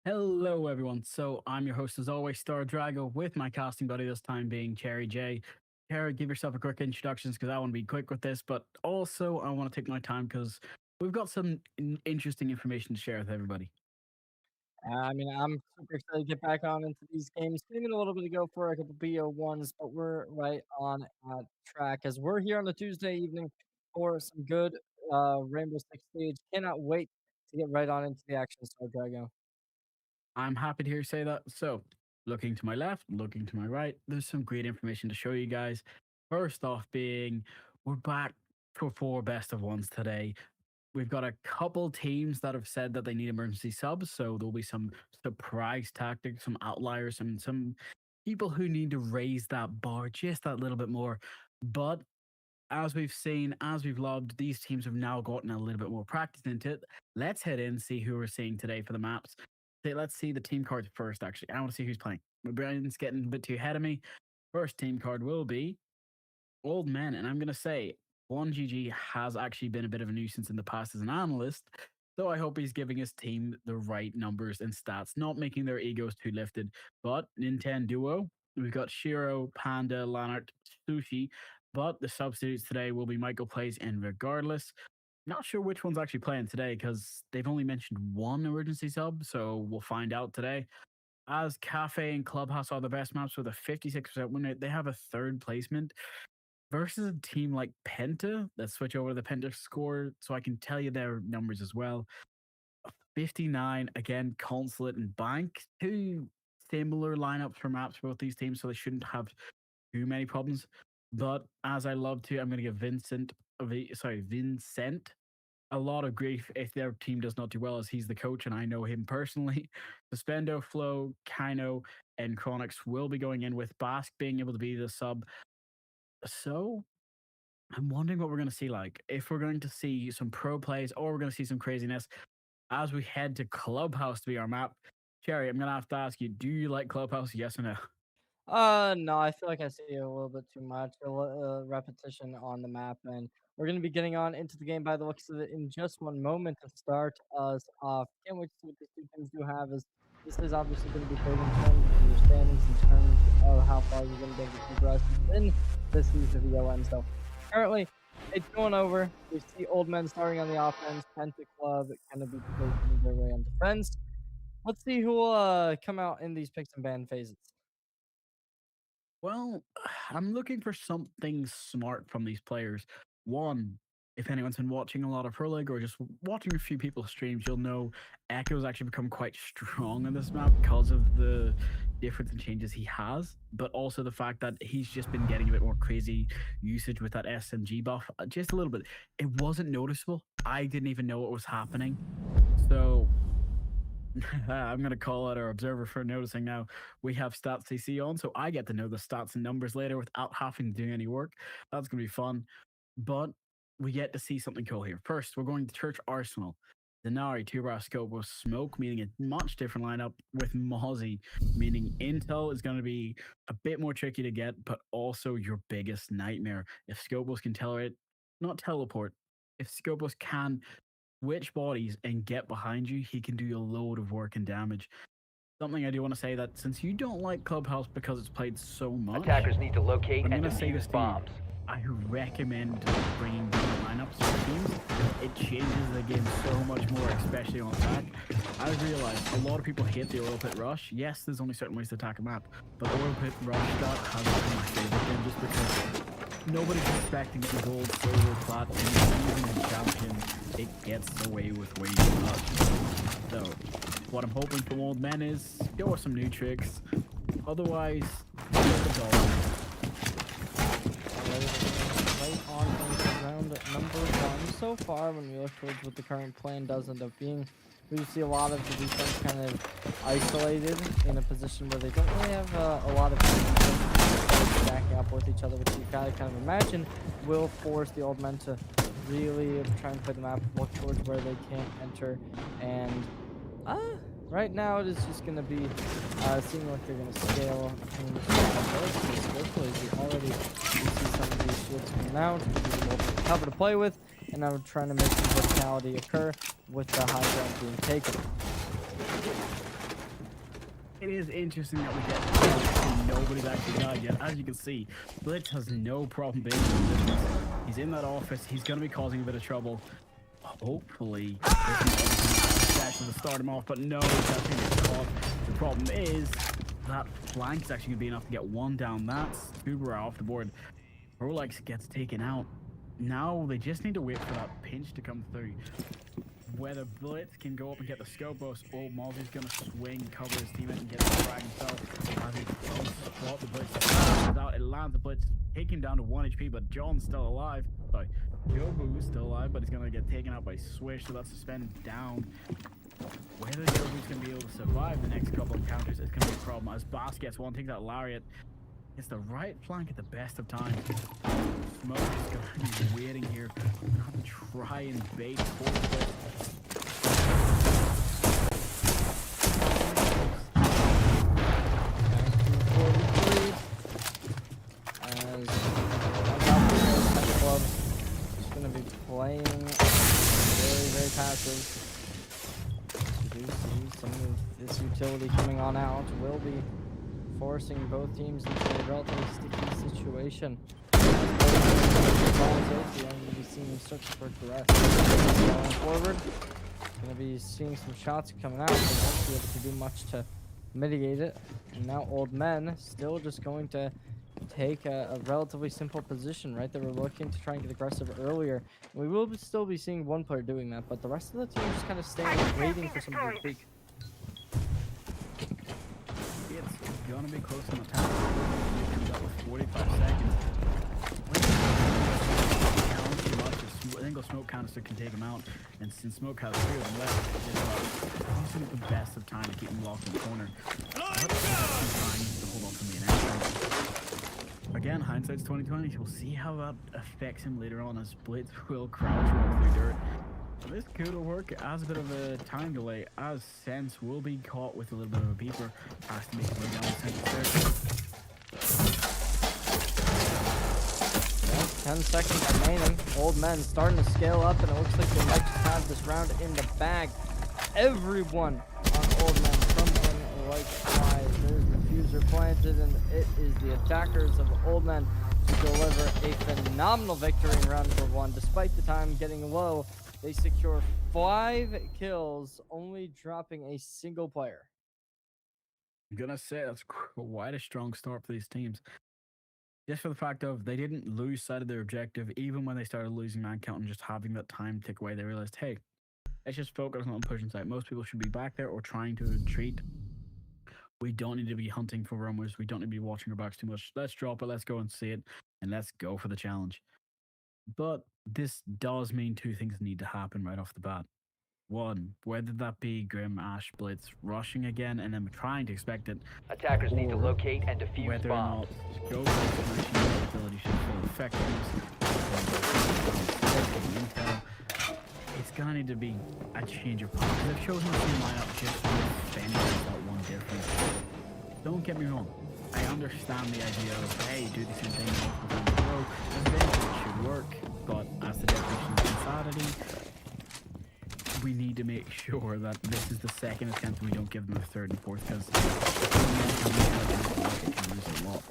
Hello, everyone. So I'm your host, as always, Star Drago, with my casting buddy this time being Cherry J. Cherry, give yourself a quick introductions because I want to be quick with this, but also I want to take my time because we've got some interesting information to share with everybody. I'm super excited to get back on into these games. Giving it a little bit to go for a couple BO1s, but we're right on track as we're here on a Tuesday evening for some good Rainbow Six Siege. Cannot wait to get right on into the action, Star Drago. I'm happy to hear you say that. So, looking to my left, looking to my right, there's some great information to show you guys. First off, being we're back for four best of ones today. We've got a couple teams that have said that they need emergency subs, so there'll be some surprise tactics, some outliers, and some people who need to raise that bar just that little bit more. But as we've seen, as we've logged, these teams have now gotten a little bit more practice into it. Let's head in, see who we're seeing today for the maps. Let's see the team cards first, actually. I want to see who's playing. My brain's getting a bit too ahead of me. First team card will be Old Men, and I'm going to say 1GG has actually been a bit of a nuisance in the past as an analyst. So I hope he's giving his team the right numbers and stats, not making their egos too lifted. But Nintendo Duo, we've got Shiro, Panda, Lanart, Sushi. But the substitutes today will be Michael Plays and Regardless. Not sure which one's actually playing today because they've only mentioned one emergency sub, so we'll find out today. As Cafe and Clubhouse are the best maps with a 56% win rate, they have a third placement versus a team like Penta. Let's switch over to the Penta score so I can tell you their numbers as well. 59, again, Consulate and Bank. Two similar lineups for maps for both these teams, so they shouldn't have too many problems. But as I love to, I'm going to give Vincent a lot of grief if their team does not do well, as he's the coach and I know him personally. Suspendo, Flow, Kino, and Chronix will be going in with Bask being able to be the sub. So I'm wondering what we're going to see like. If we're going to see some pro plays or we're going to see some craziness as we head to Clubhouse to be our map. Cherry, I'm going to have to ask you, do you like Clubhouse? Yes or no? No, I feel like I see a little bit too much repetition on the map, and we're going to be getting on into the game by the looks of it in just one moment to start us off. Can't wait to see what these two teams do have. Is this is obviously going to be big in terms of your standings, in terms of how far you're going to be able to progress in this season of EON. So currently, it's going over. We see old men starting on the offense. Penta Club kind of be taking their way on defense. Let's see who will come out in these picks and ban phases. Well, I'm looking for something smart from these players. One, if anyone's been watching a lot of Pro League or just watching a few people's streams, you'll know Echo's actually become quite strong on this map because of the difference and changes he has, but also the fact that he's just been getting a bit more crazy usage with that SMG buff. Just a little bit. It wasn't noticeable. I didn't even know what was happening. So I'm going to call out our observer for noticing now. We have stats CC on, so I get to know the stats and numbers later without having to do any work. That's going to be fun. But we get to see something cool here. First, we're going to Church Arsenal. Denari, 2-bar scope with Smoke, meaning a much different lineup with Mozzie, meaning Intel is going to be a bit more tricky to get, but also your biggest nightmare. If Scopus can not teleport, if Scopus can switch bodies and get behind you, he can do a load of work and damage. Something I do want to say that since you don't like Clubhouse because it's played so much, Attackers need to locate I'm and going to say this defuse to you. bombs. I recommend bringing different lineups for teams. It changes the game so much more, especially on attack. I've realized a lot of people hate the oil pit rush. Yes, there's only certain ways to attack a map, but the oil pit rush strat has been my favorite game just because nobody's expecting the gold, silver, platinum, even in champion. It gets away with way too much. So, what I'm hoping from Old Men is go with some new tricks. Otherwise, go with the dog. Right on into round number one. So far, when we look towards what the current plan does end up being, we see a lot of the defense kind of isolated in a position where they don't really have a lot of stacking up with each other, which you gotta kind of imagine will force the old men to really try and play the map, look towards where they can't enter, and right now it is just going to be seeming like they're going to scale things relatively swiftly. We already see some of these shields coming out, a cover to play with, and now we're trying to make some verticality occur with the high ground being taken. It is interesting that we get and nobody's actually died yet. As you can see, Blitz has no problem being in this. He's in that office. He's going to be causing a bit of trouble. Hopefully, this is to start him off, but no, he's actually going to get caught. The problem is that flank is actually going to be enough to get one down. That's Uber off the board. Rolex gets taken out. Now they just need to wait for that pinch to come through. Whether Blitz can go up and get the scope boost, or Mozzy's gonna swing, cover his teammate, and get the frag himself. As he does spot the Blitz, it lands the Blitz, take him down to 1 HP, but John's still alive. Sorry, Jobu's still alive, but he's gonna get taken out by Swish, so that's suspended down. Whether Jobu's gonna be able to survive the next couple of encounters is gonna be a problem. As Bass gets one, takes that Lariat. It's the right flank at the best of times. Smoke is going to be waiting here. We're going to have to try and bait for it. As Club is going to be playing very, very passive. You do see some of this utility coming on out. Will be forcing both teams into a relatively sticky situation. And be seeing them start to progress. Going forward, going to be seeing some shots coming out. They won't be able to do much to mitigate it. And now Old Men still just going to take a relatively simple position, right? They were looking to try and get aggressive earlier. We will still be seeing one player doing that, but the rest of the team just kind of staying waiting for somebody to peek. It's gonna be close on the time. That was 45 seconds. I think the smoke canister can take him out, and since smoke has 3 of them left, it's using the best of time to keep him locked in the corner. Trying to hold on to me and everything. Again, hindsight's 2020. We'll see how that affects him later on as Blitz will crouch walk through dirt. This could work as a bit of a time delay, as Sense will be caught with a little bit of a beeper. Has to make his way down the center. 10 seconds remaining. Old Men starting to scale up, and it looks like they might just have this round in the bag. Everyone on Old Men crumbling like flies. There's the diffuser planted, and it is the attackers of Old Men to deliver a phenomenal victory in round number 1. Despite the time getting low, they secure 5 kills, only dropping a single player. I'm gonna say that's quite a strong start for these teams. Just for the fact of they didn't lose sight of their objective, even when they started losing man count and just having that time tick away. They realized, hey, let's just focus on pushing side. Most people should be back there or trying to retreat. We don't need to be hunting for rumors. We don't need to be watching our backs too much. Let's drop it. Let's go and see it, and let's go for the challenge. But this does mean 2 things need to happen right off the bat. 1, whether that be Grim, Ash, Blitz rushing again, and then trying to expect it. Attackers need to locate and defuse whether bombs. or not Joe's ability should feel effectiveness. It's gonna need to be a change of plan. They've chosen the same lineup just with defending that one difference. Don't get me wrong. I understand the idea of, hey, do the same thing in the row. Eventually it should work, but as the definition of insanity, we need to make sure that this is the second attempt and we don't give them a 3rd and 4th, because it can lose a lot.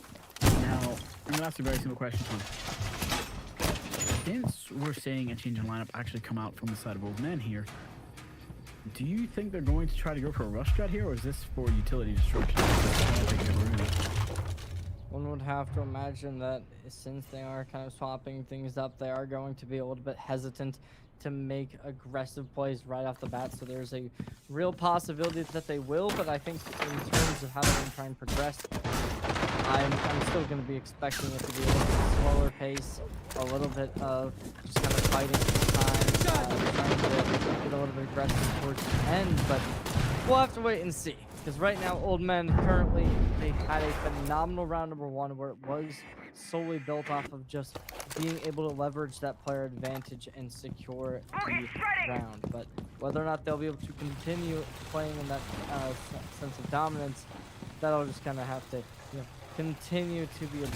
Now, I'm gonna ask a very simple question to you. Since we're seeing a change in lineup actually come out from the side of Old Men here, do you think they're going to try to go for a rush strat here, or is this for utility destruction? One would have to imagine that since they are kind of swapping things up, they are going to be a little bit hesitant to make aggressive plays right off the bat. So there's a real possibility that they will, but I think in terms of how they're going to try and progress, I'm still going to be expecting it to be a little bit slower pace, a little bit of just kind of fighting time, trying to get a little bit aggressive towards the end, but we'll have to wait and see. Because right now, Old Men currently, they had a phenomenal round number 1 where it was solely built off of just being able to leverage that player advantage and secure the round. But whether or not they'll be able to continue playing in that sense of dominance, that'll just kind of have to continue to be a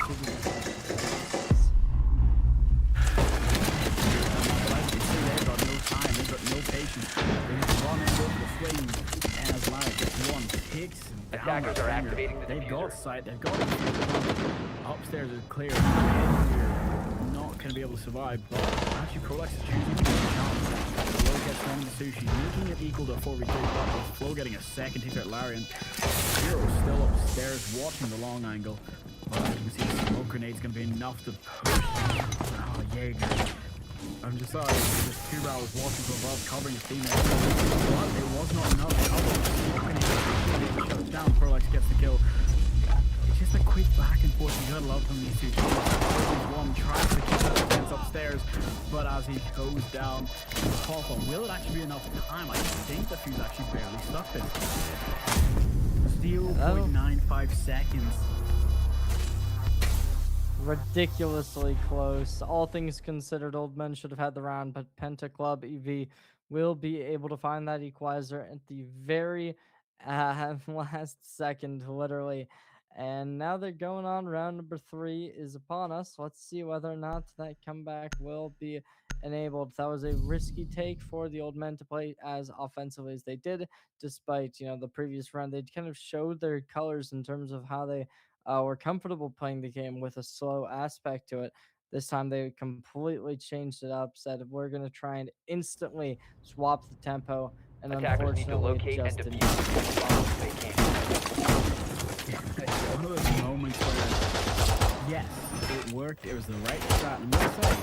time. They've got no patience. They just run into the flames. And as Larry gets one, takes down Attackers that are banger. activating the They've got diffuser. sight. They've got it. Upstairs is clear. We're not going to be able to survive. But actually, Prolex is choosing to go down. Flo gets one of the sushi, making it equal to a 4v3. But with Flo getting a second, takes out Larry. And Hero's still upstairs watching the long angle. But as you can see, the smoke grenade's going to be enough to push. Oh, Jaeger. I'm just sorry, this Kira was walking from above, covering his teammate. But it was not enough cover. Smoke grenade shuts down. Prolex gets the kill. It's just a quick back and forth. You gotta love from these two teams. One tries to keep that defense upstairs, but as he goes down, pop on. Will it actually be enough time? I think the fuse actually barely stuck it. 0.95 seconds. Ridiculously close. All things considered, Old Men should have had the round, but Penta Club EV will be able to find that equalizer at the very last second, literally. And now they're going on. Round number 3 is upon us. Let's see whether or not that comeback will be enabled. That was a risky take for the Old Men to play as offensively as they did, despite the previous round. They kind of showed their colors in terms of how they were comfortable playing the game with a slow aspect to it. This time they completely changed it up, said we're going to try and instantly swap the tempo, and Attackers need to unfortunately it locate and just defuse didn't. as bombs as they can. It's one of those moments where, yes, it worked. It was the right strat. And we'll say,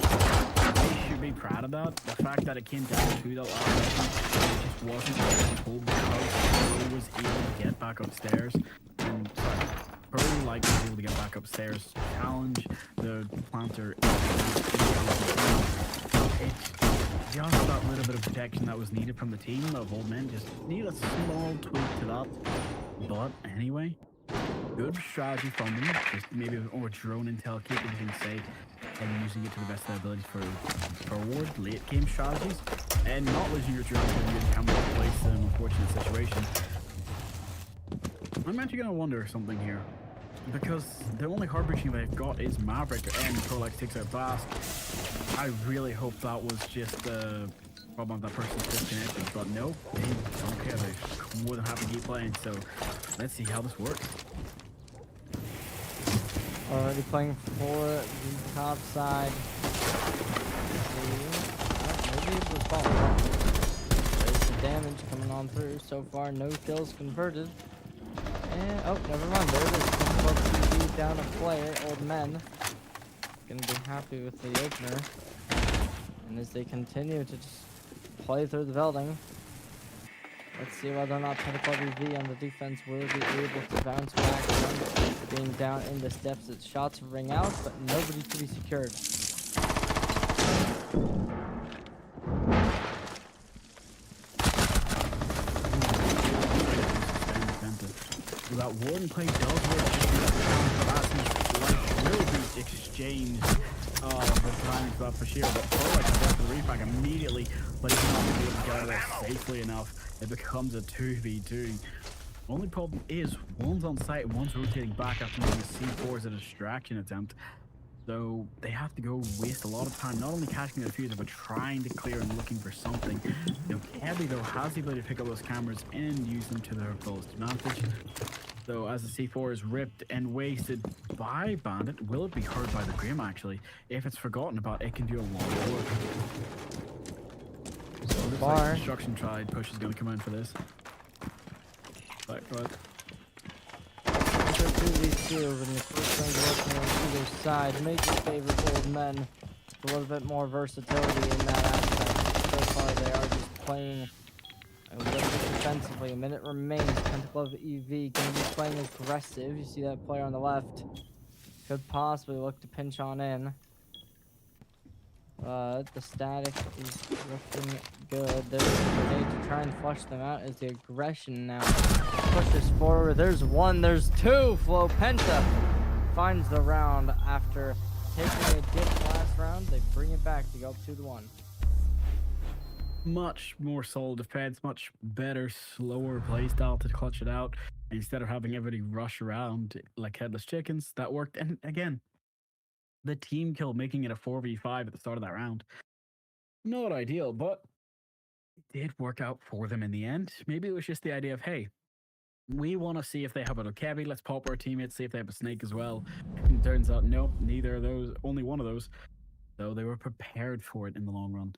they should be proud of that. The fact that it came down to the last second, it just wasn't able to hold because he was able to get back upstairs. And sorry, Pearl like was able to get back upstairs, challenge the planter. It's just that little bit of protection that was needed from the team of Old Men. Just need a small tweak to that. But anyway, good strategy from them. Just maybe over drone intel, keeping things safe, and using it to the best of their ability for forward late game strategies, and not losing your drone when you come into place in an unfortunate situation. I'm actually gonna wonder something here, because the only hard breaching they've got is Maverick, and Prolex takes out fast. I really hope that was just the problem that person's disconnected, but no, they don't care. They're more than happy to keep playing. So let's see how this works. Already playing for the top side. Maybe it was ball. There's the damage coming on through. So far, no kills converted. And, oh, never mind. There it is. TV down a player. Old Men. Gonna be happy with the opener. And as they continue to just play through the building, let's see whether or not Pentacle EV on the defense will be able to bounce back from being down in the steps. Its shots ring out, but nobody to be secured. That warden play does work. Like will be exchanged the timing for that for sure, but Prolex gets the repack immediately, but he's not able to get out of there safely enough. It becomes a 2v2. Only problem is one's on site and one's rotating back after using C4 as a distraction attempt. So they have to go waste a lot of time not only catching the fuser but trying to clear and looking for something. Kelly though has the ability to pick up those cameras and use them to their fullest advantage. So as the C4 is ripped and wasted by Bandit, will it be heard by the Grim actually? If it's forgotten about, it can do a lot of work. So it looks like Destruction Tried push is going to come in for this. Right. 2v2 in the first round on either side. Make your favorite Old Men a little bit more versatility in that aspect. So far they are just playing a little bit defensively. A minute remains. Pentacle EV going to be playing aggressive. You see that player on the left could possibly look to pinch on in. But the static is looking good. There's a grenade to try and flush them out as the aggression now pushes forward. There's one, there's two. Flo Penta finds the round after taking a dip last round. They bring it back to go up 2-1. Much more solid defense, much better, slower playstyle to clutch it out. Instead of having everybody rush around like headless chickens, that worked. And again, the team kill, making it a 4v5 at the start of that round. Not ideal, but did work out for them in the end. Maybe it was just the idea of, hey, we want to see if they have a Lokebi. Let's pop our teammates, see if they have a snake as well. And it turns out, nope, neither of those, only one of those. So they were prepared for it in the long run.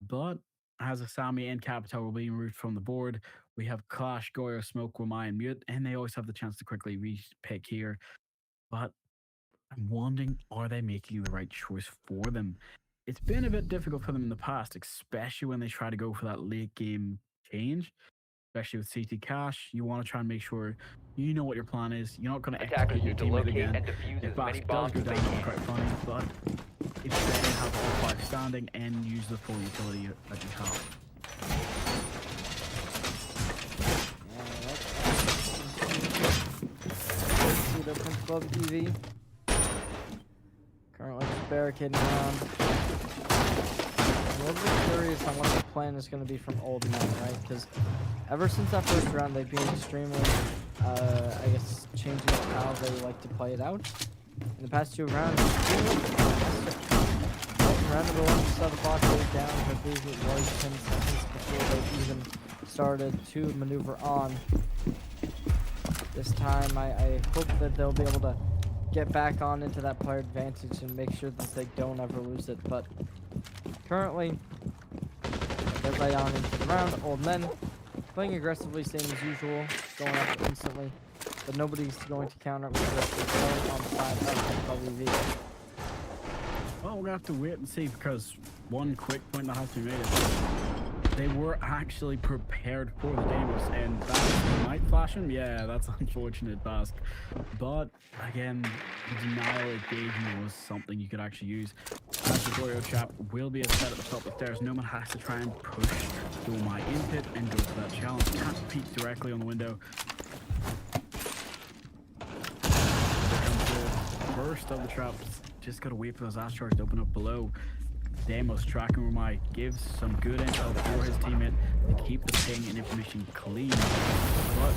But as Asami and Capital will be removed from the board, we have Clash, Goyo, Smoke, Wamai, and Mute, and they always have the chance to quickly repick here. But I'm wondering, are they making the right choice for them? It's been a bit difficult for them in the past, especially when they try to go for that late game change, especially with CT Cash. You want to try and make sure you know what your plan is. You're not going to Attackers execute your need to teammate locate again. and defuse If as many Bask does bombs go as they down, it's can. quite funny, but it's better to have all five standing and use the full utility that you have. See the Prince Club EV. Currently just barricading around. I'm a little bit curious on what the plan is going to be from Old Men, right? Because ever since that first round, they've been extremely, I guess, changing up how they like to play it out. In the past two rounds, it's been fantastic. Round number one, saw the clock go down. I believe it was 10 seconds before they even started to maneuver on. This time, I hope that they'll be able to get back on into that player advantage and make sure that they don't ever lose it. But currently, they're right on into the round. Old Men playing aggressively, same as usual, going up instantly. But nobody's going to counter it with this on the side of WV. Well, we're going to have to wait and see, because one quick point that has to be made is they were actually prepared for the Damos, and Bask might flash him. Yeah, that's unfortunate, Bask. But again, the denial engagement was something you could actually use. As the Goyo chap will be a set at the top of the stairs, no one has to try and push through my input and go for that challenge. Can't peek directly on the window. Here comes the first of the traps. Just gotta wait for those asteroids to open up below. Damos tracking Ramai gives some good intel for his teammate to keep the ping and information clean. But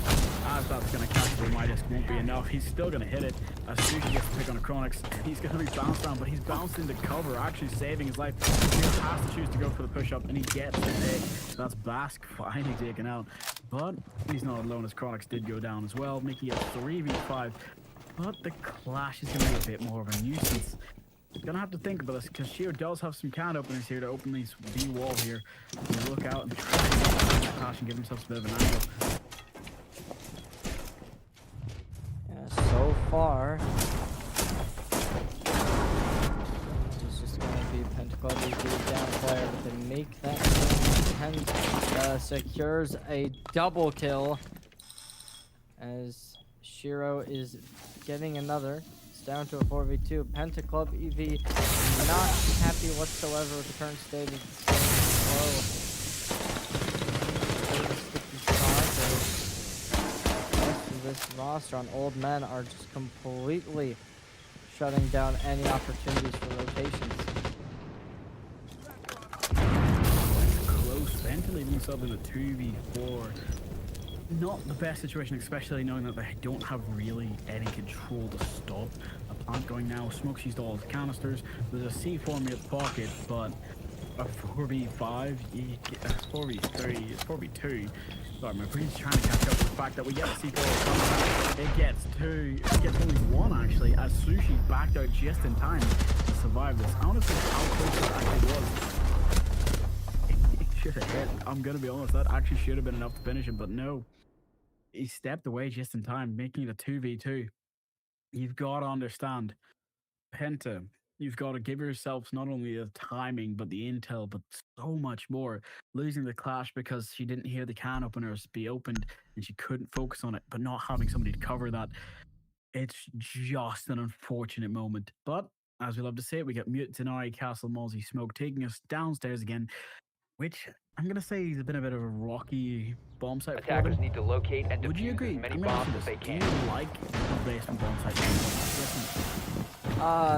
as that's going to catch Ramai, this won't be enough. He's still going to hit it. As Sushi gets to pick on a Chronix, he's going to be bounced down, but he's bounced into cover, actually saving his life. He has to choose to go for the push-up, and he gets the hit. That's Bask finally taken out. But he's not alone, as Chronix did go down as well, making it 3v5. But the clash is going to be a bit more of a nuisance. Gonna have to think about this, because Shiro does have some can openers here to open these B wall here. And look out and try to clash and give himself a bit of an angle. Yeah, so far, it's just gonna be Pentacle EV down player, but they make that Pent secures a double kill as Shiro is getting another. Down to a 4v2. Penta Club EV not happy whatsoever with the current state of the rest of this roster on Old Men are just completely shutting down any opportunities for rotations. Close. Penta leaving himself in a 2v4. Not the best situation, especially knowing that they don't have really any control to stop a plant going now. Smoke's used all his canisters. There's a C4 in the pocket, but a 4v5, 4v3, 4v2. Sorry, my brain's trying to catch up with the fact that we get a C4. It gets two. It gets only one, actually, as Sushi backed out just in time to survive this. I want to see how close that actually was. Should have hit. I'm gonna be honest, that actually should have been enough to finish him, but no. He stepped away just in time, making it a 2v2. You've got to understand, Penta, you've got to give yourselves not only the timing, but the intel, but so much more. Losing the clash because she didn't hear the can openers be opened and she couldn't focus on it, but not having somebody to cover that. It's just an unfortunate moment. But as we love to say, we get Mute, Denari, Castle, Mozzie, Smoke taking us downstairs again, which I'm going to say has been a bit of a rocky bomb site for Attackers them. need to locate and Would you defuse agree? as many I'm gonna bombs ask as they you can. this. Do you like the basement bomb site?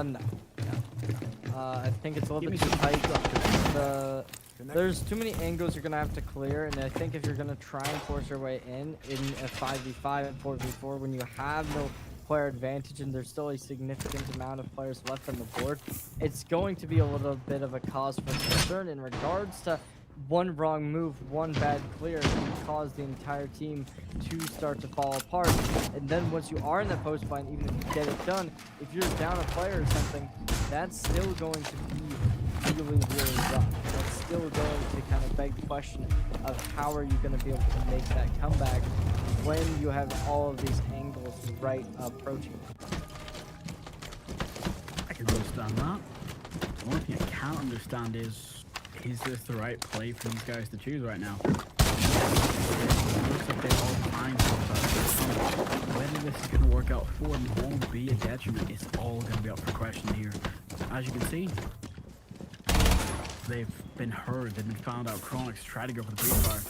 No. I think it's a little Give bit me too some tight. There's too many angles you're going to have to clear, and I think if you're going to try and force your way in a 5v5 and 4v4, when you have no player advantage and there's still a significant amount of players left on the board, it's going to be a little bit of a cause for concern in regards to one wrong move, one bad clear can cause the entire team to start to fall apart. And then once you are in that post line, even if you get it done, if you're down a player or something, that's still going to be really, really rough. That's still going to kind of beg the question of how are you going to be able to make that comeback when you have all of these angles right approaching. I can understand that. The only thing I can't understand is this the right play for these guys to choose right now? It looks like they're all fine so far. Whether this is going to work out for them won't be a detriment. It's all going to be up for question here. As you can see, they've been heard, they've been found out. Chronix tried to go for the pre-fire,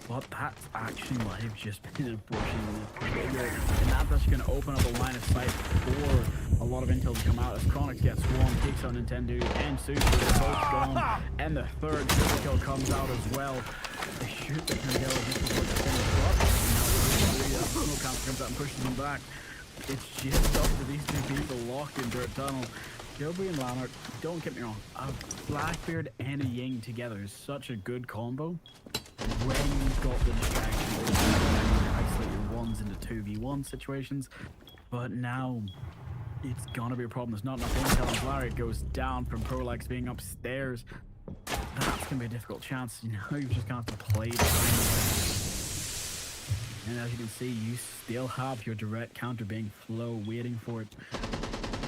but that's actually what they've just been pushing the trigger, and that's actually going to open up a line of sight for a lot of intel to come out as Chronix gets one, takes on Nintendo and Sushi. They're both gone, and the third triple kill comes out as well. They shoot the Nintendo just before the finish up. Now the smoke counter comes out and pushes them back. It's just up to these two people locked in Dirt Tunnel. Joby and Lanark, don't get me wrong, a Blackbeard and a Ying together is such a good combo when you've got the distraction of isolate your ones into 2v1 situations, but now it's gonna be a problem. There's not enough intel, and Lariat goes down from Prolex being upstairs. That's gonna be a difficult chance. You know, you're just gonna have to play the game. And as you can see, you still have your direct counter being Flow waiting for it.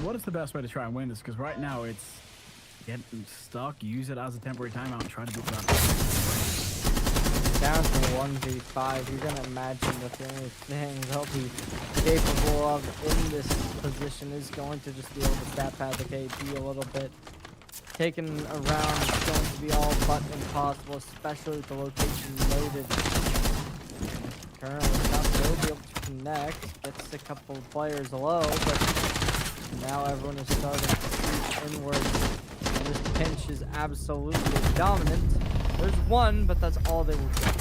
What is the best way to try and win this? Because right now it's get stuck, use it as a temporary timeout, and try to go for that. Down to 1v5, you're gonna imagine that the only thing they'll be capable of in this position is going to just be able to stat pad the KP a little bit. Taking around is going to be all but impossible, especially with the location loaded. Currently, not will be able to connect. Gets a couple of players low, but now everyone is starting to creep inward. And this pinch is absolutely dominant. There's one, but that's all they will get.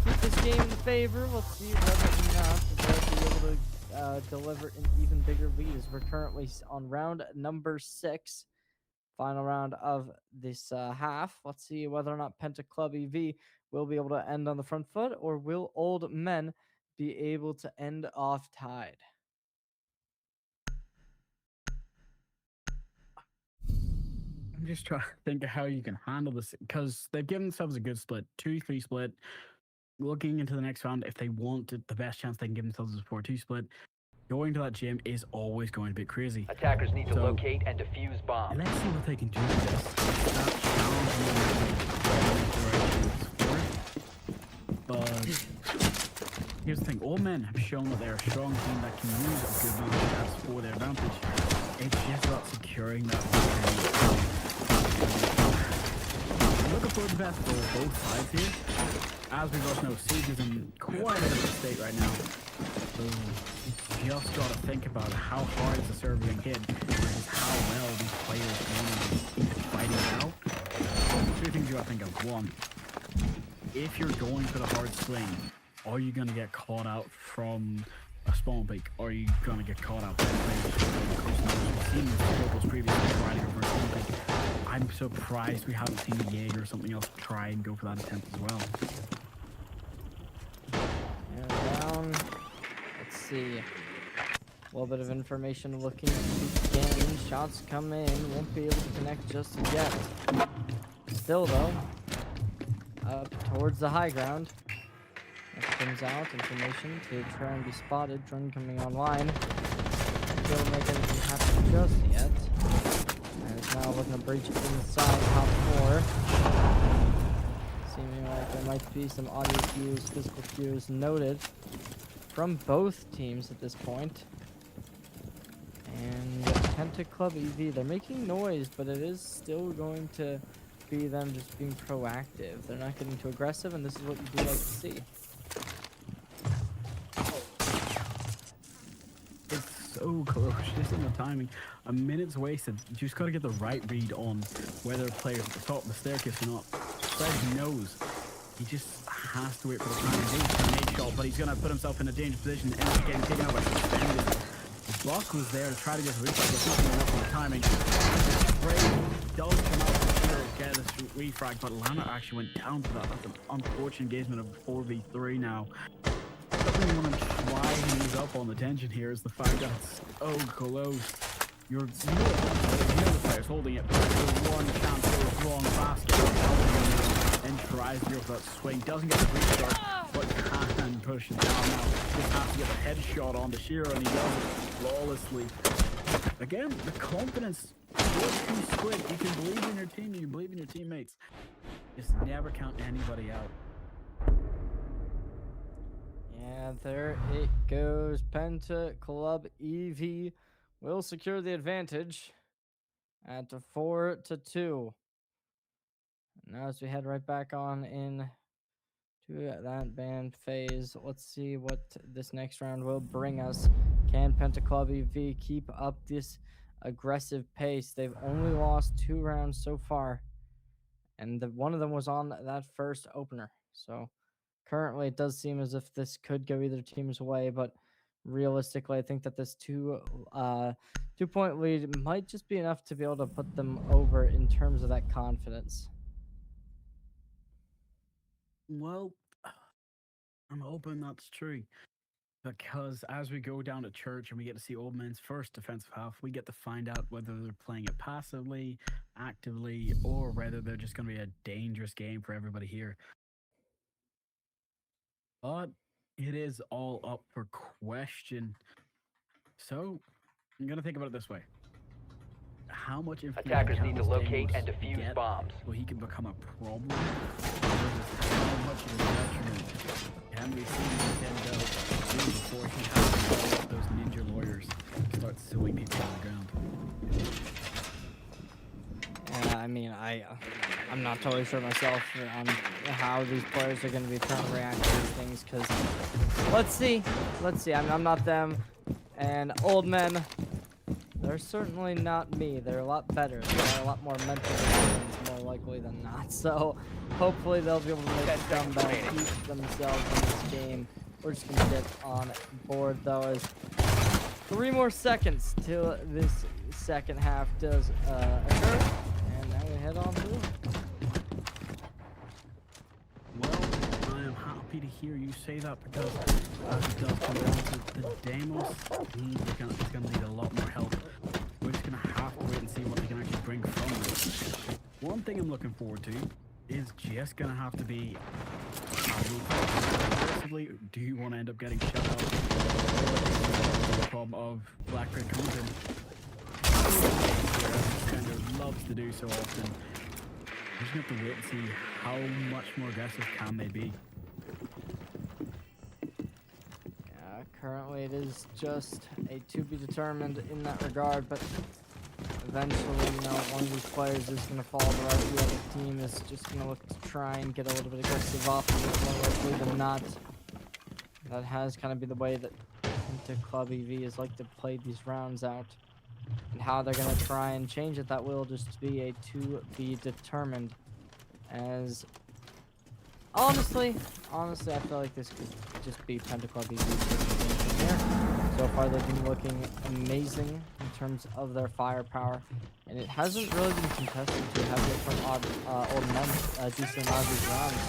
Keep this game in favor. Let's see whether or not they'll be able to deliver an even bigger lead, as we're currently on round number 6. Final round of this half. Let's see whether or not Penta Club EV will be able to end on the front foot, or will Old Men be able to end off tied? I'm just trying to think of how you can handle this, because they've given themselves a good split, 2-3 split. Looking into the next round, if they want it, the best chance they can give themselves is a 4-2 split. Going to that gym is always going to be crazy. Attackers need to locate and defuse bombs. Let's see what they can do with this. That challenge, but here's the thing: Old Men have shown that they're a strong team that can use a good amount of stats for their advantage. It's just about securing that. I'm looking forward to the best for both sides here. As we both know, Siege is in quite a bit of a state right now. So you just got to think about how hard is the server being hit versus how well these players are fighting out. Two things you got to think of. One, if you're going for the hard swing, are you going to get caught out from a spawn peak? Or are you going to get caught out by players? We've seen this previously trying to go for a spawn peak. I'm surprised we haven't seen a Jaeger or something else try and go for that attempt as well. And down. Let's see. A little bit of information looking to begin. Shots come in. Won't be able to connect just yet. Still though, up towards the high ground. That comes out information to try and be spotted. Drone coming online. Don't make anything happen just yet. And it's now looking to breach inside top 4. Seeming like there might be some audio cues, physical cues noted from both teams at this point. And Penta Club EV, they're making noise, but it is still going to be them just being proactive. They're not getting too aggressive, and this is what you do like to see. It's so close, just in the timing. A minute's wasted. You just got to get the right read on whether a player's at the top of the staircase or not. Fred knows. He just has to wait for the time. He's a grenade shot, but he's going to put himself in a dangerous position and end up getting taken out by suspended. The block was there to try to get the reflex, but it's not enough on the timing. The spray does come out for sure. get this refrag, but Lana actually went down to that. That's an unfortunate engagement of 4v3 now. Something I want to try and ease up on the tension here is the fact that it's so close. The other player's holding it, but the one chance goes wrong basket and tries to go for that swing. Doesn't get the restart, but can push it down now. Just has to get a headshot on the Shiro, and he does it flawlessly. Again, the confidence is too split. You can believe in your team, you can believe in your teammates. Just never count anybody out. Yeah, there it goes. Penta Club EV will secure the advantage at 4-2. Now as we head right back on in to that band phase, let's see what this next round will bring us. Can Penta Club EV keep up this aggressive pace? They've only lost 2 rounds so far, and one of them was on that first opener. So currently it does seem as if this could go either team's way, but realistically I think that this 2-point lead might just be enough to be able to put them over in terms of that confidence. Well, I'm hoping that's true. Because as we go down to church and we get to see Old Man's first defensive half, we get to find out whether they're playing it passively, actively, or whether they're just going to be a dangerous game for everybody here. But it is all up for question. So I'm going to think about it this way. How much information Attackers need to can locate Stamos and defuse get bombs. so he can become a problem? Versus how much of a detriment can we see Nintendo do before he has to call up those ninja lawyers and start suing people on the ground? Yeah, I mean, I'm not totally sure myself on how these players are going to be trying to react to these things, because let's see. I'm not them, and Old Men, they're certainly not me. They're a lot better. They're a lot more mental intelligence, more likely than not. So hopefully they'll be able to make a comeback, keep themselves in this game. We're just going to get on board, though, as 3 more seconds till this second half does occur. And now we head on through. Well, I am happy to hear you say that, because as it does come down to the Demos, he's going to need a lot more help. We're just going to have to wait and see what they can actually bring from this. One thing I'm looking forward to is just going to have to be aggressively. Do you want to end up getting shut out? The problem of Black Grid comes in. Defender loves to do so often. We're just going to have to wait and see how much more aggressive can they be. Currently it is just a to be determined in that regard, but eventually, one of these players is going to fall the right. The other team is just going to look to try and get a little bit aggressive off of it, more likely than not. That has kind of been the way that Penta Club EV is like to play these rounds out. And how they're going to try and change it, that will just be a to be determined. As honestly, I feel like this could just be Penta Club EV here. So far, they've been looking amazing in terms of their firepower, and it hasn't really been contested to have different old men decent amount of these rounds.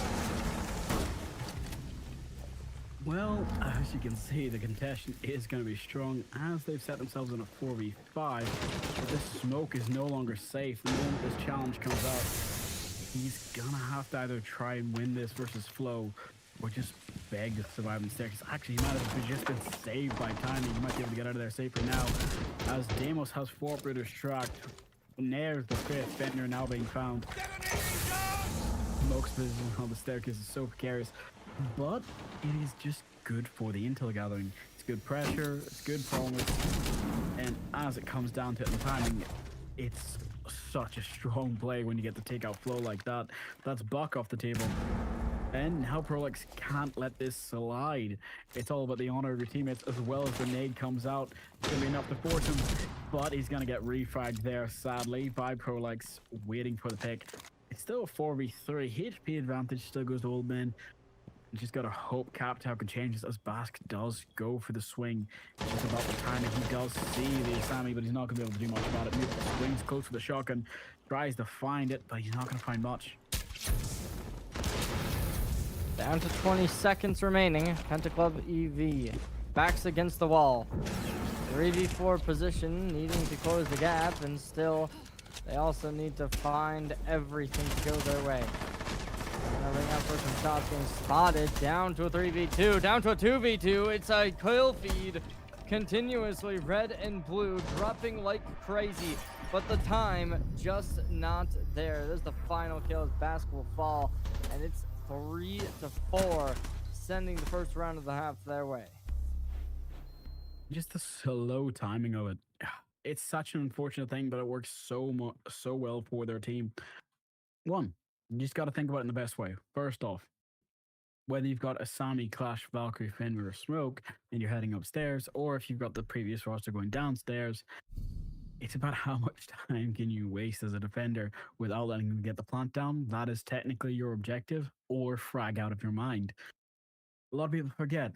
Well, as you can see, the contention is going to be strong as they've set themselves in a 4v5. But this smoke is no longer safe. The moment this challenge comes out, he's going to have to either try and win this versus Flow, or just beg to survive in the staircase. Actually, he might have just been saved by timing. He might be able to get out of there safely now, as Demos has 4 operators tracked. There's the 5th Fender now being found. Smoke's position on the staircase is so precarious, but it is just good for the intel gathering. It's good pressure, it's good promise, and as it comes down to it in timing, it's such a strong play when you get to take out Flow like that. That's Buck off the table. And now Prolix can't let this slide. It's all about the honor of your teammates, as well as the nade comes out. It's going to be enough to force him, but he's going to get refragged there, sadly, by Prolix, waiting for the pick. It's still a 4v3. HP advantage still goes to Old Man. You just gotta hope Captel can change this as Bask does go for the swing. It's just about the timing. He does see the Asami, but he's not gonna be able to do much about it. Swings close for the shotgun, tries to find it, but he's not gonna find much. Down to 20 seconds remaining. Pentaclub EV backs against the wall. 3v4 position, needing to close the gap, and still they also need to find everything to go their way. Gonna ring out for some shots, getting spotted. Down to a 3v2, down to a 2v2. It's a kill feed continuously, red and blue, dropping like crazy, but the time just not there. There's the final kill as Bask will fall, and it's 3-4, sending the first round of the half their way. Just the slow timing of it. It's such an unfortunate thing, but it works so well for their team. One, you just got to think about it in the best way. First off, whether you've got Asami, Clash, Valkyrie, Fenrir, or Smoke, and you're heading upstairs, or if you've got the previous roster going downstairs, it's about how much time can you waste as a defender without letting them get the plant down. That is technically your objective, or frag out of your mind. A lot of people forget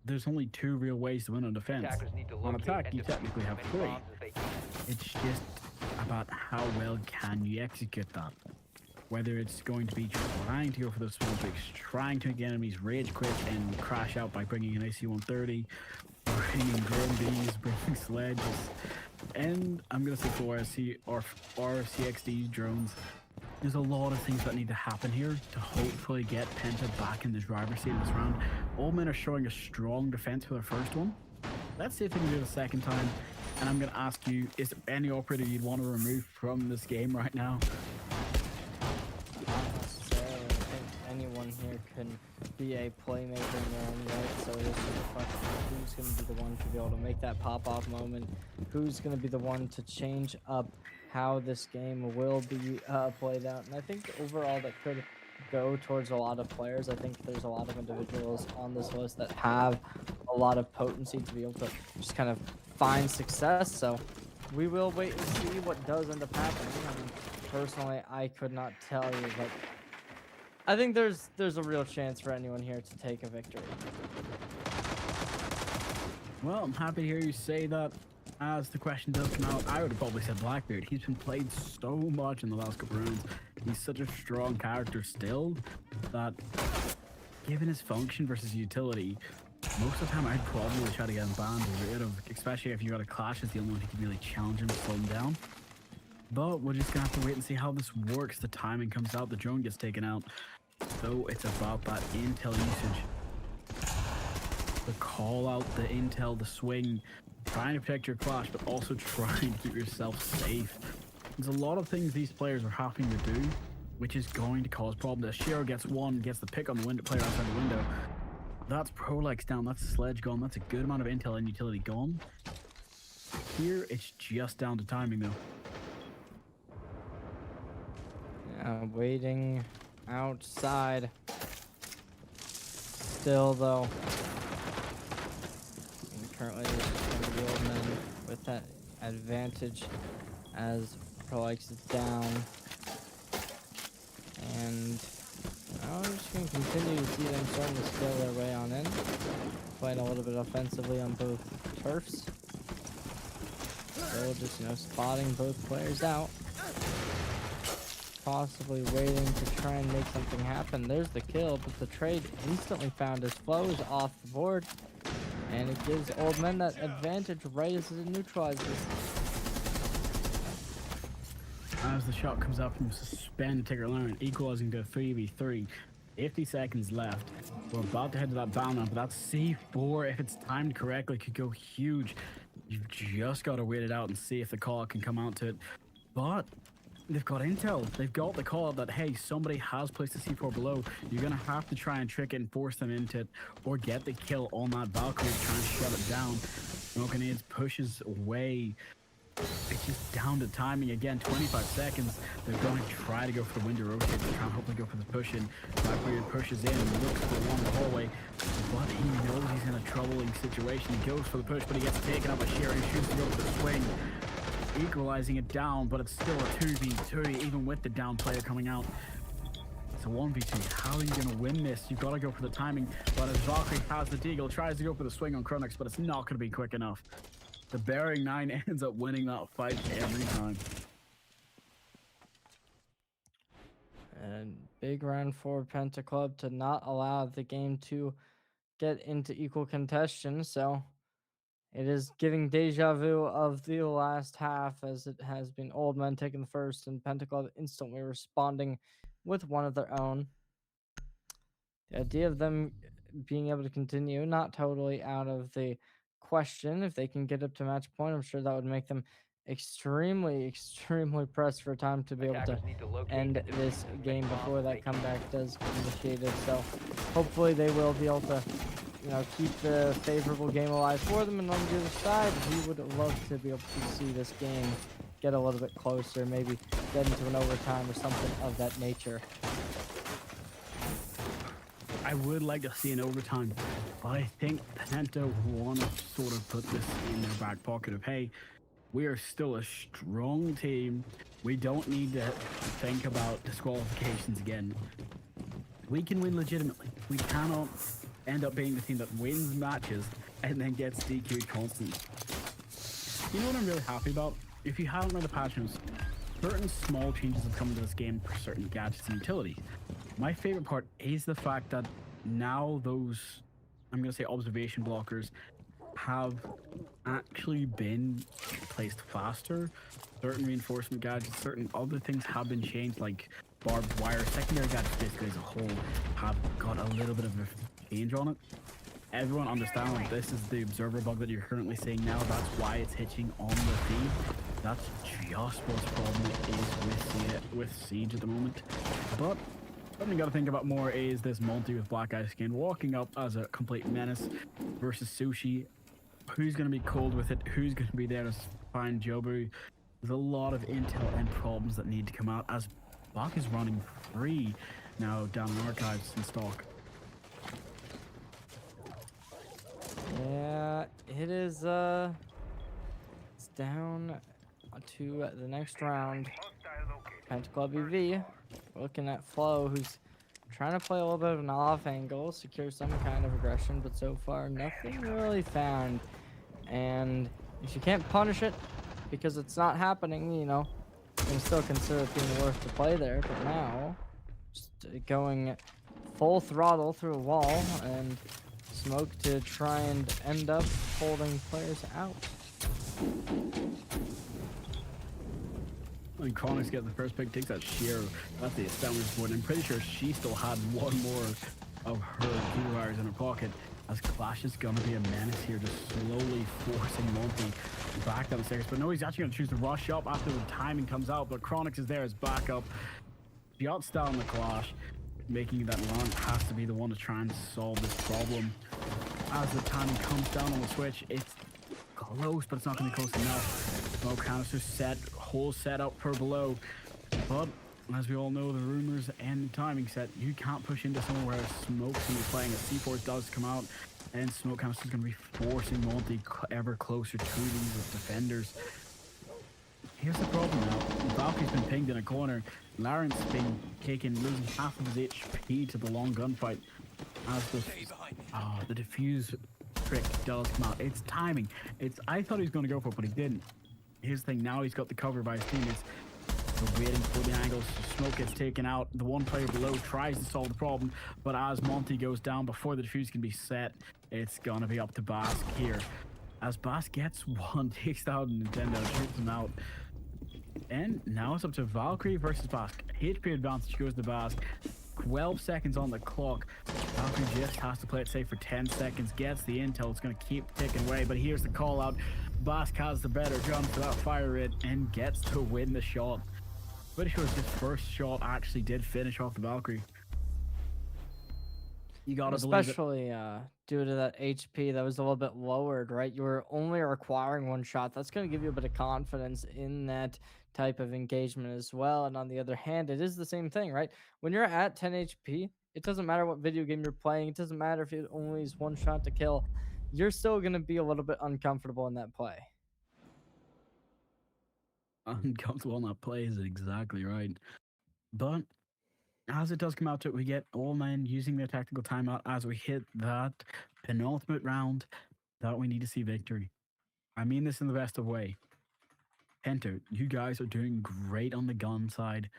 there's only 2 real ways to win on defense. On attack, you technically have 3. It's just about how well can you execute that. Whether it's going to be trying to go for those small tricks, trying to make enemies rage quit and crash out by bringing an AC-130, bringing drone bees, bringing sledges, and I'm going to say 4SC or RCXD drones. There's a lot of things that need to happen here to hopefully get Penta back in the driver's seat of this round. All men are showing a strong defense for their first one. Let's see if they can do it a second time. And I'm going to ask you, is there any operator you'd want to remove from this game right now? Not necessarily. I think anyone here can be a playmaker in their own right. So it's just a question of who's going to be the one to be able to make that pop-off moment. Who's going to be the one to change up how this game will be played out. And I think overall that could go towards a lot of players. I think there's a lot of individuals on this list that have a lot of potency to be able to just kind of find success. So we will wait and see what does end up happening. I mean, personally, I could not tell you, but I think there's a real chance for anyone here to take a victory. Well, I'm happy to hear you say that. As the question does come out, I would have probably said Blackbeard. He's been played so much in the last couple rounds. He's such a strong character still that, given his function versus utility, most of the time I'd probably try to get him banned or rid of, especially if you got a Clash as the only one who can really challenge him and slow him down. But we're just gonna have to wait and see how this works. The timing comes out, the drone gets taken out. So it's about that intel usage. The call out, the intel, the swing, trying to protect your Clash, but also trying to keep yourself safe. There's a lot of things these players are having to do, which is going to cause problems. Shiro gets the pick on the window, player outside the window. That's Prolex down, that's Sledge gone, that's a good amount of intel and utility gone. Here, it's just down to timing though. Yeah, waiting outside. Still though. Currently, there's going to be old men with that advantage as Prolex is down. And I'm just going to continue to see them starting to scale their way on in. Playing a little bit offensively on both turfs. Still just, spotting both players out. Possibly waiting to try and make something happen. There's the kill, but the trade instantly found as Flow is off the board. And it gives old men that advantage right as it neutralizes. As the shot comes out from suspend ticker line, equalizing to 3v3. 50 seconds left. We're about to head to that bound round, but that C4, if it's timed correctly, could go huge. You've just got to wait it out and see if the call can come out to it. But they've got intel. They've got the call that, hey, somebody has placed the C4 below. You're going to have to try and trick it and force them into it, or get the kill on that Valkyrie, try and shut it down. Smokinades pushes away. It's just down to timing again. 25 seconds. They're going to try to go for the window rotate. They're trying to hopefully go for the push in. Valkyrie pushes in and looks for along the hallway, but he knows he's in a troubling situation. He goes for the push, but he gets taken up by Sherry. He shoots to go for the swing, equalizing it down, but it's still a 2v2 even with the down player coming out. It's a 1v2. How are you going to win this? You've got to go for the timing. But as Valkyrie has the deagle, tries to go for the swing on Chronix, but it's not going to be quick enough. The Bearing 9 ends up winning that fight every time. And big round for Penta Club to not allow the game to get into equal contention. So it is giving deja vu of the last half, as it has been Old Men taking the first and Penta Club instantly responding with one of their own. The idea of them being able to continue, not totally out of the question. If they can get up to match point, I'm sure that would make them extremely, extremely pressed for time to be able to Attackers need to locate end and this defuse game bomb before and that make comeback does get initiated. So hopefully they will be able to, keep the favorable game alive for them. And on the other side, we would love to be able to see this game get a little bit closer, maybe get into an overtime or something of that nature. I would like to see an overtime, but I think Penta want to sort of put this in their back pocket of, hey, we are still a strong team. We don't need to think about disqualifications again. We can win legitimately. We cannot end up being the team that wins matches and then gets DQ'd constantly. You know what I'm really happy about? If you haven't read the patch notes, certain small changes have come into this game for certain gadgets and utilities. My favorite part is the fact that now those, I'm going to say, observation blockers have actually been placed faster. Certain reinforcement gadgets, certain other things have been changed, like barbed wire. Secondary gadgets basically as a whole have got a little bit of a change on it. Everyone understands that this is the observer bug that you're currently seeing now. That's why it's hitching on the feed. That's just what's problem is with Siege at the moment. But something you gotta think about more is this multi with Black Eye Skin walking up as a complete menace versus Sushi. Who's gonna be cold with it? Who's gonna be there to find Jobu? There's a lot of intel and problems that need to come out as Bach is running free now down in archives and stock. Yeah, it is it's down to the next round. Penta Club EV looking at Flo, who's trying to play a little bit of an off angle, secure some kind of aggression, but so far nothing really found. And if you can't punish it because it's not happening, you can still consider it being worth the play there. But now, just going full throttle through a wall and smoke to try and end up holding players out. When Chronix gets the first pick, takes that sheer, that's the established board. I'm pretty sure she still had one more of her key wires in her pocket. As Clash is gonna be a menace here, just slowly forcing Monty back down the stairs. But no, he's actually gonna choose to rush up after the timing comes out. But Chronix is there as backup. Shots down the Clash, making that Lawrence has to be the one to try and solve this problem. As the timing comes down on the switch, it's close, but it's not gonna be close enough. Smoke canister set, whole setup for below. But as we all know, the rumors and the timing set, you can't push into somewhere where Smoke's gonna be playing. A C4 does come out, and Smoke canister is gonna be forcing Monty ever closer to these defenders. Here's the problem now. Valkyrie's been pinged in a corner. Lawrence been taken, losing half of his HP to the long gunfight. As the defuse trick does come out. It's timing. I thought he was going to go for it, but he didn't. Here's the thing. Now he's got the cover by his teammates. So waiting for the angles. Smoke gets taken out. The one player below tries to solve the problem, but as Monty goes down before the defuse can be set, it's going to be up to Bask here. As Bask gets one, takes out Nintendo, shoots him out. And now it's up to Valkyrie versus Bask. HP advantage goes to Bask. 12 seconds on the clock. Valkyrie just has to play it safe for 10 seconds. Gets the intel. It's going to keep ticking away. But here's the call out. Bask has the better gun for that fire rate and gets to win the shot. Pretty sure his first shot actually did finish off the Valkyrie. You gotta believe it. Especially due to that HP that was a little bit lowered, right? You were only requiring one shot. That's going to give you a bit of confidence in that type of engagement as well. And on the other hand, it is the same thing, right? When you're at 10 HP, it doesn't matter what video game you're playing. It doesn't matter if it only is one shot to kill. You're still going to be a little bit uncomfortable in that play. Uncomfortable on that play is exactly right. But as it does come out to it, we get all men using their tactical timeout as we hit that penultimate round that we need to see victory. I mean this in the best of way. Penta, you guys are doing great on the gun side.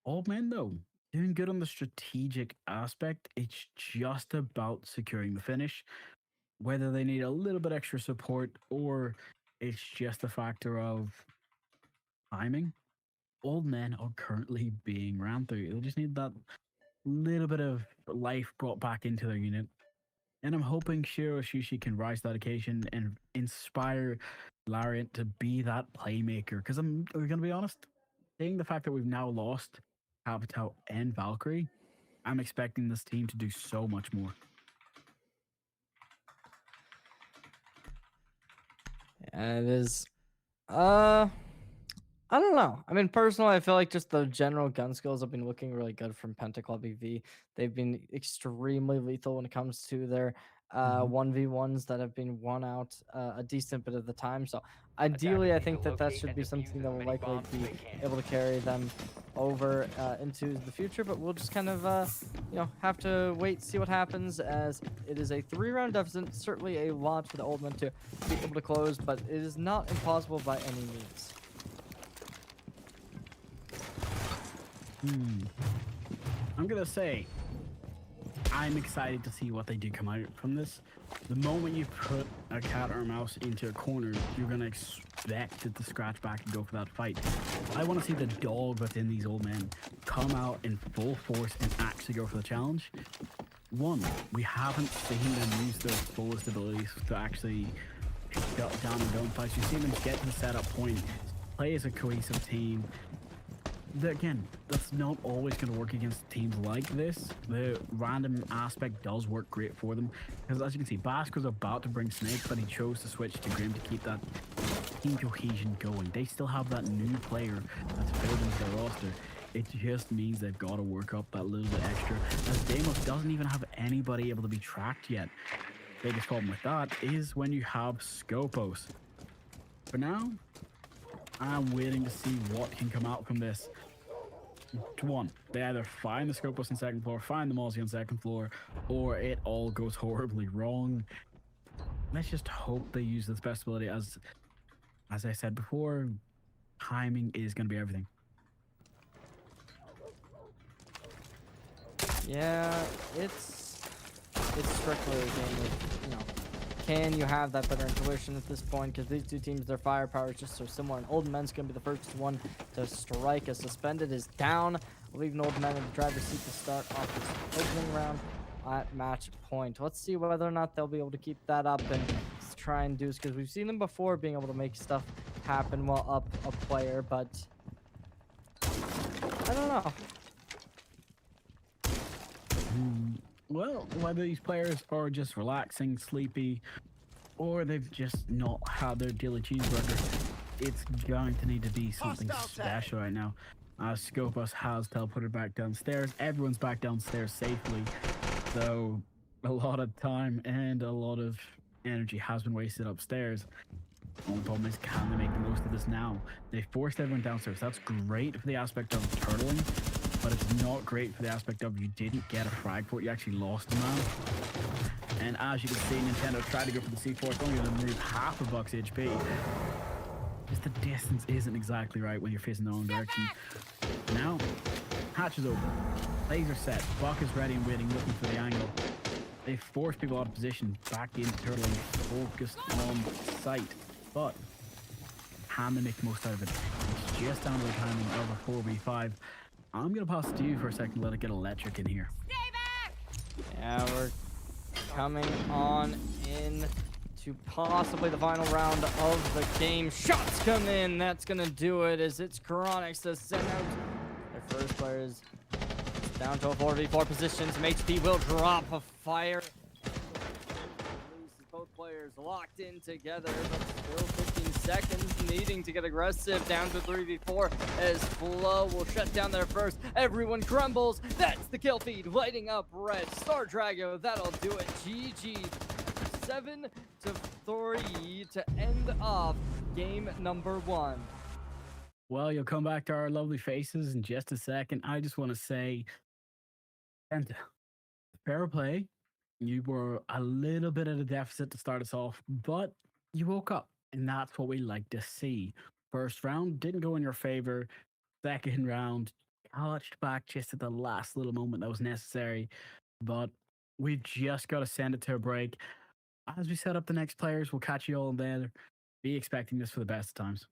Old men, though, doing good on the strategic aspect. It's just about securing the finish, whether they need a little bit extra support or it's just a factor of timing. Old men are currently being ran through. They just need that little bit of life brought back into their unit. And I'm hoping Shiro Shushi can rise to that occasion and inspire Lariat to be that playmaker. Because we're going to be honest, seeing the fact that we've now lost Capital and Valkyrie, I'm expecting this team to do so much more. And it is, I don't know. I mean, personally, I feel like just the general gun skills have been looking really good from Pentaclub EV. They've been extremely lethal when it comes to their 1v1s that have been won out a decent bit of the time. So ideally, I Attackers need think to that that locate should and be defuse something as that will many likely bombs as be they can. able to carry them over into the future. But we'll just kind of, have to wait, see what happens, as it is a 3-round deficit. Certainly a lot for the old men to be able to close, but it is not impossible by any means. I'm going to say, I'm excited to see what they do come out from this. The moment you put a cat or a mouse into a corner, you're going to expect it to scratch back and go for that fight. I want to see the dog within these old men come out in full force and actually go for the challenge. One, we haven't seen them use their fullest abilities to actually shut down and gunfights. You've seen them get to the setup point, play as a cohesive team. Again, that's not always going to work against teams like this. The random aspect does work great for them, because as you can see, Bask was about to bring Snake, but he chose to switch to Grim to keep that team cohesion going. They still have that new player that's building their roster. It just means they've got to work up that little bit extra, as Deimos doesn't even have anybody able to be tracked yet. Biggest problem with that is when you have Scopos. For now, I'm waiting to see what can come out from this. One, they either find the Scopus on second floor, find the Mozzie on second floor, or it all goes horribly wrong. Let's just hope they use this best ability. As I said before, timing is going to be everything. Yeah, it's strictly a game of, can you have that better intuition at this point? Because these two teams, their firepower is just so similar. And Old Men's going to be the first one to strike. As Suspended is down, leaving Old Men in the driver's seat to start off this opening round at match point. Let's see whether or not they'll be able to keep that up and try and do this, because we've seen them before being able to make stuff happen while up a player, but I don't know. Well, whether these players are just relaxing, sleepy, or they've just not had their daily cheeseburger, it's going to need to be something special right now. Scopus has teleported back downstairs. Everyone's back downstairs safely, though a lot of time and a lot of energy has been wasted upstairs. The only problem is, can they make the most of this now? They forced everyone downstairs. That's great for the aspect of turtling, but it's not great for the aspect of you didn't get a frag port, you actually lost a man. And as you can see, Nintendo tried to go for the C4, it's only going to remove half of Buck's HP. Just the distance isn't exactly right when you're facing the wrong direction. Now, hatch is open. Laser set. Buck is ready and waiting, looking for the angle. They force people out of position, back into turtling, focused on sight. But can they make the most out of it? It's just down to the timing of a 4v5. I'm going to pass it to you for a second to let it get electric in here. Stay back! Yeah, we're coming on in to possibly the final round of the game. Shots come in. That's going to do it, as it's Chronics to send out their first players down to a 4v4 position. Some HP will drop a fire. Both players locked in together, but still 15 seconds, needing to get aggressive. Down to 3v4 as Flow will shut down there first. Everyone crumbles. That's the kill feed, lighting up red. Star Drago, that'll do it. GG. 7-3 to end off game number 1. Well, you'll come back to our lovely faces in just a second. I just want to say And fair play, you were a little bit at a deficit to start us off, but you woke up, and that's what we like to see. First round didn't go in your favor. Second round, touched back just at the last little moment that was necessary, but we've just got to send it to a break. As we set up the next players, we'll catch you all there. Be expecting this for the best of times.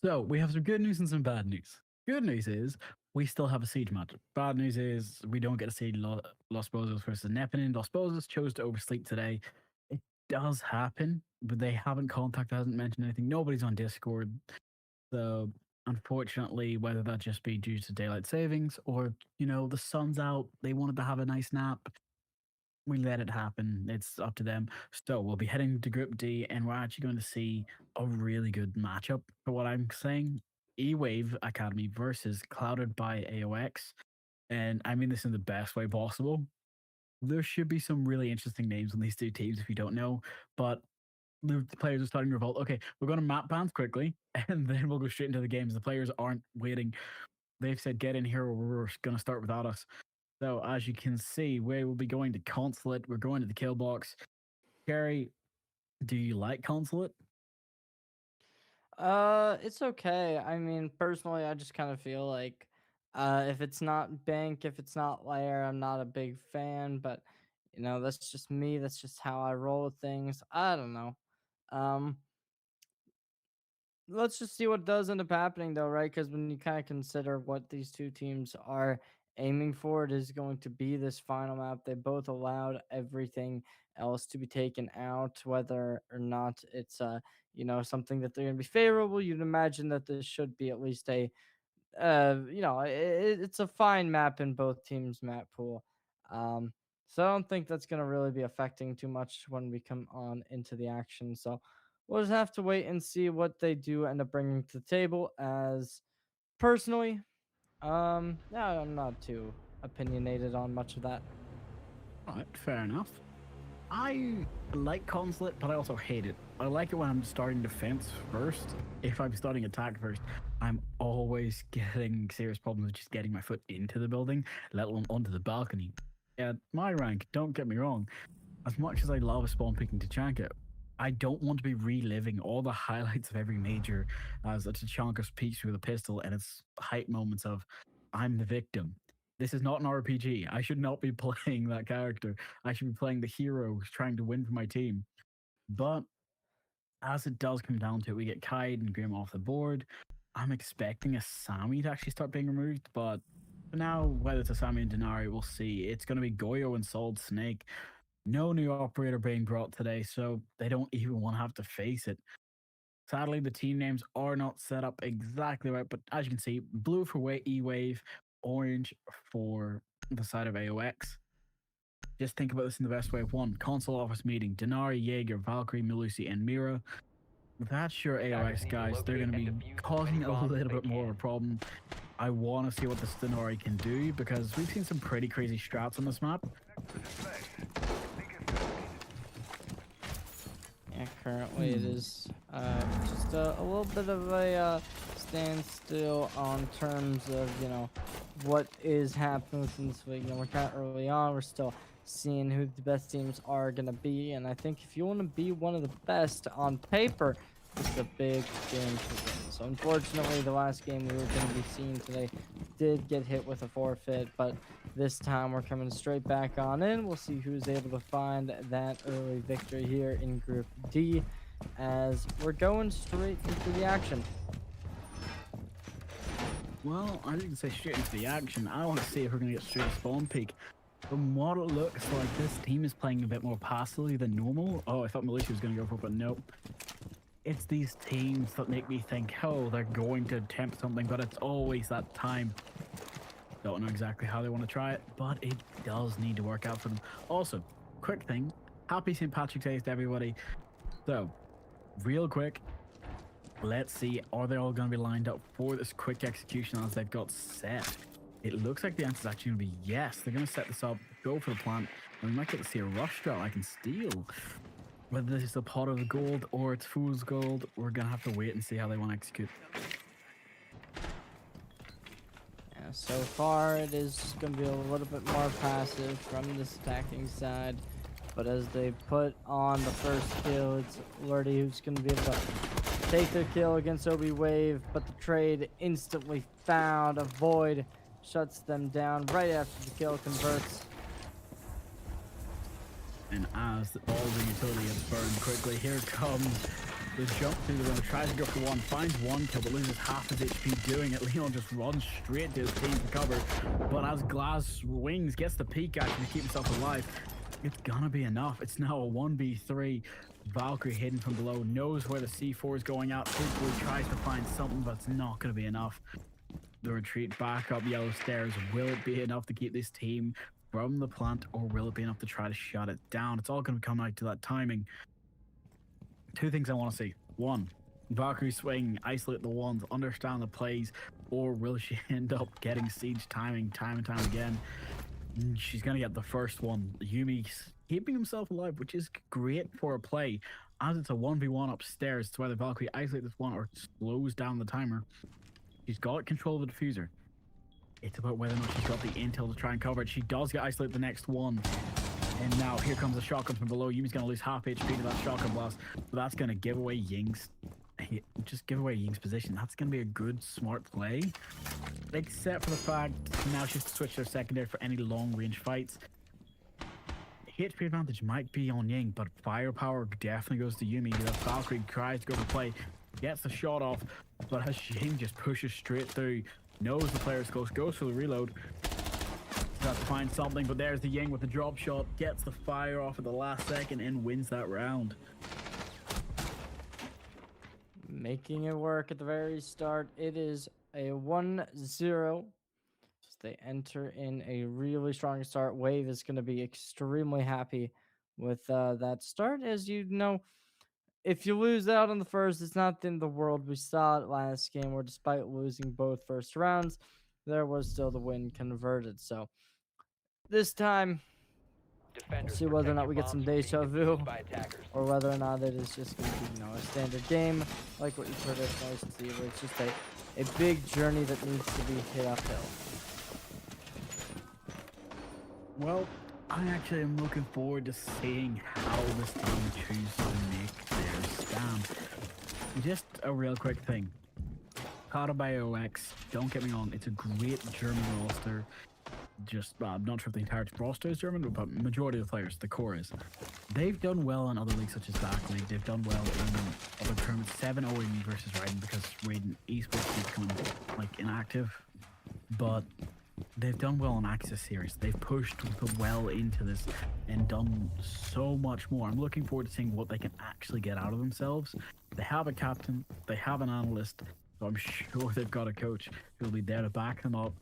So we have some good news and some bad news. Good news is we still have a siege match. Bad news is we don't get to see Los Bozos versus Nepenin. Los Bozos chose to oversleep today. It does happen, but they haven't contacted, hasn't mentioned anything. Nobody's on Discord. So unfortunately, whether that just be due to daylight savings or, the sun's out, they wanted to have a nice nap, we let it happen. It's up to them. So we'll be heading to Group D, and we're actually going to see a really good matchup for what I'm saying. E-Wave Academy versus Clouded by AOX. And I mean this in the best way possible. There should be some really interesting names on these two teams if you don't know, but the players are starting to revolt. Okay, we're going to map bans quickly, and then we'll go straight into the games. The players aren't waiting. They've said, get in here or we're going to start without us. So as you can see, we will be going to Consulate. We're going to the kill box. Gary, do you like Consulate? It's okay. I mean, personally, I just kind of feel like, if it's not bank, if it's not layer, I'm not a big fan. But that's just me. That's just how I roll with things. I don't know. Um, let's just see what does end up happening, though, right? Because when you kind of consider what these two teams are aiming for, it is going to be this final map. They both allowed everything else to be taken out, whether or not it's something that they're going to be favorable. You'd imagine that this should be at least a it's a fine map in both teams' map pool. Um, so I don't think that's going to really be affecting too much when we come on into the action. So we'll just have to wait and see what they do end up bringing to the table. As personally, yeah, I'm not too opinionated on much of that. All right, fair enough. I like Consulate, but I also hate it. I like it when I'm starting defense first. If I'm starting attack first, I'm always getting serious problems with just getting my foot into the building, let alone onto the balcony. At my rank, don't get me wrong, as much as I love spawn picking Tachanka, I don't want to be reliving all the highlights of every major as a Tachanka peeks through the pistol and its hype moments of, I'm the victim. This is not an RPG. I should not be playing that character. I should be playing the hero who's trying to win for my team. But as it does come down to it, we get Kaid and Grim off the board. I'm expecting a Sammy to actually start being removed, but for now, whether it's a Sammy and Denari, we'll see. It's going to be Goyo and Solid Snake. No new operator being brought today, so they don't even want to have to face it. Sadly, the team names are not set up exactly right, but as you can see, blue for E-Wave, orange for the side of AOX. Just think about this in the best way. One, console office meeting. Denari, Jaeger, Valkyrie, Melusi, and Mira. That's your AOX, guys. They're going to be causing a little bit more of a problem. I want to see what the Denari can do because we've seen some pretty crazy strats on this map. Yeah, currently it is just a little bit of a standstill on terms of what is happening within this league. We're kind of early on. We're still seeing who the best teams are going to be, and I think if you want to be one of the best on paper, this is a big game to win. So unfortunately, the last game we were going to be seeing today did get hit with a forfeit, but this time we're coming straight back on in. We'll see who's able to find that early victory here in Group D as we're going straight into the action. Well, I didn't say straight into the action. I want to see if we're going to get straight to spawn peak. From what it looks like, this team is playing a bit more passively than normal. Oh, I thought Militia was going to go for it, but nope. It's these teams that make me think, oh, they're going to attempt something, but it's always that time. Don't know exactly how they want to try it, but it does need to work out for them. Also, quick thing, happy St. Patrick's Day to everybody. So, real quick, let's see, are they all going to be lined up for this quick execution as they've got set? It looks like the answer is actually going to be yes. They're going to set this up, go for the plant, and we might get to see a rush strat I can steal. Whether this is a pot of gold or it's fool's gold, we're going to have to wait and see how they want to execute. Yeah, so far it is going to be a little bit more passive from this attacking side. But as they put on the first kill, it's Lurdy who's going to be able to take their kill against Obi Wave. But the trade instantly found. A void shuts them down right after the kill converts. And as all the utility is burned quickly, here comes The jump through the room, tries to go for one, finds one kill, but loses half his HP doing it. Leon just runs straight to his team to cover. But as Glass Wings gets the peek actually to keep himself alive, it's gonna be enough. It's now a 1v3. Valkyrie hidden from below, knows where the C4 is going out, hopefully tries to find something, but it's not gonna be enough. The retreat back up yellow stairs. Will it be enough to keep this team from the plant, or will it be enough to try to shut it down? It's all gonna come out to that timing. Two things I want to see. One, Valkyrie swing, isolate the ones, understand the plays, or will she end up getting siege timing time and time again? She's going to get the first one. Yumi's keeping himself alive, which is great for a play. As it's a 1v1 upstairs, it's whether Valkyrie isolates this one or slows down the timer. She's got control of the diffuser. It's about whether or not she's got the intel to try and cover it. She does get isolate the next one. And now here comes a shotgun from below. Yumi's going to lose half HP to that shotgun blast. But that's going to give away Ying's. Just give away Ying's position. That's going to be a good, smart play. Except for the fact now she has to switch their secondary for any long-range fights. HP advantage might be on Ying, but firepower definitely goes to Yumi. The Valkyrie tries to go for play, gets the shot off, but as Ying just pushes straight through, knows the player's close, goes for the reload. Got to find something, but there's the Ying with the drop shot, gets the fire off at the last second and wins that round. Making it work at the very start. It is a 1-0. They enter in a really strong start. Wave is going to be extremely happy with that start. As you know, if you lose out on the first, it's not the end of the world. We saw it last game where despite losing both first rounds, there was still the win converted. So this time, we'll see whether or not we get some deja vu, or whether or not it is just going to be, a standard game like what you traditionally see, where it's just a big journey that needs to be hit uphill. Well, I actually am looking forward to seeing how this team chooses to make their stand. Just a real quick thing. Caught by OX, don't get me wrong, it's a great German roster. Just, I'm not sure if the entire roster is German, but majority of the players, the core is. They've done well in other leagues such as Back League. They've done well in other tournaments, 7-0 versus Raiden, because Raiden esports keeps becoming inactive. But they've done well in Axis series. They've pushed well into this and done so much more. I'm looking forward to seeing what they can actually get out of themselves. They have a captain, they have an analyst, so I'm sure they've got a coach who'll be there to back them up.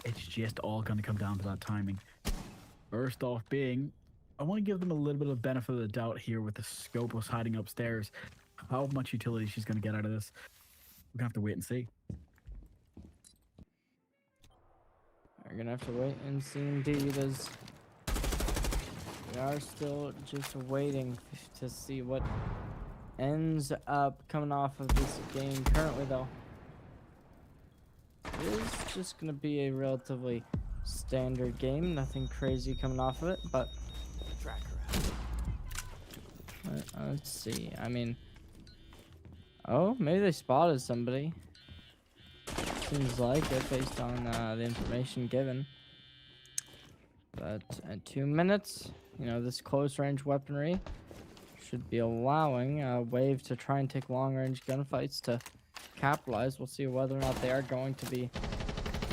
It's just all going to come down to that timing. First off being, I want to give them a little bit of benefit of the doubt here with the Scopus hiding upstairs. How much utility she's going to get out of this, we're going to have to wait and see. We're going to have to wait and see indeed, as we are still just waiting to see what ends up coming off of this game currently, though. It is just going to be a relatively standard game. Nothing crazy coming off of it, but let's see. I mean, oh, maybe they spotted somebody. Seems like it based on the information given. But at 2 minutes, this close range weaponry should be allowing Wave to try and take long range gunfights to capitalize. We'll see whether or not they are going to be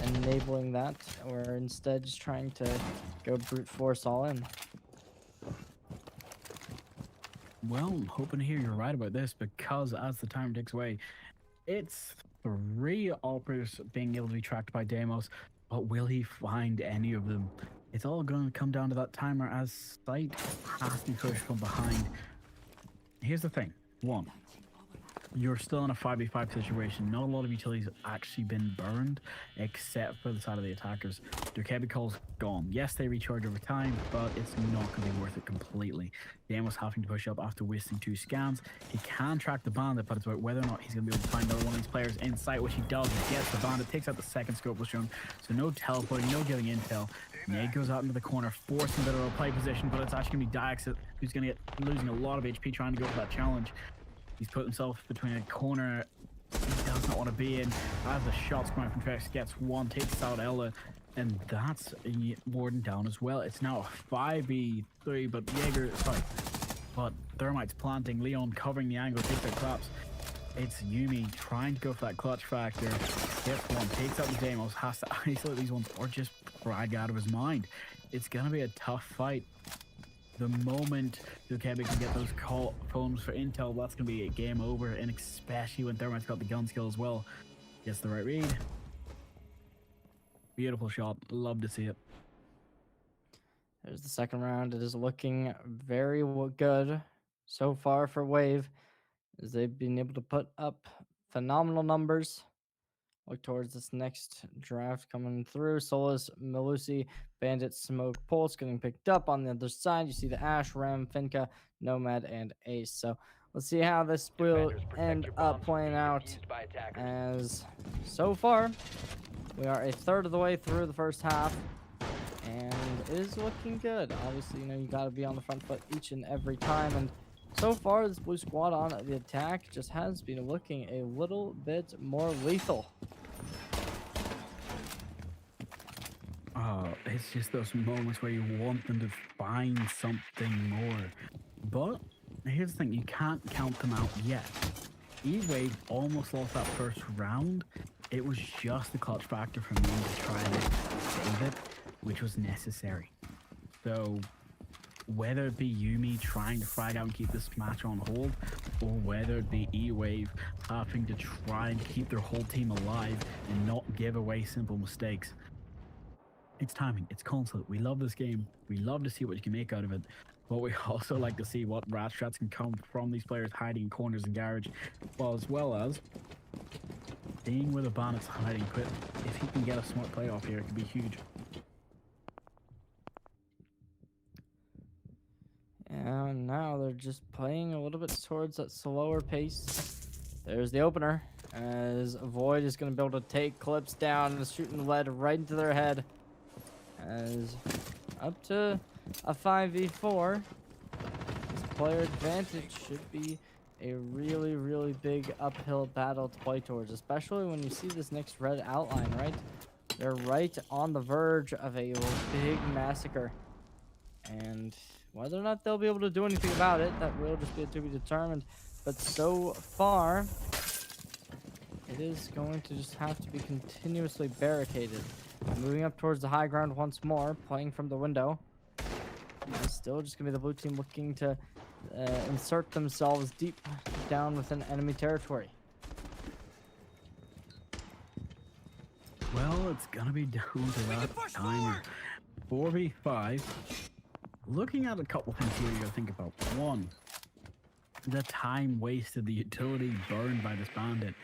enabling that, or instead just trying to go brute force all in. Well, I'm hoping to hear you're right about this, because as the timer ticks away, it's 3 operators being able to be tracked by Deimos, but will he find any of them? It's all going to come down to that timer, as Sight has to be pushed from behind. Here's the thing. 1, you're still in a 5v5 situation. Not a lot of utilities have actually been burned, except for the side of the attackers. Their chemicals gone. Yes, they recharge over time, but it's not going to be worth it completely. Deimos having to push up after wasting 2 scans. He can track the bandit, but it's about whether or not he's going to be able to find another one of these players in sight, which he does. He gets the bandit, takes out the second scope was shown. So no teleporting, no giving intel. Nate goes out into the corner, forcing a bit of a play position, but it's actually going to be Diax who's going to get losing a lot of HP trying to go for that challenge. He's put himself between a corner he does not want to be in. As the shots coming from Trex, gets one, takes out Ella, and that's Warden down as well. It's now a 5v3, but Thermite's planting, Leon covering the angle, takes out traps. It's Yumi trying to go for that clutch factor. Gets one, takes out the Damos, has to isolate these ones or just drag out of his mind. It's going to be a tough fight. The moment Dukebe can get those phones for intel, that's going to be a game over, and especially when Thermite's got the gun skill as well. Gets the right read. Beautiful shot. Love to see it. There's the second round. It is looking very good so far for Wave, as they've been able to put up phenomenal numbers. Look towards this next draft coming through. Solus, Melusi, Bandit, Smoke, Pulse getting picked up on the other side. You see the Ash, Ram, Finka, Nomad, and Ace. So let's see how this will end up playing out. As so far, we are a third of the way through the first half, and it is looking good. Obviously, you know, you got to be on the front foot each and every time. And so far, this blue squad on the attack just has been looking a little bit more lethal. It's just those moments where you want them to find something more. But here's the thing, you can't count them out yet. E-Wave almost lost that first round. It was just the clutch factor from them to try and save it, which was necessary. So whether it be Yumi trying to frag out and keep this match on hold, or whether it be E-Wave having to try and keep their whole team alive and not give away simple mistakes, it's timing, it's constant. We love this game. We love to see what you can make out of it. But we also like to see what rat strats can come from these players hiding in corners and garage, as well as seeing where the bandit's hiding. But if he can get a smart play off here, it could be huge. And now they're just playing a little bit towards that slower pace. There's the opener, as Void is going to be able to take clips down and shooting lead right into their head. As up to a 5v4, this player advantage should be a really, really big uphill battle to play towards, especially when you see this next red outline, right? They're right on the verge of a big massacre. And whether or not they'll be able to do anything about it, that will just be to be determined. But so far, it is going to just have to be continuously barricaded. Moving up towards the high ground once more, playing from the window. It's still just going to be the blue team looking to insert themselves deep down within enemy territory. Well, it's going to be down to that timer. 4v5. Looking at a couple things here you got to think about. One, the time wasted, the utility burned by this bandit.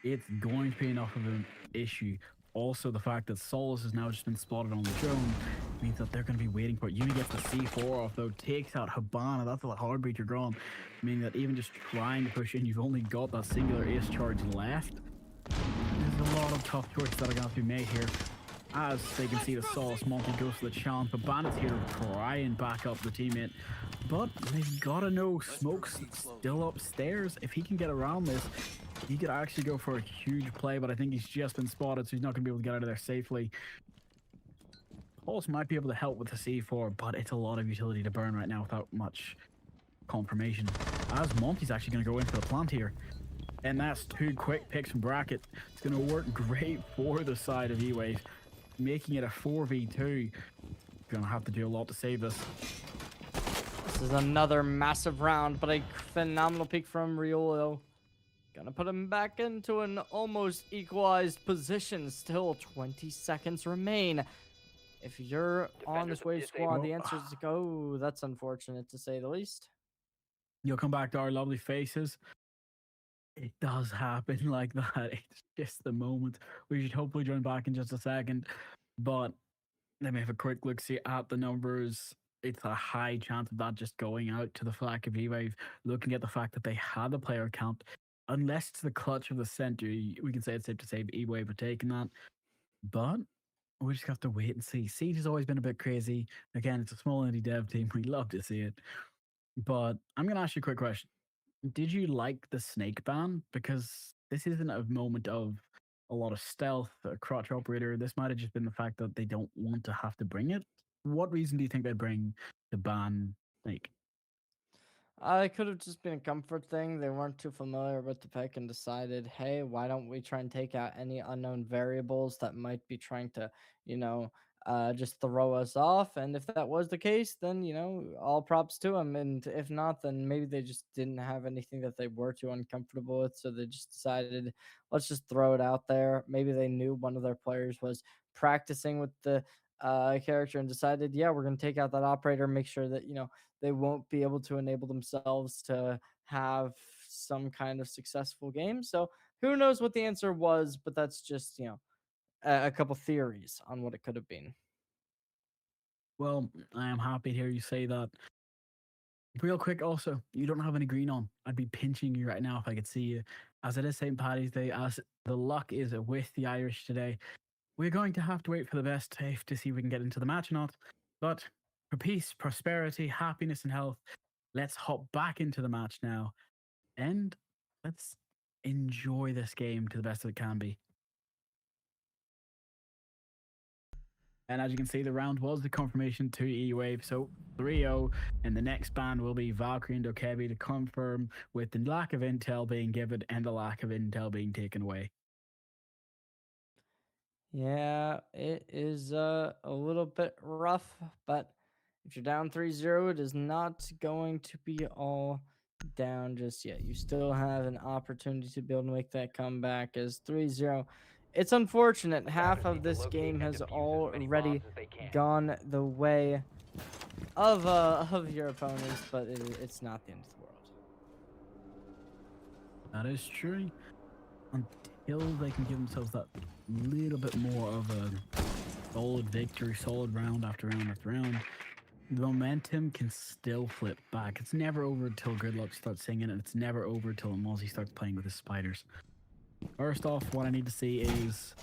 It's going to be enough of an issue. Also, the fact that Solus has now just been spotted on the drone means that they're going to be waiting for it. Yumi gets the C4 off, though, takes out Habana. That's a heartbeat you're gone. Meaning that even just trying to push in, you've only got that singular ace charge left. There's a lot of tough choices that are going to have to be made here. As they can see, the Solus Monty goes for the challenge, but Bandit's here to try and back up the teammate. But they've got to know Smoke's still upstairs. If he can get around this, he could actually go for a huge play, but I think he's just been spotted, so he's not going to be able to get out of there safely. Pulse might be able to help with the C4, but it's a lot of utility to burn right now without much confirmation. As Monty's actually going to go in for the plant here. And that's two quick picks from Bracket. It's going to work great for the side of E-Wave, making it a 4v2. Going to have to do a lot to save this. This is another massive round, but a phenomenal pick from Riolo. Gonna put him back into an almost equalized position. Still 20 seconds remain. If you're on this Wave squad, the answer is to go. That's unfortunate, to say the least. You'll come back to our lovely faces. It does happen like that. It's just the moment. We should hopefully join back in just a second. But let me have a quick look see at the numbers. It's a high chance of that just going out to the flag of E-Wave. Looking at the fact that they had a player count, unless it's the clutch of the center, we can say it's safe to say E-Wave are taking that. But we just have to wait and see. Siege has always been a bit crazy. Again, it's a small indie dev team. We love to see it. But I'm going to ask you a quick question. Did you like the snake ban? Because this isn't a moment of a lot of stealth, a crotch operator. This might have just been the fact that they don't want to have to bring it. What reason do you think they'd bring the ban snake? It could have just been a comfort thing. They weren't too familiar with the pick and decided, hey, why don't we try and take out any unknown variables that might be trying to, you know, just throw us off. And if that was the case, then, all props to them. And if not, then maybe they just didn't have anything that they were too uncomfortable with. So they just decided, let's just throw it out there. Maybe they knew one of their players was practicing with the character and decided, yeah, we're going to take out that operator, make sure that, they won't be able to enable themselves to have some kind of successful game. So who knows what the answer was, but that's just, a couple theories on what it could have been. Well, I am happy to hear you say that. Real quick, also, you don't have any green on. I'd be pinching you right now if I could see you. As it is St. Paddy's Day, as the luck is with the Irish today, we're going to have to wait for the best to see if we can get into the match or not. But for peace, prosperity, happiness, and health, let's hop back into the match now and let's enjoy this game to the best of it can be. And as you can see, the round was the confirmation to E-Wave. So 3-0, and the next ban will be Valkyrie and Dokebi to confirm, with the lack of intel being given and the lack of intel being taken away. Yeah, it is a little bit rough, but if you're down 3-0, it is not going to be all down just yet. You still have an opportunity to be able to make that comeback as 3-0. It's unfortunate. Half of this game has already gone the way of your opponents, but it's not the end of the world. That is true. Until they can give themselves that little bit more of a solid victory, solid round after round after round, the momentum can still flip back. It's never over until Gridlock starts singing, and it's never over until Mozzie starts playing with his spiders. First off, what I need to see is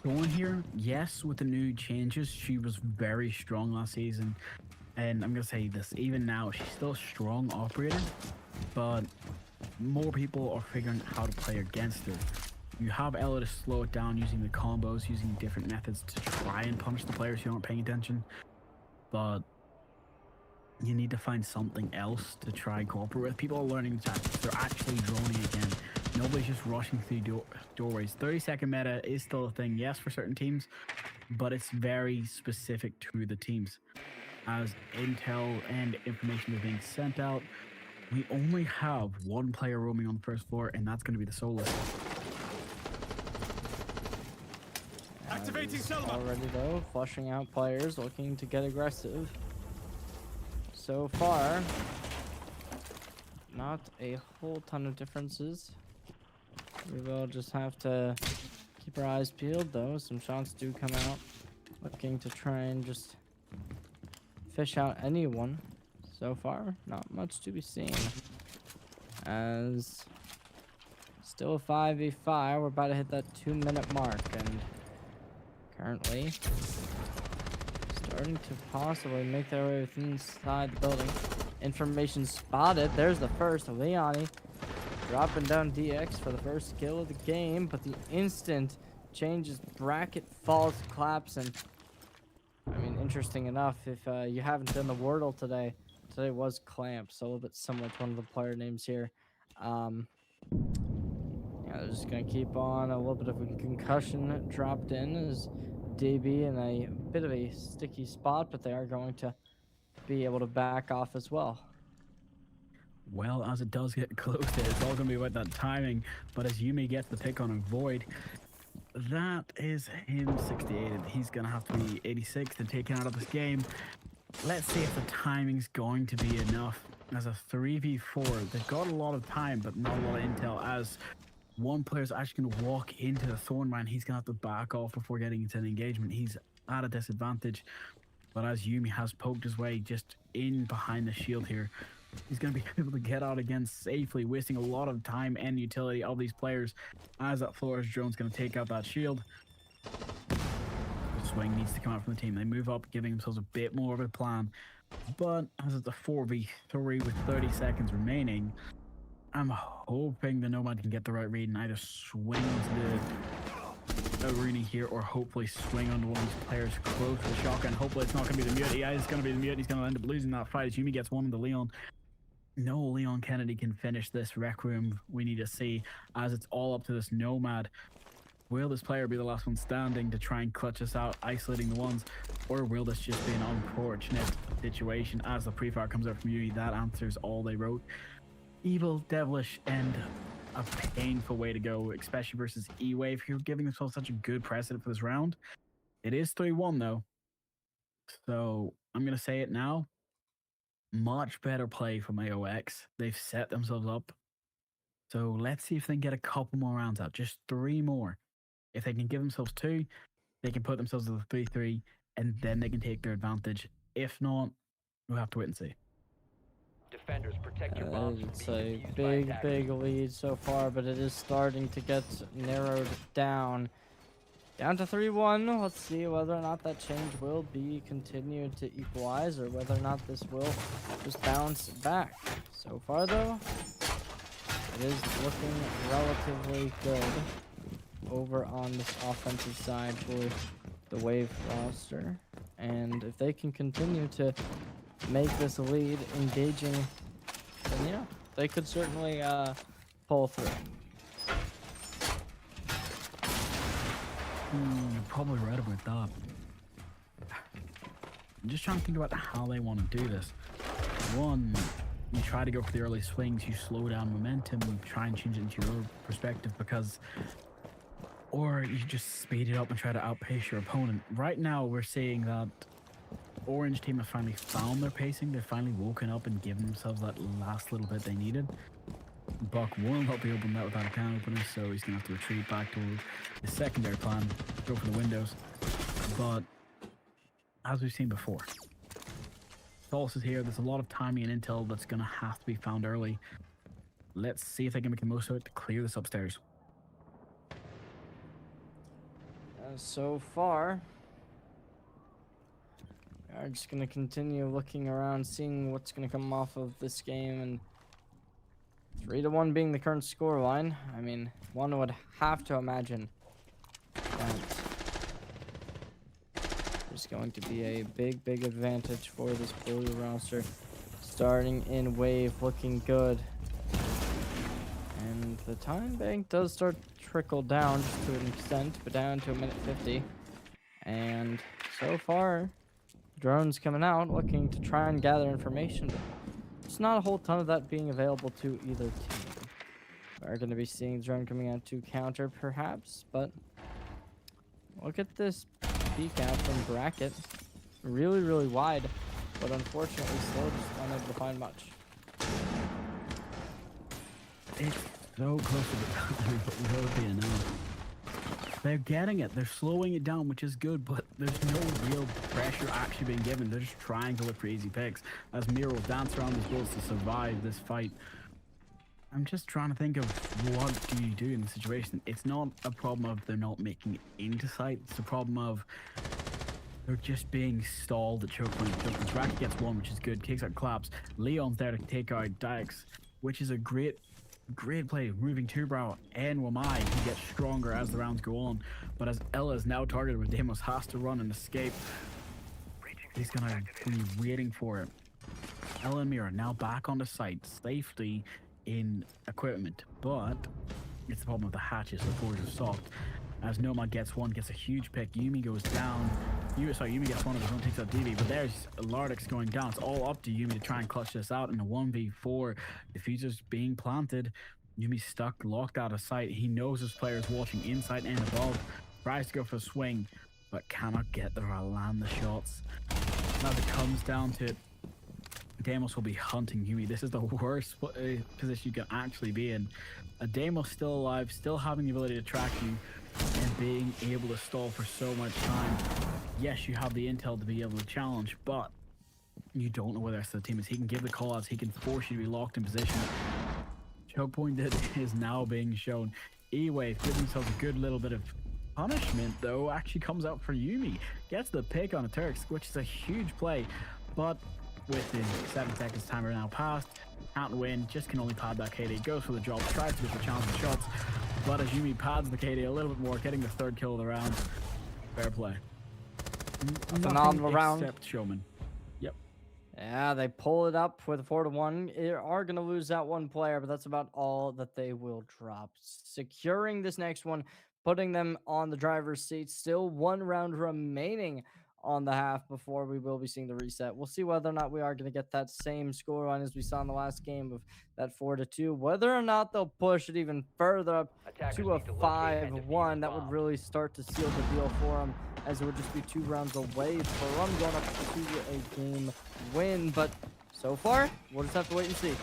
Dawn here. Yes, with the new changes, she was very strong last season. And I'm going to say this, even now, she's still a strong operator, but more people are figuring out how to play against her. You have Ella to slow it down using the combos, using different methods to try and punish the players who aren't paying attention. But you need to find something else to try and cooperate with. People are learning the tactics. They're actually droning again. Nobody's just rushing through doorways. 30-second meta is still a thing, yes, for certain teams, but it's very specific to the teams. As intel and information is being sent out, we only have one player roaming on the first floor, and that's going to be the Solus. Activating Selma. Already though, flushing out players, looking to get aggressive. So far, not a whole ton of differences. We will just have to keep our eyes peeled though. Some shots do come out. Looking to try and just fish out anyone. So far, not much to be seen. As still a 5v5, we're about to hit that 2-minute mark, and currently starting to possibly make their way inside the building. Information spotted. There's the first. Leone dropping down DX for the first kill of the game, but the instant changes bracket falls collapse. And I mean, interesting enough, if you haven't done the Wordle today was Clamp, so a little bit similar to one of the player names here. Yeah, they're just gonna keep on. A little bit of a concussion dropped in as DB in a bit of a sticky spot, but they are going to be able to back off as well. Well, as it does get close there, it's all going to be about that timing. But as Yumi gets the pick on a Void, that is him 68. And he's going to have to be 86 to take out of this game. Let's see if the timing's going to be enough. As a 3v4, they've got a lot of time, but not a lot of intel. As one player's actually going to walk into the Thorn Mine, he's going to have to back off before getting into an engagement. He's at a disadvantage. But as Yumi has poked his way just in behind the shield here, he's going to be able to get out again safely, wasting a lot of time and utility of these players as that Flores drone's going to take out that shield. The swing needs to come out from the team. They move up, giving themselves a bit more of a plan. But as it's a 4v3 with 30 seconds remaining, I'm hoping the Nomad can get the right read and either swing into the arena here or hopefully swing onto one of these players close to the shotgun. Hopefully it's not going to be the mute. Yeah, it's going to be the mute. He's going to end up losing that fight as Yumi gets one of the Leon. no Leon Kennedy can finish this Rec Room. We need to see, as it's all up to this Nomad. Will this player be the last one standing to try and clutch us out, isolating the ones, or will this just be an unfortunate situation as the pre-fire comes out from Yui? That answers all they wrote. Evil, devilish, and a painful way to go, especially versus E-Wave, who are giving themselves such a good precedent for this round. It is 3-1 though, so I'm going to say it now. Much better play from AOX. They've set themselves up. So let's see if they can get a couple more rounds out, just 3 more. If they can give themselves 2, they can put themselves at the 3-3, and then they can take their advantage. If not, we'll have to wait and see. Defenders, protect your bombs from It's being a defused by attackers. big lead so far, but it is starting to get narrowed down. Down to 3-1. Let's see whether or not that change will be continued to equalize, or whether or not this will just bounce back. So far, though, it is looking relatively good over on this offensive side for the Wave roster. And if they can continue to make this lead engaging, then yeah, they could certainly pull through. You're probably right about that. I'm just trying to think about how they want to do this. One, you try to go for the early swings, you slow down momentum, you try and change it into your perspective, because, or you just speed it up and try to outpace your opponent. Right now, we're seeing that Orange team have finally found their pacing. They've finally woken up and given themselves that last little bit they needed. Buck will not be opening that without a can opener, so he's going to have to retreat back to his secondary plan, go for the windows. But as we've seen before, Thales is here. There's a lot of timing and intel that's going to have to be found early. Let's see if they can make the most of it to clear this upstairs. So far, we are just going to continue looking around, seeing what's going to come off of this game, and 3-1 being the current score line. I mean, one would have to imagine that there's going to be a big advantage for this blue roster. Starting in Wave, looking good. And the time bank does start to trickle down just to an extent, but down to 1:50. And so far, drones coming out looking to try and gather information, but there's not a whole ton of that being available to either team. We're going to be seeing drone coming out to counter perhaps, but look at this peek out from Bracket. Really wide, but unfortunately still just unable to find much. It's so close to the time, but will be enough. They're getting it. They're slowing it down, which is good, but there's no real pressure actually being given. They're just trying to look for easy picks as Miro will dance around these bullets to survive this fight. I'm just trying to think of what do you do in the situation. It's not a problem of they're not making it into sight. It's a problem of they're just being stalled at choke point. Bracket gets one, which is good. Kicks out Claps. Leon's there to take out Dykes, which is a great play. Moving to Brow and Wamai, he gets stronger as the rounds go on. But as Ella is now targeted, where Demos has to run and escape, he's gonna be waiting for it. Ella and Mira now back on the site, safely in equipment, but it's the problem with the hatches. The forwards are soft. As Nomad gets one, gets a huge pick. Yumi goes down. Yumi gets one of his own, takes out DV, but there's Lardix going down. It's all up to Yumi to try and clutch this out in a 1v4. Diffuser's being planted. Yumi's stuck, locked out of sight. He knows his player's watching inside and above. Tries to go for a swing, but cannot get there or land the shots. Now it comes down to it, Damos will be hunting Yumi. This is the worst position you can actually be in. A Damos still alive, still having the ability to track you, and being able to stall for so much time. Yes, you have the intel to be able to challenge, but you don't know where the rest of the team is. He can give the call-outs, he can force you to be locked in position. Choke point that is now being shown. E-Wave gives himself a good little bit of punishment, though. Actually comes out for Yumi. Gets the pick on a Turks, which is a huge play, but within 7 seconds timer now passed, can't win, just can only pad that KD, goes for the drop, tries to get the challenge shots, but as Yumi pads the KD a little bit more, getting the 3rd kill of the round. Fair play. Phenomenal round. Except Showman. Yep. Yeah, they pull it up with a 4-1. They are going to lose that one player, but that's about all that they will drop. Securing this next one, putting them on the driver's seat. Still one round remaining on the half before we will be seeing the reset. We'll see whether or not we are going to get that same scoreline as we saw in the last game of that 4-2. Whether or not they'll push it even further up Attackers to a need to locate and defuse 5-1, the that would bomb. really start to seal the deal for them, as it would just be 2 rounds away from going up to a game win. But so far, we'll just have to wait and see.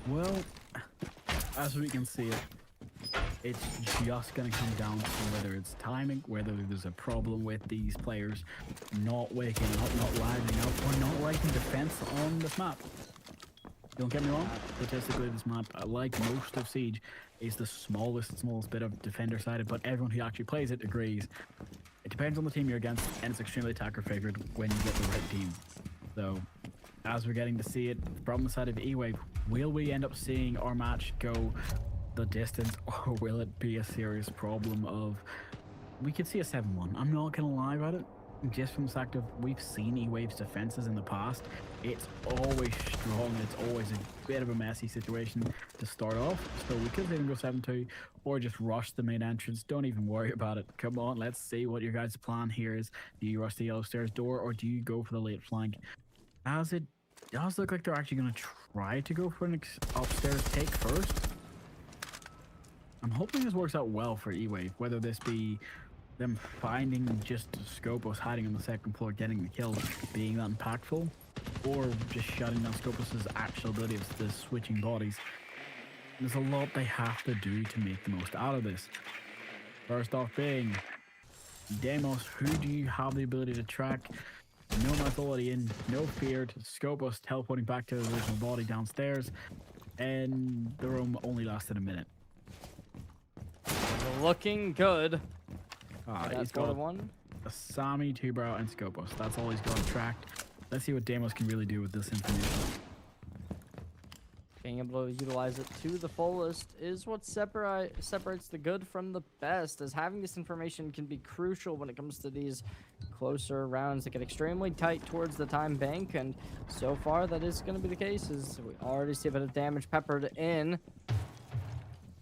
Well, as we can see it's just going to come down to whether it's timing, whether there's a problem with these players not waking up, not livening up, or not liking defense on this map. Don't get me wrong, statistically this map, like most of Siege, is the smallest bit of defender sided, but everyone who actually plays it agrees. It depends on the team you're against, and it's extremely attacker favored when you get the right team. So, as we're getting to see it from the side of E-Wave, will we end up seeing our match go the distance, or will it be a serious problem of, we could see a 7-1. I'm not gonna lie about it, just from the fact of we've seen E-Wave's defenses in the past. It's always strong, it's always a bit of a messy situation to start off, so we could even go 7-2 or just rush the main entrance. Don't even worry about it. Come on, let's see what your guys' plan here is. Do you rush the yellow stairs door, or do you go for the late flank? As it does look like they're actually going to try to go for an upstairs take first. I'm hoping this works out well for E-Wave, whether this be them finding just Scopus hiding on the second floor, getting the kill, being that impactful, or just shutting down Scopus's actual ability of the switching bodies. There's a lot they have to do to make the most out of this. First off being, Deimos, who do you have the ability to track? No authority in, no feared, Scopus teleporting back to the original body downstairs, and the room only lasted a minute. Looking good. He's got a Sami, Two-Brow, and Scopus. That's all he's got tracked. Let's see what Deimos can really do with this information. Being able to utilize it to the fullest is what separates the good from the best, as having this information can be crucial when it comes to these closer rounds that get extremely tight towards the time bank, and so far that is going to be the case, as we already see a bit of damage peppered in.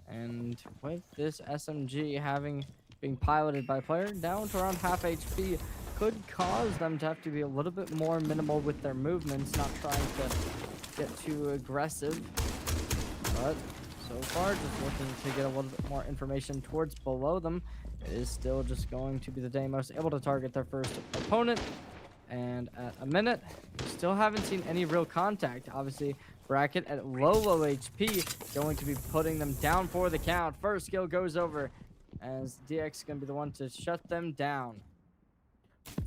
And with this SMG being piloted by a player down to around half HP, could cause them to have to be a little bit more minimal with their movements, not trying to get too aggressive. But so far, just looking to get a little bit more information towards below them. It is still just going to be the Deimos able to target their first opponent. And at a minute, still haven't seen any real contact. Obviously, Bracket at low HP, going to be putting them down for the count. First skill goes over, as DX is going to be the one to shut them down.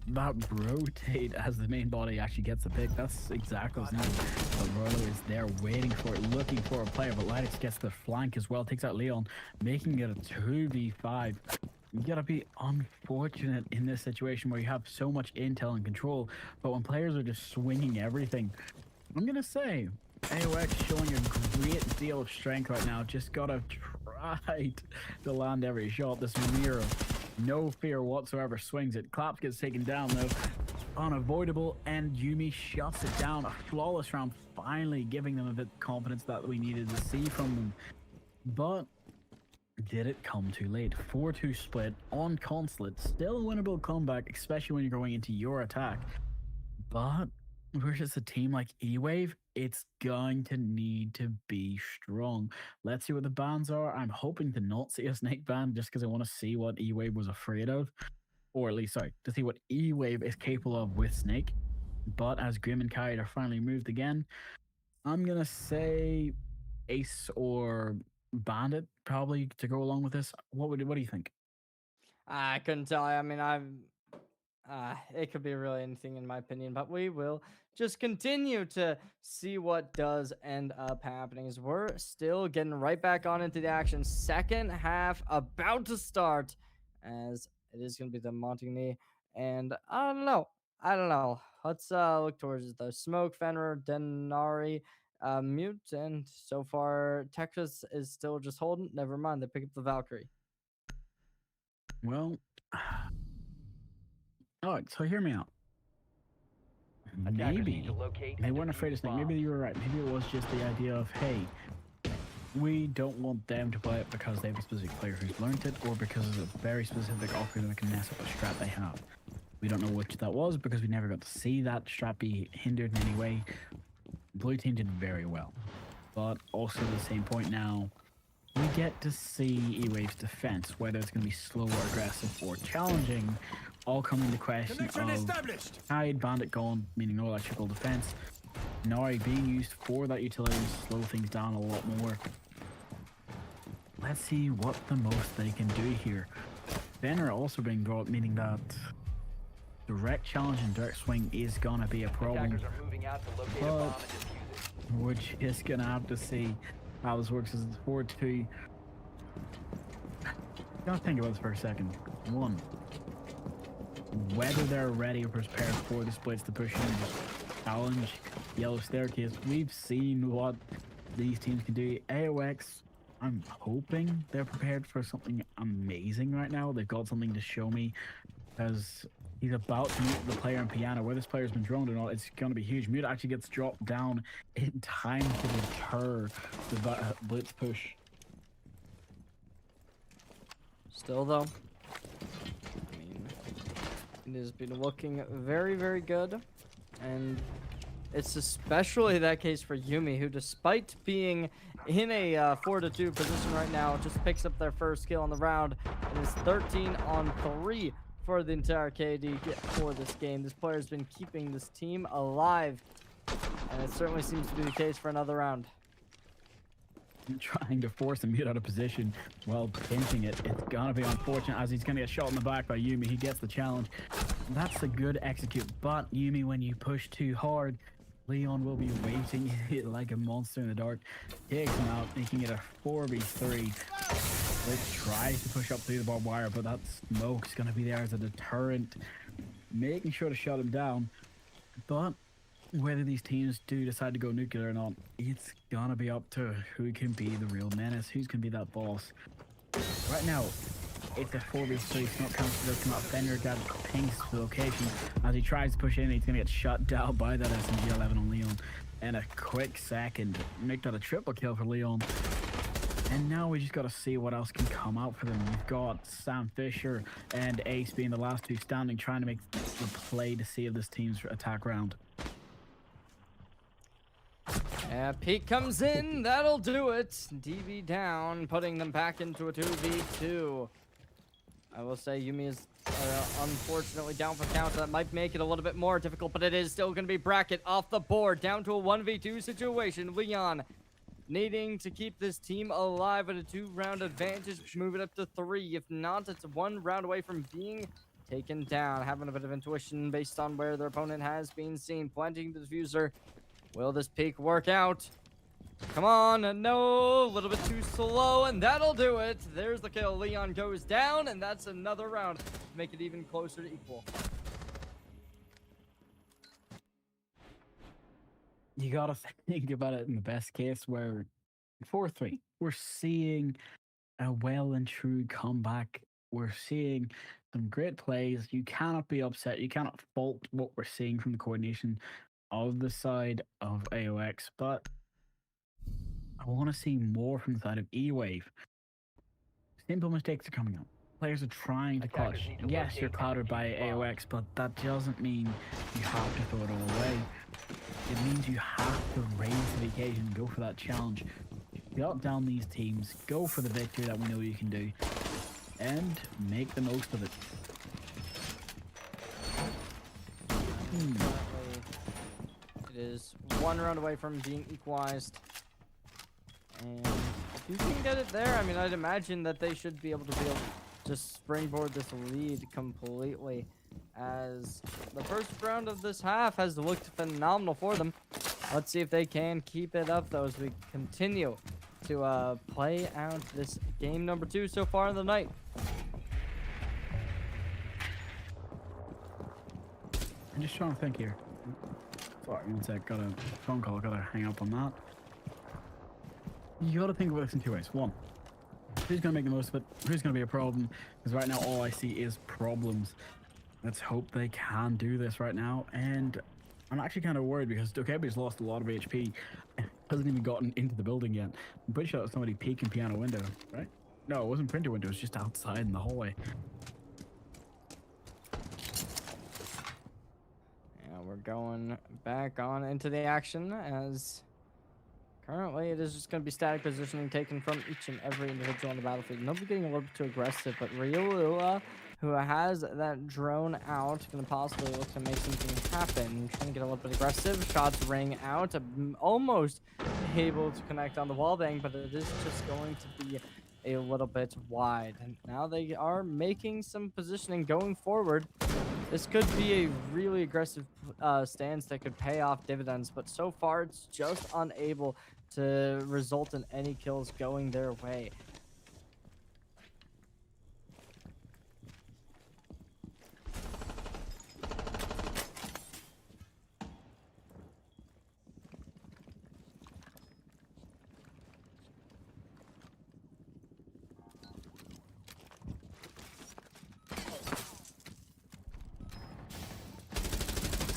That rotate as the main body actually gets the pick. That's exactly what's needed. But Rolo is there waiting for it, looking for a player, but Lydex gets the flank as well, takes out Leon, making it a 2v5. You gotta be unfortunate in this situation where you have so much intel and control, but when players are just swinging everything, I'm gonna say AOX showing a great deal of strength right now. Just gotta try to land every shot. This mirror, no fear whatsoever, swings it. Claps gets taken down though, unavoidable, and Yumi shuts it down. A flawless round, finally giving them a bit of confidence that we needed to see from them. But did it come too late? 4-2 split on Consulate, still a winnable comeback, especially when you're going into your attack. But versus a team like E-Wave, it's going to need to be strong. Let's see what the bans are. I'm hoping to not see a Snake ban, just because I want to see what E-Wave was afraid of. Or at least, sorry, to see what E-Wave is capable of with Snake. But as Grim and Kite are finally moved again, I'm going to say Ace or Bandit probably to go along with this. What do you think? I couldn't tell. I mean, it could be really anything in my opinion, but we will just continue to see what does end up happening, as we're still getting right back on into the action. Second half about to start, as it is going to be the Montigny, and I don't know. Let's look towards the Smoke, Fenrir, Denari, Mute, and so far Texas is still just holding. Never mind, they pick up the Valkyrie. Well, all right, so hear me out. Attackers need maybe to locate they and weren't afraid defuse of Snake. Maybe bombs. you were right. Maybe it was just the idea of, hey, we don't want them to play it because they have a specific player who's learned it, or because it's a very specific offer that can mess up a strat they have. We don't know which that was because we never got to see that strat be hindered in any way. Blue team did very well, but also at the same point now, we get to see E-Wave's defense, whether it's going to be slow or aggressive or challenging, all come into question of Tide, Bandit gone, meaning no electrical defense, Nari being used for that utility to slow things down a lot more. Let's see what the most they can do here. Banner also being brought, meaning that direct challenge and direct swing is going to be a problem. Attackers are moving out to locate a bomb and defuse it. We're just going to have to see how this works as it's 4-2. Gotta think about this for a second. One, whether they're ready or prepared for the splits to push in and just challenge Yellow Staircase. We've seen what these teams can do. AOX, I'm hoping they're prepared for something amazing right now. They've got something to show me, because he's about to meet the player in piano. Where this player's been droned or not, it's going to be huge. Mute actually gets dropped down in time to deter the blitz push. Still though, I mean, it has been looking very, very good, and it's especially that case for Yumi, who, despite being in a 4-2 position right now, just picks up their first kill on the round and is 13 on 3 for the entire KD for this game. This player has been keeping this team alive, and it certainly seems to be the case for another round. Trying to force him out of position while pinching it. It's gonna be unfortunate, as he's gonna get shot in the back by Yumi. He gets the challenge. That's a good execute, but Yumi, when you push too hard, Leon will be waiting like a monster in the dark. Takes him out, making it a 4v3. Blitz tries to push up through the barbed wire, but that smoke's gonna be there as a deterrent, making sure to shut him down. But whether these teams do decide to go nuclear or not, it's gonna be up to who can be the real menace, who's gonna be that boss. Right now, it's a 4v3, it's not counted to come out. Fender got pings to the location. As he tries to push in, he's gonna get shut down by that SMG-11 on Leon. In a quick second, make that a triple kill for Leon. And now we just gotta see what else can come out for them. We've got Sam Fisher and Ace being the last two standing, trying to make the play to save this team's attack round. Yeah, Pete comes in, that'll do it. DB down, putting them back into a 2v2. I will say Yumi is unfortunately down for count, so that might make it a little bit more difficult, but it is still going to be bracket off the board, down to a 1v2 situation. Leon needing to keep this team alive at a 2-round advantage, move it up to 3. If not, it's 1 round away from being taken down. Having a bit of intuition based on where their opponent has been seen. Planting the diffuser. Will this peak work out? Come on, no, a little bit too slow, and that'll do it. There's the kill. Leon goes down, and that's another round to make it even closer to equal. You gotta think about it in the best case, where 4-3, we're seeing a well and true comeback. We're seeing some great plays. You cannot be upset. You cannot fault what we're seeing from the coordination of the side of AOX, but I want to see more from the side of E-Wave. Simple mistakes are coming up. Players are trying to Attackers clutch. need to Yes, locate you're and clouded by defuse bombs. AOX, but that doesn't mean you have to throw it all away. It means you have to raise to the occasion and go for that challenge. Shut down these teams, go for the victory that we know you can do, and make the most of it. It is 1 round away from being equalized. And if you can get it there, I mean, I'd imagine that they should be able to just springboard this lead completely, as the first round of this half has looked phenomenal for them. Let's see if they can keep it up, though, as we continue to play out this game number 2 so far in the night. I'm just trying to think here. Sorry, one sec. Got a phone call. Gotta hang up on that. You gotta think about this in 2 ways. One, who's gonna make the most of it? Who's gonna be a problem? Because right now all I see is problems. Let's hope they can do this right now. And I'm actually kind of worried because Dokebi's lost a lot of HP. Hasn't even gotten into the building yet. I'm pretty sure it was somebody peeking piano window, right? No, it wasn't printer window. It was just outside in the hallway. Yeah, we're going back on into the action as currently it is just going to be static positioning taken from each and every individual on the battlefield. Nobody getting a little bit too aggressive, but Ryula, who has that drone out, going to possibly look to make something happen. Trying to get a little bit aggressive. Shots ring out. Almost able to connect on the wall bang, but it is just going to be a little bit wide. And now they are making some positioning going forward. This could be a really aggressive stance that could pay off dividends, but so far it's just unable to result in any kills going their way.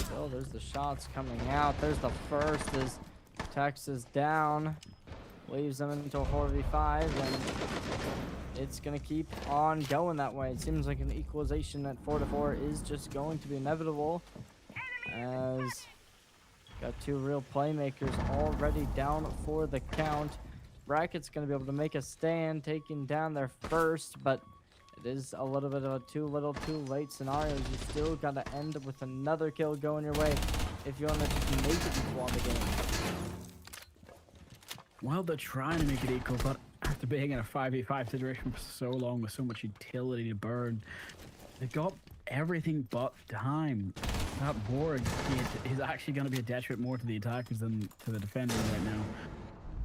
Still, there's the shots coming out. There's the first as Texas down. Leaves them into a 4v5, and it's going to keep on going that way. It seems like an equalization at 4-4 is just going to be inevitable, as got two real playmakers already down for the count. Bracket's going to be able to make a stand, taking down their first, but it is a little bit of a too little too late scenario. You still got to end with another kill going your way if you want to make it equal on the game. Well, they're trying to make it equal, but after being in a 5v5 situation for so long with so much utility to burn, they got everything but time. That board is actually going to be a detriment more to the attackers than to the defenders right now.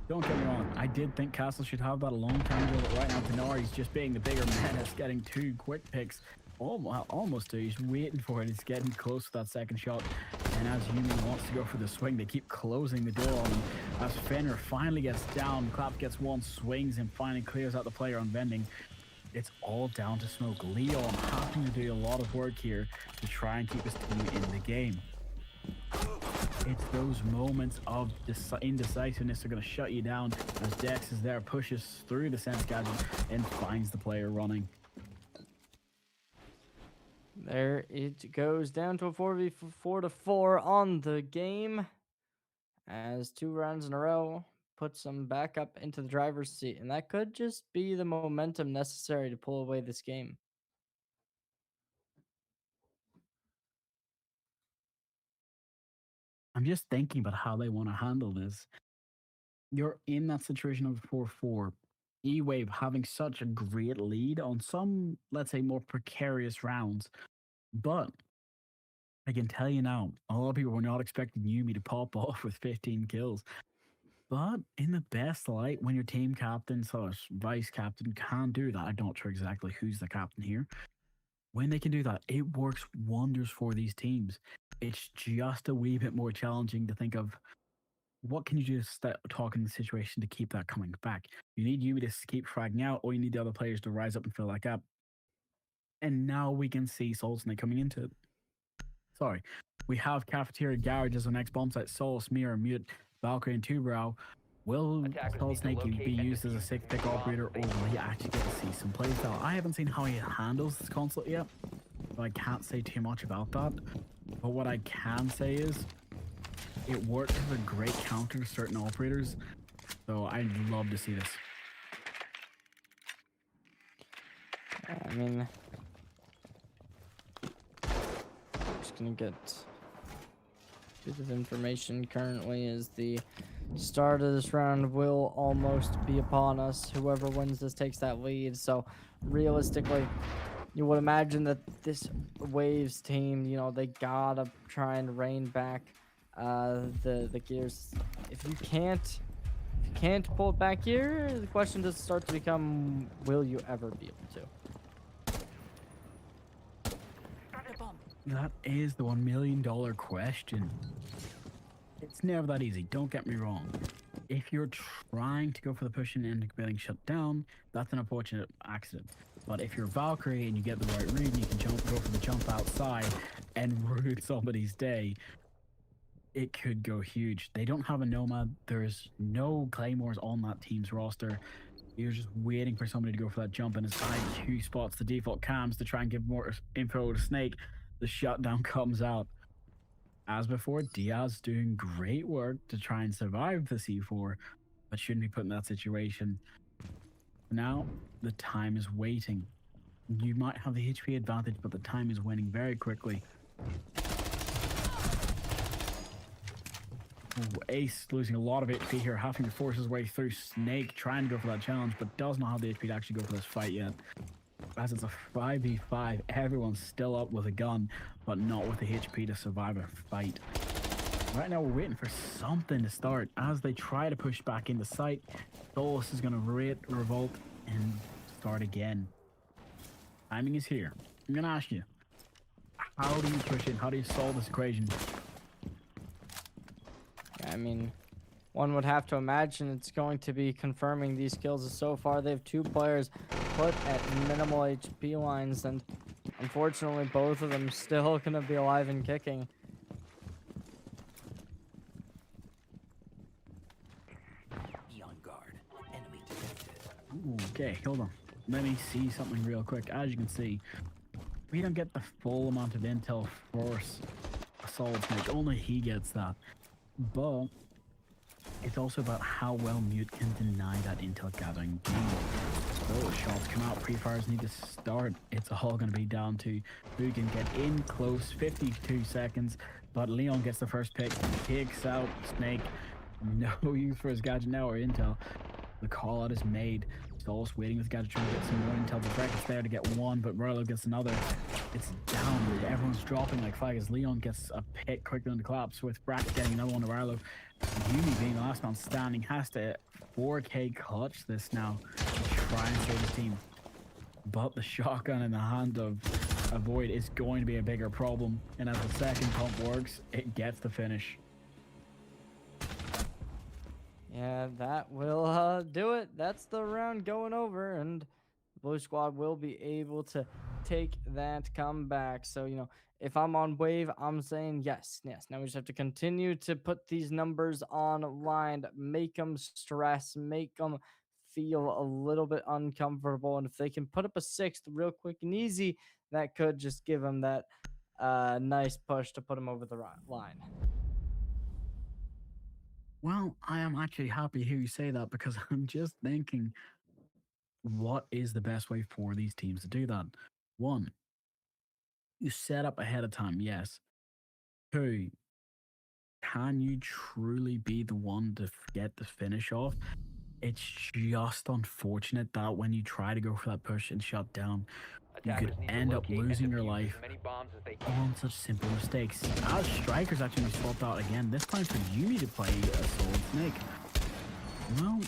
Don't get me wrong, I did think Castle should have that a long time ago, but right now Denari's just being the bigger menace, getting two quick picks. Almost two. He's waiting for it. He's getting close to that second shot. And as Yumi wants to go for the swing, they keep closing the door on him. As Fenrir finally gets down, Clap gets one, swings, and finally clears out the player on vending. It's all down to Smoke. Leon having to do a lot of work here to try and keep his team in the game. It's those moments of indecisiveness are going to shut you down as Dex is there, pushes through the sense gadget, and finds the player running. There it goes down to a 4v4 on the game, as 2 rounds in a row puts them back up into the driver's seat, and that could just be the momentum necessary to pull away this game. I'm just thinking about how they want to handle this. You're in that situation of 4-4. E-Wave having such a great lead on some, let's say, more precarious rounds. But I can tell you now, a lot of people were not expecting Yumi to pop off with 15 kills. But in the best light, when your team captain / vice captain can do that, I'm not sure exactly who's the captain here. When they can do that, it works wonders for these teams. It's just a wee bit more challenging to think of what can you do to talk in the situation to keep that coming back. You need Yumi to keep fragging out, or you need the other players to rise up and fill that gap. And now we can see Soul Snake coming into it. Sorry. We have Cafeteria Garage as our next bomb site. Soul, Smear, Mute, Valkyrie, and Two-Brow. Will Soul Snake be used as a 6-pick operator, or will he actually get to see some playstyle? I haven't seen how he handles this console yet, so I can't say too much about that. But what I can say is it works as a great counter to certain operators, so I'd love to see this. I mean, just gonna get a bit of information currently as the start of this round will almost be upon us. Whoever wins this takes that lead, so realistically you would imagine that this Waves team, you know, they gotta try and rein back the gears. If you can't pull it back here, the question does start to become, will you ever be able to? That is the $1 million question. It's never that easy, don't get me wrong. If you're trying to go for the push and end up getting shut down, that's an unfortunate accident. But if you're Valkyrie and you get the right read and you can go for the jump outside and ruin somebody's day, it could go huge. They don't have a Nomad. There's no Claymores on that team's roster. You're just waiting for somebody to go for that jump, and as IQ spots the default cams to try and give more info to Snake, the shutdown comes out. As before, Diaz doing great work to try and survive the C4, but shouldn't be put in that situation. Now, the time is waiting. You might have the HP advantage, but the time is winning very quickly. Ooh, Ace losing a lot of HP here, having to force his way through. Snake trying to go for that challenge, but does not have the HP to actually go for this fight yet. As it's a 5v5, everyone's still up with a gun, but not with the HP to survive a fight. Right now, we're waiting for something to start. As they try to push back into sight, Dolus is going to revolt and start again. Timing is here. I'm going to ask you, how do you push in? How do you solve this equation? I mean, one would have to imagine it's going to be confirming these kills. So far, they have 2 players put at minimal HP lines, and unfortunately, both of them still going to be alive and kicking. Be on guard. Enemy detected. Ooh, okay, hold on. Let me see something real quick. As you can see, we don't get the full amount of intel for a Solid Snake. Only he gets that. But it's also about how well Mute can deny that intel gathering game. So shots come out, pre-fires need to start. It's all going to be down to who can get in close. 52 seconds, but Leon gets the first pick, kicks out Snake. No use for his gadget now or intel. The call out is made. Solus waiting with gadget trying to get some more intel. The bracket's there to get one, but Rolo gets another. It's down. Everyone's dropping like flag as Leon gets a pick quicker than the collapse, with Bracket getting another one to Rolo. Yumi being the last man standing has to 4K clutch this now to try and save his team. But the shotgun in the hand of Avoid is going to be a bigger problem, and as the second pump works, it gets the finish. Yeah, that will do it. That's the round going over, and the Blue Squad will be able to take that comeback. So, you know, if I'm on wave, I'm saying yes, yes. Now we just have to continue to put these numbers online, make them stress, make them feel a little bit uncomfortable. And if they can put up a 6th real quick and easy, that could just give them that nice push to put them over the line. Well, I am actually happy to hear you say that, because I'm just thinking, what is the best way for these teams to do that? 1, you set up ahead of time, yes. 2, can you truly be the one to get the finish off? It's just unfortunate that when you try to go for that push and shut down, you could Attackers need to end up locate and losing your defuse life as many bombs as they can. on such simple mistakes. As Strikers actually swapped out again, this time for Yumi to play a Solid Snake. Well,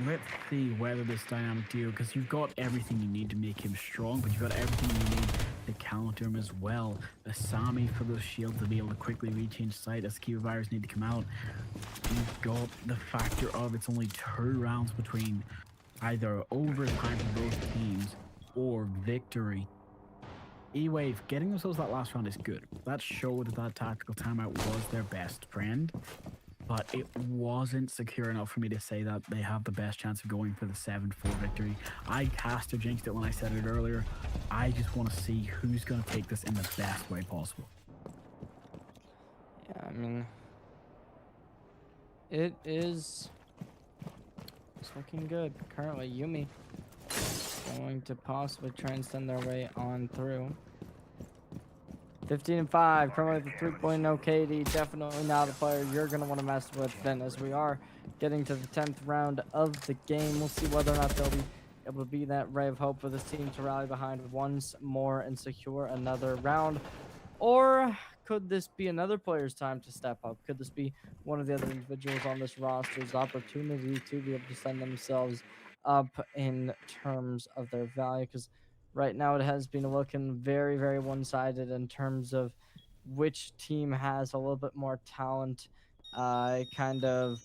let's see whether this dynamic deal, because you've got everything you need to make him strong, but you've got everything you need to counter him as well. Asami for those shields to be able to quickly rechange sight as Kiva Virus need to come out. You've got the factor of it's only 2 rounds between either overtime for both teams or victory. E-Wave getting themselves that last round is good. That showed that tactical timeout was their best friend, but it wasn't secure enough for me to say that they have the best chance of going for the 7-4 victory. I cast or jinxed it when I said it earlier. I just want to see who's going to take this in the best way possible. Yeah, I mean, it's looking good. Currently, Yumi going to possibly try and send their way on through. 15-5, currently the 3.0 KD, definitely not a player you're going to want to mess with then, as we are getting to the 10th round of the game. We'll see whether or not they'll be able to be that ray of hope for this team to rally behind once more and secure another round. Or could this be another player's time to step up? Could this be one of the other individuals on this roster's opportunity to be able to send themselves up in terms of their value? Because right now it has been looking very, very one-sided in terms of which team has a little bit more talent kind of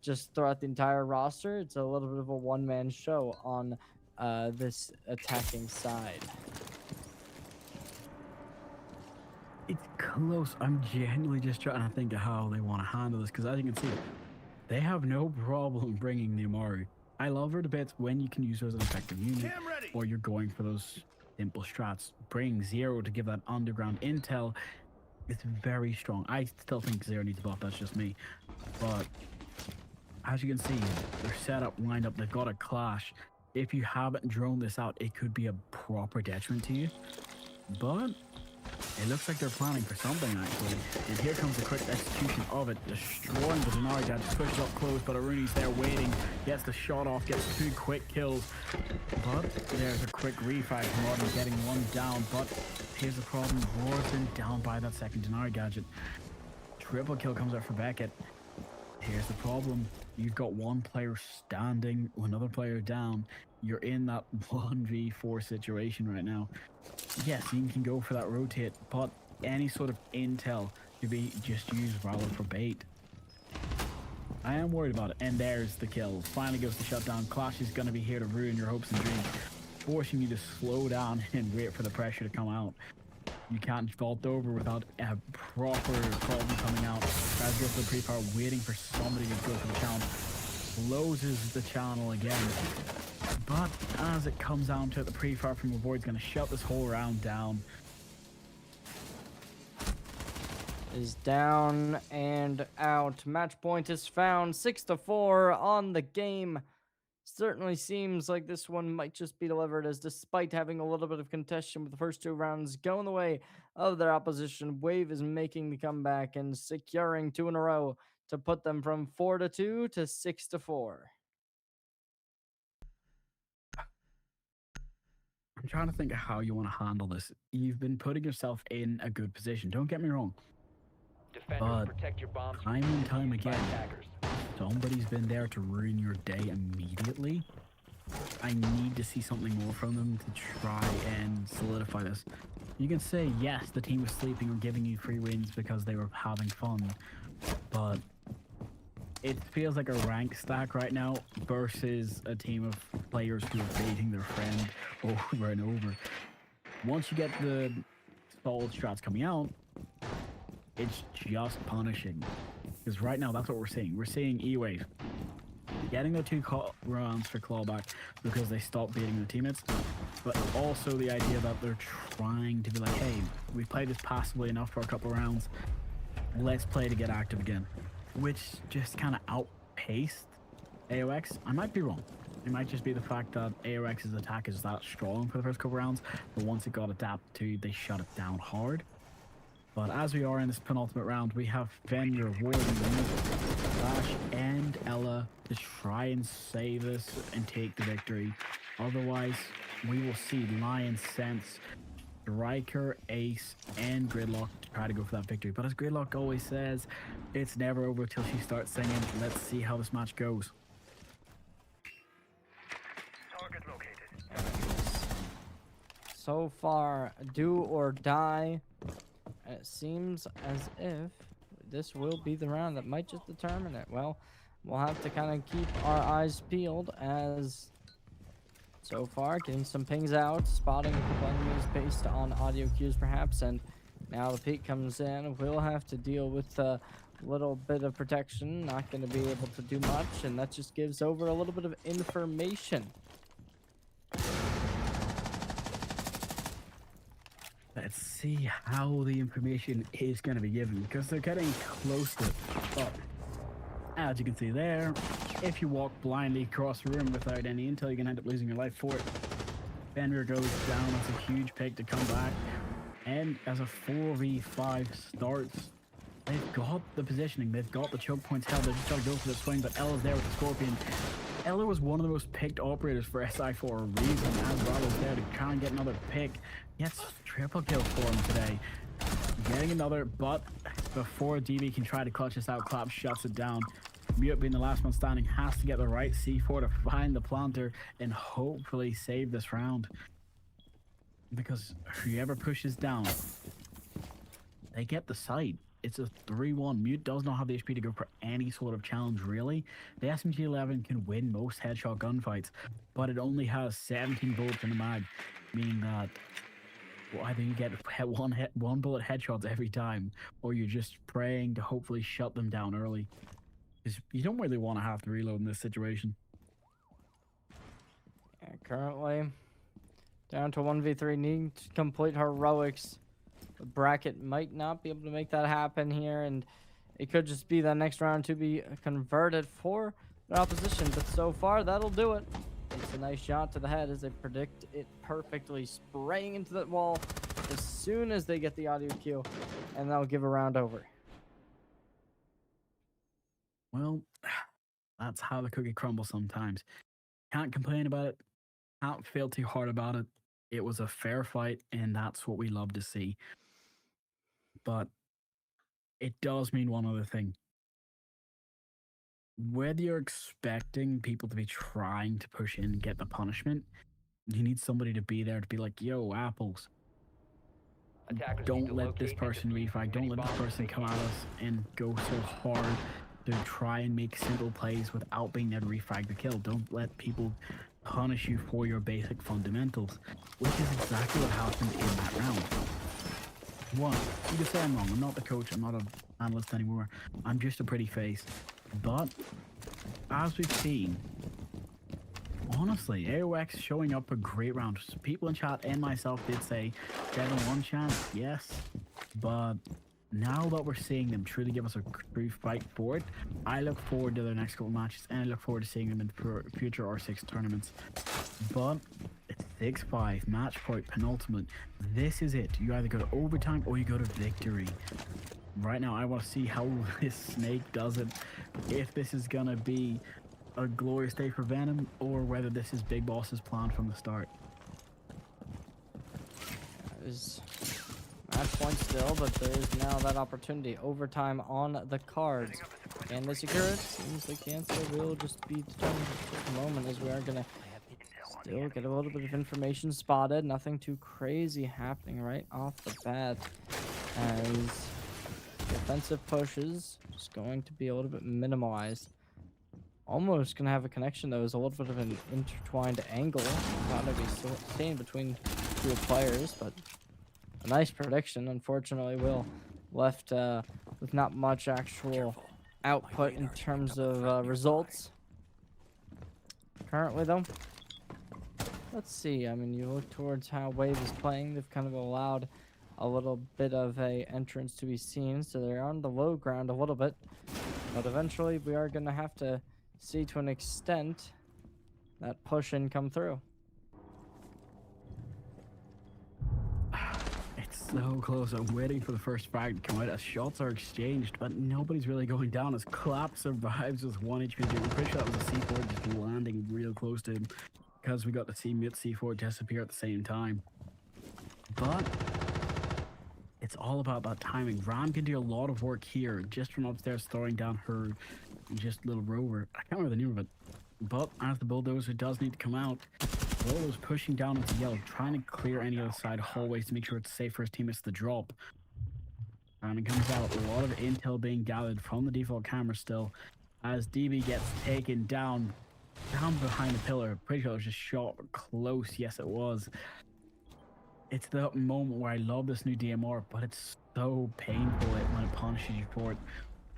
just throughout the entire roster. It's a little bit of a one-man show on this attacking side. It's close. I'm genuinely just trying to think of how they want to handle this because as you can see, they have no problem bringing the Amari. I love her to bits when you can use her as an effective unit or you're going for those simple strats. Bring Zero to give that underground intel. It's very strong. I still think Zero needs a buff. That's just me. But as you can see, they're set up, lined up. They've got a clash. If you haven't drawn this out, it could be a proper detriment to you. But it looks like they're planning for something, actually. And here comes the quick execution of it, destroying the Denari guy. Just pushes up close, but Aruni's there waiting. Gets the shot off, gets 2 quick kills. But there's a quick refight from Auden, getting 1 down. But here's the problem. Roar's been down by that second Denari gadget. Triple kill comes out for Beckett. Here's the problem. You've got 1 player standing, another player down. You're in that 1v4 situation right now. Yes, you can go for that rotate, but any sort of intel could be just used rather for bait. I am worried about it, and there's the kill. Finally goes to shut down. Clash is going to be here to ruin your hopes and dreams, forcing you to slow down and wait for the pressure to come out. You can't vault over without a proper problem coming out. Guys go for the pre-fire, waiting for somebody to go for the channel. Closes the channel again. But as it comes down to it, the pre-fire from Avoid's going to shut this whole round down. Is down and out. Match point is found. 6-4 on the game. Certainly seems like this one might just be delivered, as despite having a little bit of contention with the first 2 rounds going the way of their opposition, Wave is making the comeback and securing 2 in a row to put them from 4-2 to 6-4. I'm trying to think of how you want to handle this. You've been putting yourself in a good position. Don't get me wrong. But time and time again, somebody's been there to ruin your day immediately. I need to see something more from them to try and solidify this. You can say, yes, the team was sleeping or giving you free wins because they were having fun, but it feels like a rank stack right now versus a team of players who are baiting their friend over and over. Once you get the solid strats coming out, it's just punishing. Because right now, that's what we're seeing. We're seeing E-Wave getting the 2 rounds for clawback because they stopped beating their teammates, but also the idea that they're trying to be like, hey, we played this passively enough for a couple rounds. Let's play to get active again. Which just kind of outpaced AOX. I might be wrong. It might just be the fact that AOX's attack is that strong for the first couple rounds, but once it got adapted to, they shut it down hard. But as we are in this penultimate round, we have Fender, Warden, Flash, and Ella to try and save this and take the victory. Otherwise, we will see Lion, Sense, Striker, Ace, and Gridlock to try to go for that victory. But as Gridlock always says, it's never over till she starts singing. Let's see how this match goes. Target located. So far, do or die. It seems as if this will be the round that might just determine it. Well, we'll have to kind of keep our eyes peeled, as so far getting some pings out, spotting a couple enemies based on audio cues perhaps, and now the peek comes in. We'll have to deal with a little bit of protection, not going to be able to do much, and that just gives over a little bit of information. Let's see how the information is going to be given, because they're getting close to it. But as you can see there, if you walk blindly across the room without any intel, you're going to end up losing your life for it. Fenrir goes down. That's a huge pick to come back. And as a 4v5 starts, they've got the positioning. They've got the choke points held. They're just trying to go for the swing, but Ella's there with the Scorpion. Ella was one of the most picked operators for SI for a reason, as Bravo's there to try and get another pick. Gets triple kill for him today. Getting another, but before DB can try to clutch this out, Clap shuts it down. Mute, being the last one standing, has to get the right C4 to find the planter and hopefully save this round. Because whoever pushes down, they get the site. It's a 3-1. Mute does not have the HP to go for any sort of challenge, really. The SMG-11 can win most headshot gunfights, but it only has 17 bullets in the mag, meaning that either you get one bullet headshots every time, or you're just praying to hopefully shut them down early. Because you don't really want to have to reload in this situation. Yeah, currently down to 1v3, needing to complete heroics. The bracket might not be able to make that happen here, and it could just be that next round to be converted for the opposition. But so far, that'll do it. It's a nice shot to the head as they predict it perfectly, spraying into that wall as soon as they get the audio cue, and they'll give a round over. Well, that's how the cookie crumbles sometimes. Can't complain about it. Can't feel too hard about it. It was a fair fight, and that's what we love to see. But it does mean one other thing. Whether you're expecting people to be trying to push in and get the punishment, you need somebody to be there to be like, yo, apples, don't let this person refrag, don't let this person come at us and go so hard to try and make simple plays without being there to refrag the kill. Don't let people punish you for your basic fundamentals, which is exactly what happened in that round. One, you can say I'm wrong. I'm not the coach. I'm not an analyst anymore. I'm just a pretty face. But as we've seen, honestly, AOX showing up a great round. People in chat and myself did say 7-1 chance, yes. But now that we're seeing them truly give us a true fight for it, I look forward to their next couple matches, and I look forward to seeing them in future R6 tournaments. But it's 6-5, match point, penultimate. This is it. You either go to overtime or you go to victory. Right now, I want to see how this Snake does it. If this is going to be a glorious day for Venom, or whether this is Big Boss's plan from the start. That is match point still, but there is now that opportunity. Overtime on the cards. Can they secure it? Seems like the answer will just be determined at the moment, as we are going to still get a little bit of information spotted. Nothing too crazy happening right off the bat, as defensive pushes just going to be a little bit minimalized. Almost gonna have a connection though. Is a little bit of an intertwined angle. Not to be seen between two players, but a nice prediction. Unfortunately, Will left with not much actual output in terms of results. Currently though, let's see. I mean, you look towards how Wave is playing. They've kind of allowed a little bit of a entrance to be seen, so they're on the low ground a little bit. But eventually, we are gonna have to see to an extent that push in come through. It's so close. I'm waiting for the first frag to come out as shots are exchanged, but nobody's really going down as Clap survives with 1 HP. I'm pretty sure that was a C4 just landing real close to him, because we got to see Mute C4 disappear at the same time. But it's all about that timing. Ram can do a lot of work here just from upstairs, throwing down her just little rover. I can't remember the name of it. But as the bulldozer does need to come out, Rolo's pushing down into yellow, trying to clear any other side hallways to make sure it's safe for his teammates to drop. And it comes out, a lot of intel being gathered from the default camera still, as DB gets taken down behind the pillar. Pretty sure it was just shot close. Yes, it was. It's the moment where I love this new DMR, but it's so painful when it punishes you for it.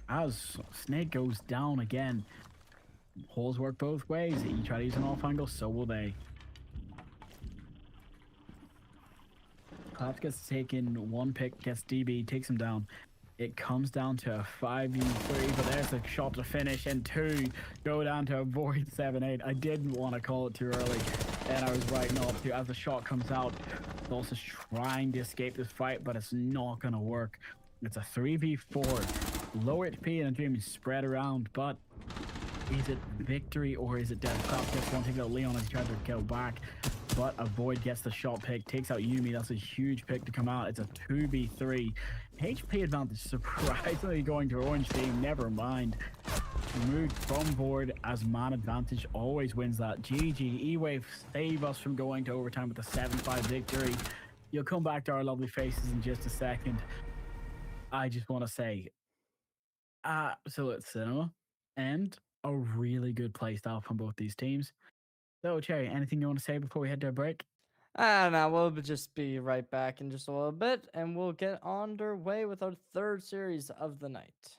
As Snake goes down again, holes work both ways. You try to use an off angle, so will they. Claps gets taken, one pick, gets DB, takes him down. It comes down to a 5v3, but there's a shot to finish, and 2 go down to avoid 7-8. I didn't want to call it too early, and I was right not to. As the shot comes out, Dulce's trying to escape this fight, but it's not going to work. It's a 3v4. Low HP and a dream is spread around, but is it victory or is it death? Clap gets one, takes out Leon as he tries to go back, but Avoid gets the shot pick, takes out Yumi. That's a huge pick to come out. It's a 2v3. HP advantage surprisingly going to Orange team. Never mind. Moved from board as man advantage always wins that. GG. E-Wave save us from going to overtime with a 7-5 victory. You'll come back to our lovely faces in just a second. I just want to say absolute cinema and a really good play style from both these teams. So, Cherry, anything you want to say before we head to a break? I don't know. We'll just be right back in just a little bit, and we'll get underway with our third series of the night.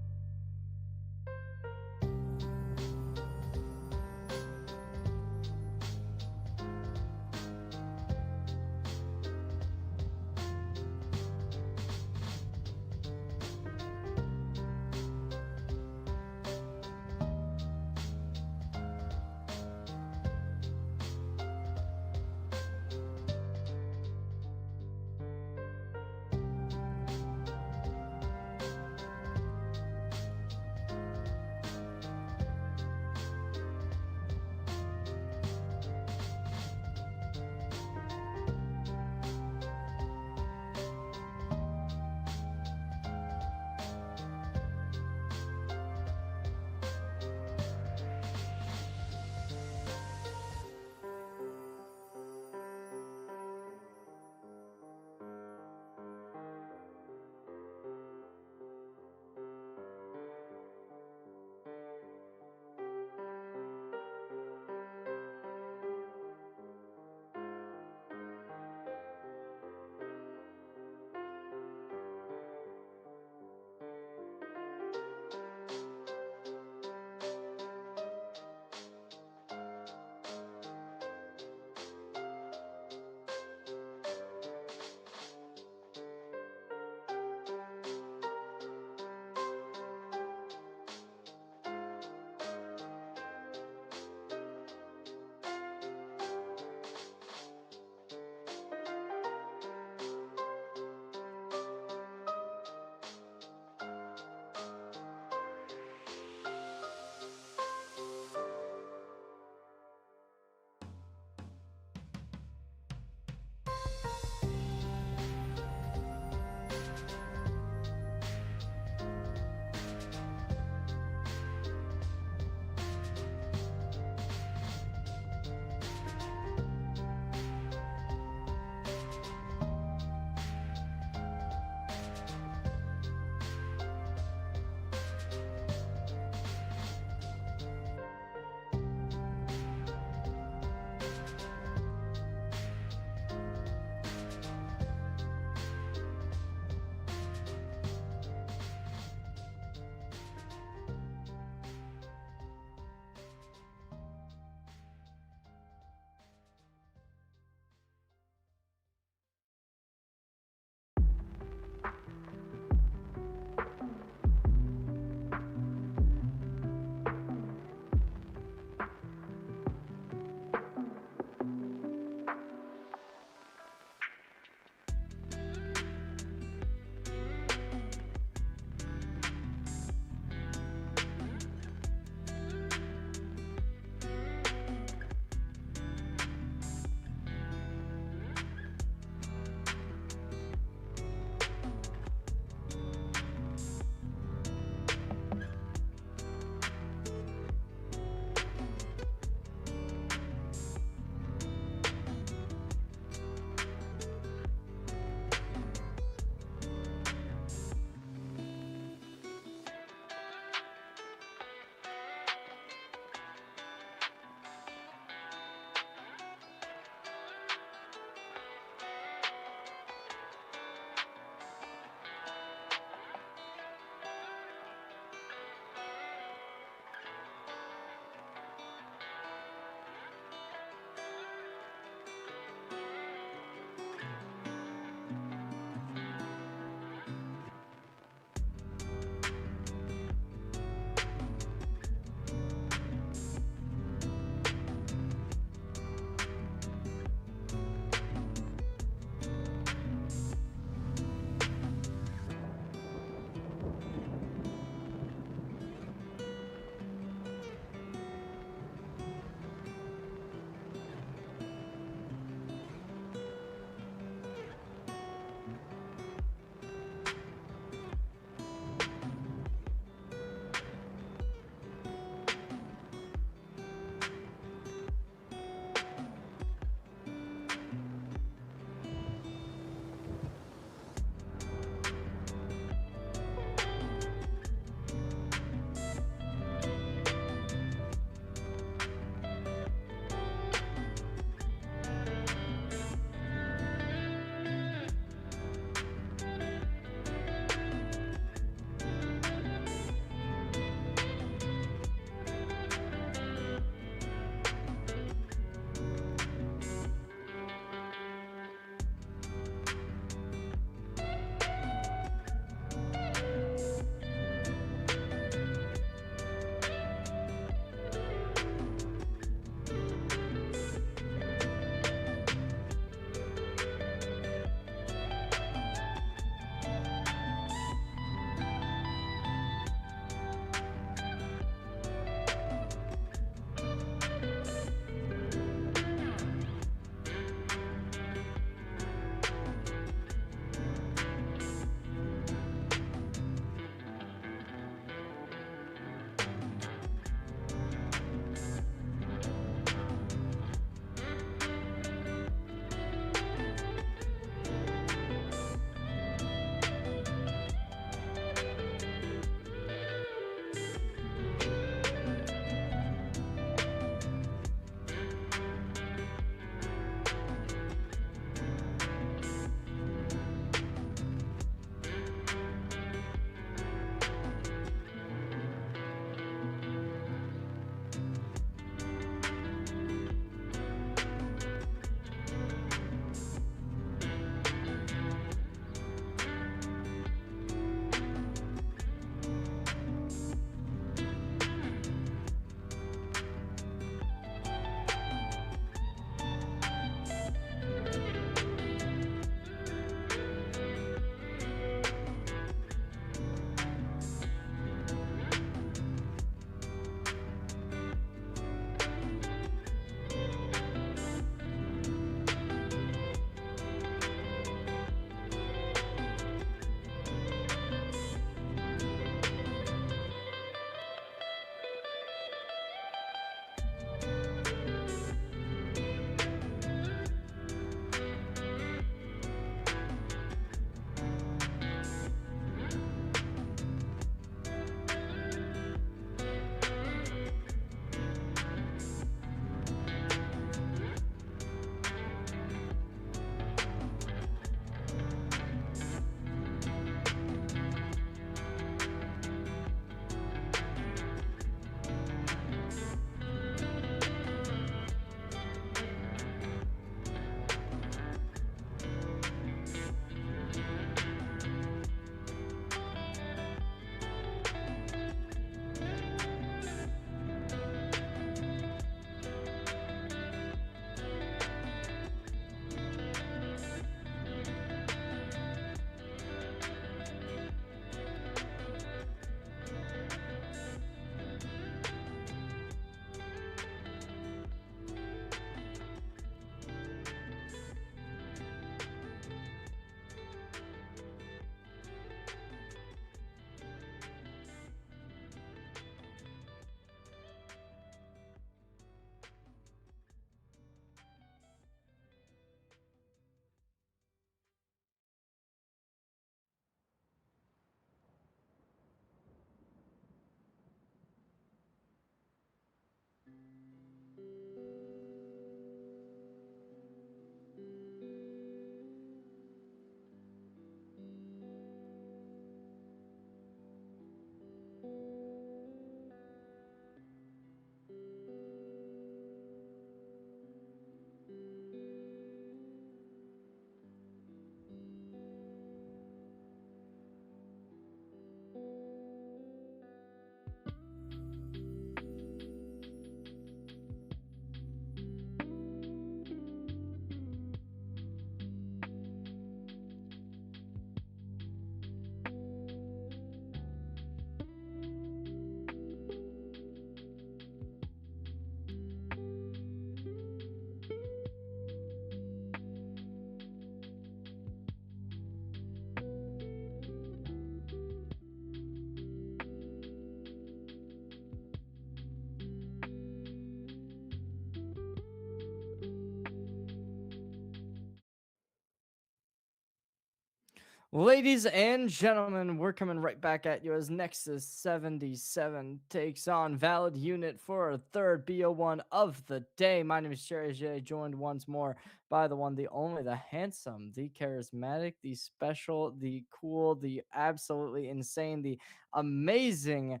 Ladies and gentlemen, we're coming right back at you as Nexus 77 takes on Valid Unit for a third BO1 of the day. My name is Cherry J, joined once more by the one, the only, the handsome, the charismatic, the special, the cool, the absolutely insane, the amazing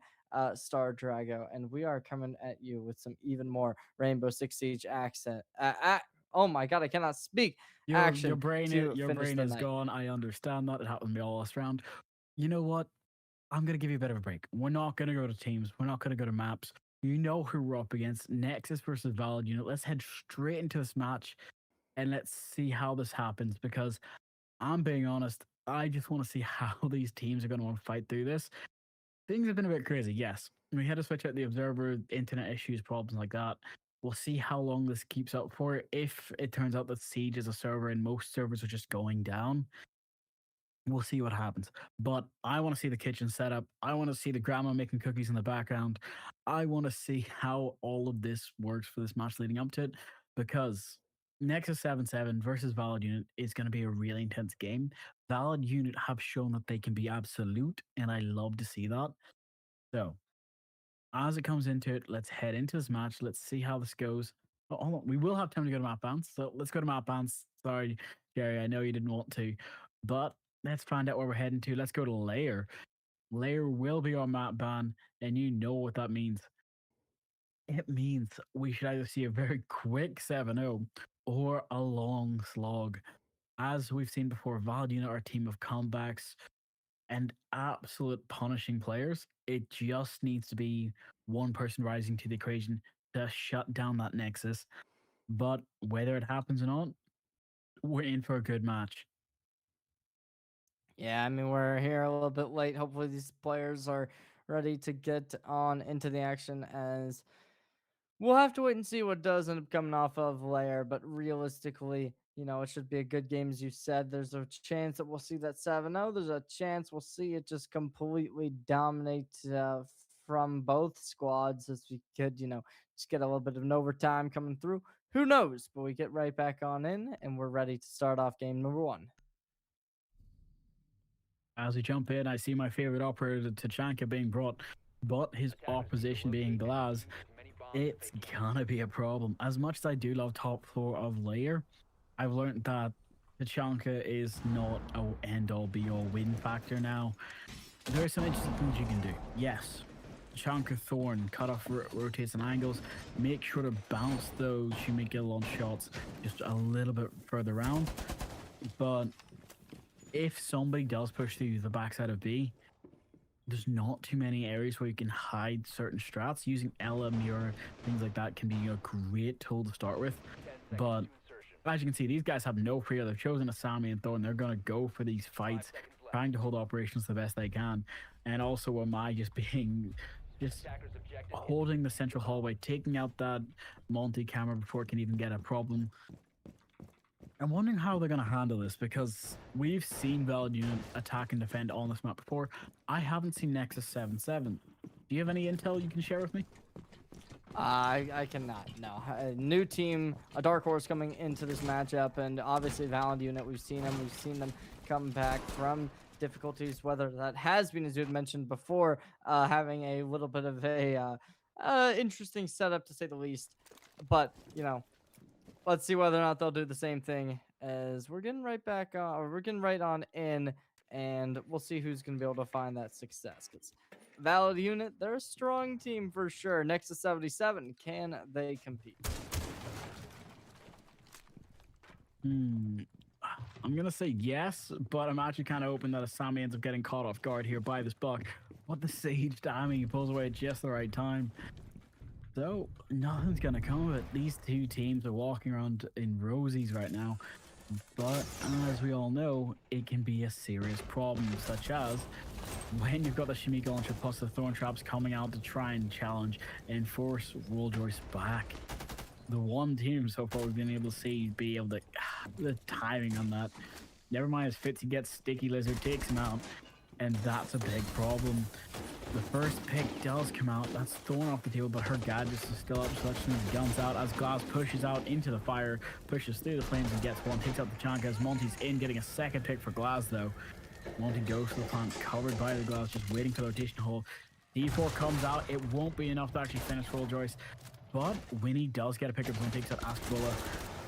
Star Drago. And we are coming at you with some even more Rainbow Six Siege accent. Oh my god, I cannot speak Your action brain is to your finish brain the is night. gone. I understand that. It happened to me all last round. You know what? I'm gonna give you a bit of a break. We're not gonna go to teams. We're not gonna go to maps. You know who we're up against. Nexus versus Valid Unit. Let's head straight into this match and let's see how this happens because I'm being honest, I just want to see how these teams are gonna want to fight through this. Things have been a bit crazy, yes. We had to switch out the observer, internet issues, problems like that. We'll see how long this keeps up for. If it turns out that Siege is a server and most servers are just going down, we'll see what happens. But I want to see the kitchen setup. I want to see the grandma making cookies in the background. I want to see how all of this works for this match leading up to it because Nexus 7-7 versus Valid Unit is going to be a really intense game. Valid Unit have shown that they can be absolute, and I love to see that. So, as it comes into it, let's head into this match. Let's see how this goes. Oh, hold on. We will have time to go to map bans. So let's go to map bans. Sorry, Jerry. I know you didn't want to, but let's find out where we're heading to. Let's go to Layer. Layer will be our map ban, and you know what that means. It means we should either see a very quick 7-0 or a long slog. As we've seen before, Valdina are a team of comebacks and absolute punishing players. It just needs to be one person rising to the equation to shut down that Nexus. But whether it happens or not, we're in for a good match. Yeah, I mean, we're here a little bit late. Hopefully, these players are ready to get on into the action as we'll have to wait and see what does end up coming off of Lair. But realistically, it should be a good game, as you said. There's a chance that we'll see that 7-0. There's a chance we'll see it just completely dominate from both squads as we could, just get a little bit of an overtime coming through. Who knows? But we get right back on in and we're ready to start off game number one. As we jump in, I see my favorite operator, Tachanka, being brought, but his opposition being Glaz. It's gonna be a problem. As much as I do love top floor of Layer, I've learned that Tachanka is not a end all be all win factor now. There are some interesting things you can do. Yes, Tachanka Thorn, cut off rotates and angles. Make sure to bounce those Shumiga launch shots just a little bit further around. But if somebody does push through the backside of B, there's not too many areas where you can hide certain strats. Using Ella, Mirror, things like that can be a great tool to start with. But as you can see, these guys have no fear. They've chosen a Sammy and Thorn. They're going to go for these fights, trying to hold operations the best they can. And also, am I just being holding the central hallway, taking out that Monty camera before it can even get a problem. I'm wondering how they're going to handle this because we've seen Valid Unit attack and defend on this map before. I haven't seen Nexus 7-7. Do you have any intel you can share with me? I cannot. No, a new team, a dark horse coming into this matchup, and obviously Valid Unit. We've seen them come back from difficulties. Whether that has been, as you had mentioned before, having a little bit of a interesting setup to say the least. But let's see whether or not they'll do the same thing. As we're getting right back on, or we're getting right on in, and we'll see who's going to be able to find that success. Because Valid Unit, they're a strong team for sure. Next to 77, can they compete? I'm gonna say yes, but I'm actually kind of hoping that Asami ends up getting caught off guard here by this bug. What the Sage timing, he pulls away at just the right time. So nothing's gonna come of it. These two teams are walking around in rosies right now. But as we all know, it can be a serious problem, such as when you've got the Shimika launcher plus the Thorn Traps coming out to try and challenge and force Rolljoyce back. The one team so far we've been able to see be able to the timing on that. Never mind as Fitzy gets Sticky Lizard, takes him out, and that's a big problem. The first pick does come out. That's thrown off the table, but her gadgets is still up. So that's guns out as Glass pushes out into the fire, pushes through the flames and gets one, takes out the Chanka as Monty's in, getting a second pick for Glass though. Monty goes to the plant, covered by the gloves, just waiting for the rotation hole. D4 comes out. It won't be enough to actually finish Full Joyce, but Winnie does get a pick up when takes out Askbola.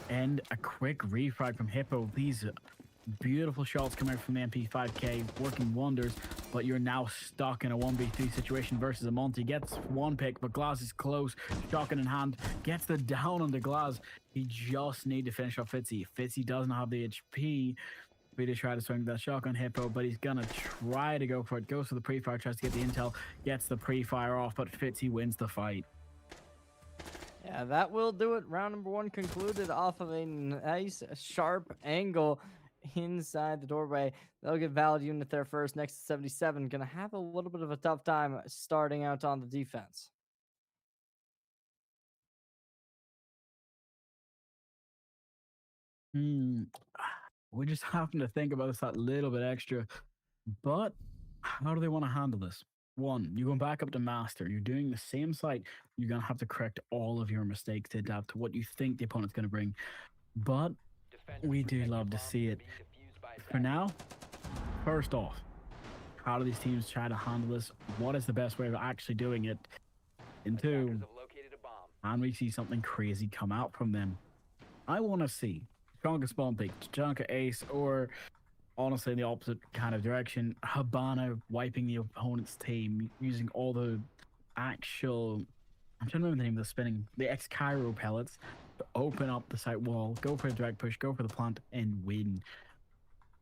And a quick refrag from Hippo. These beautiful shots coming out from the MP5K, working wonders, but you're now stuck in a 1v3 situation versus a Monty. Gets one pick, but Glass is close. Shotgun in hand, gets the down on the Glass. He just need to finish off Fitzy. Fitzy doesn't have the HP to try to swing that shotgun Hippo, but he's gonna try to go for it. Goes for the pre-fire, tries to get the intel, gets the pre-fire off, but Fitzy wins the fight. Yeah, that will do it. Round number 1 concluded off of a nice, sharp angle inside the doorway. They'll get valid unit there first. Next to 77. Gonna have a little bit of a tough time starting out on the defense. We just happen to think about this that little bit extra, but how do they want to handle this? One, you're going back up to master. You're doing the same site. You're going to have to correct all of your mistakes to adapt to what you think the opponent's going to bring. But we do love to see it. For now, first off, how do these teams try to handle this? What is the best way of actually doing it? And two, can we see something crazy come out from them? I want to see Chonka spawn pick, Chonka ace, or honestly in the opposite kind of direction, Habana wiping the opponent's team using all the actual, I'm trying to remember the name of the spinning, the X-Cairo pellets to open up the site wall, go for a direct push, go for the plant, and win.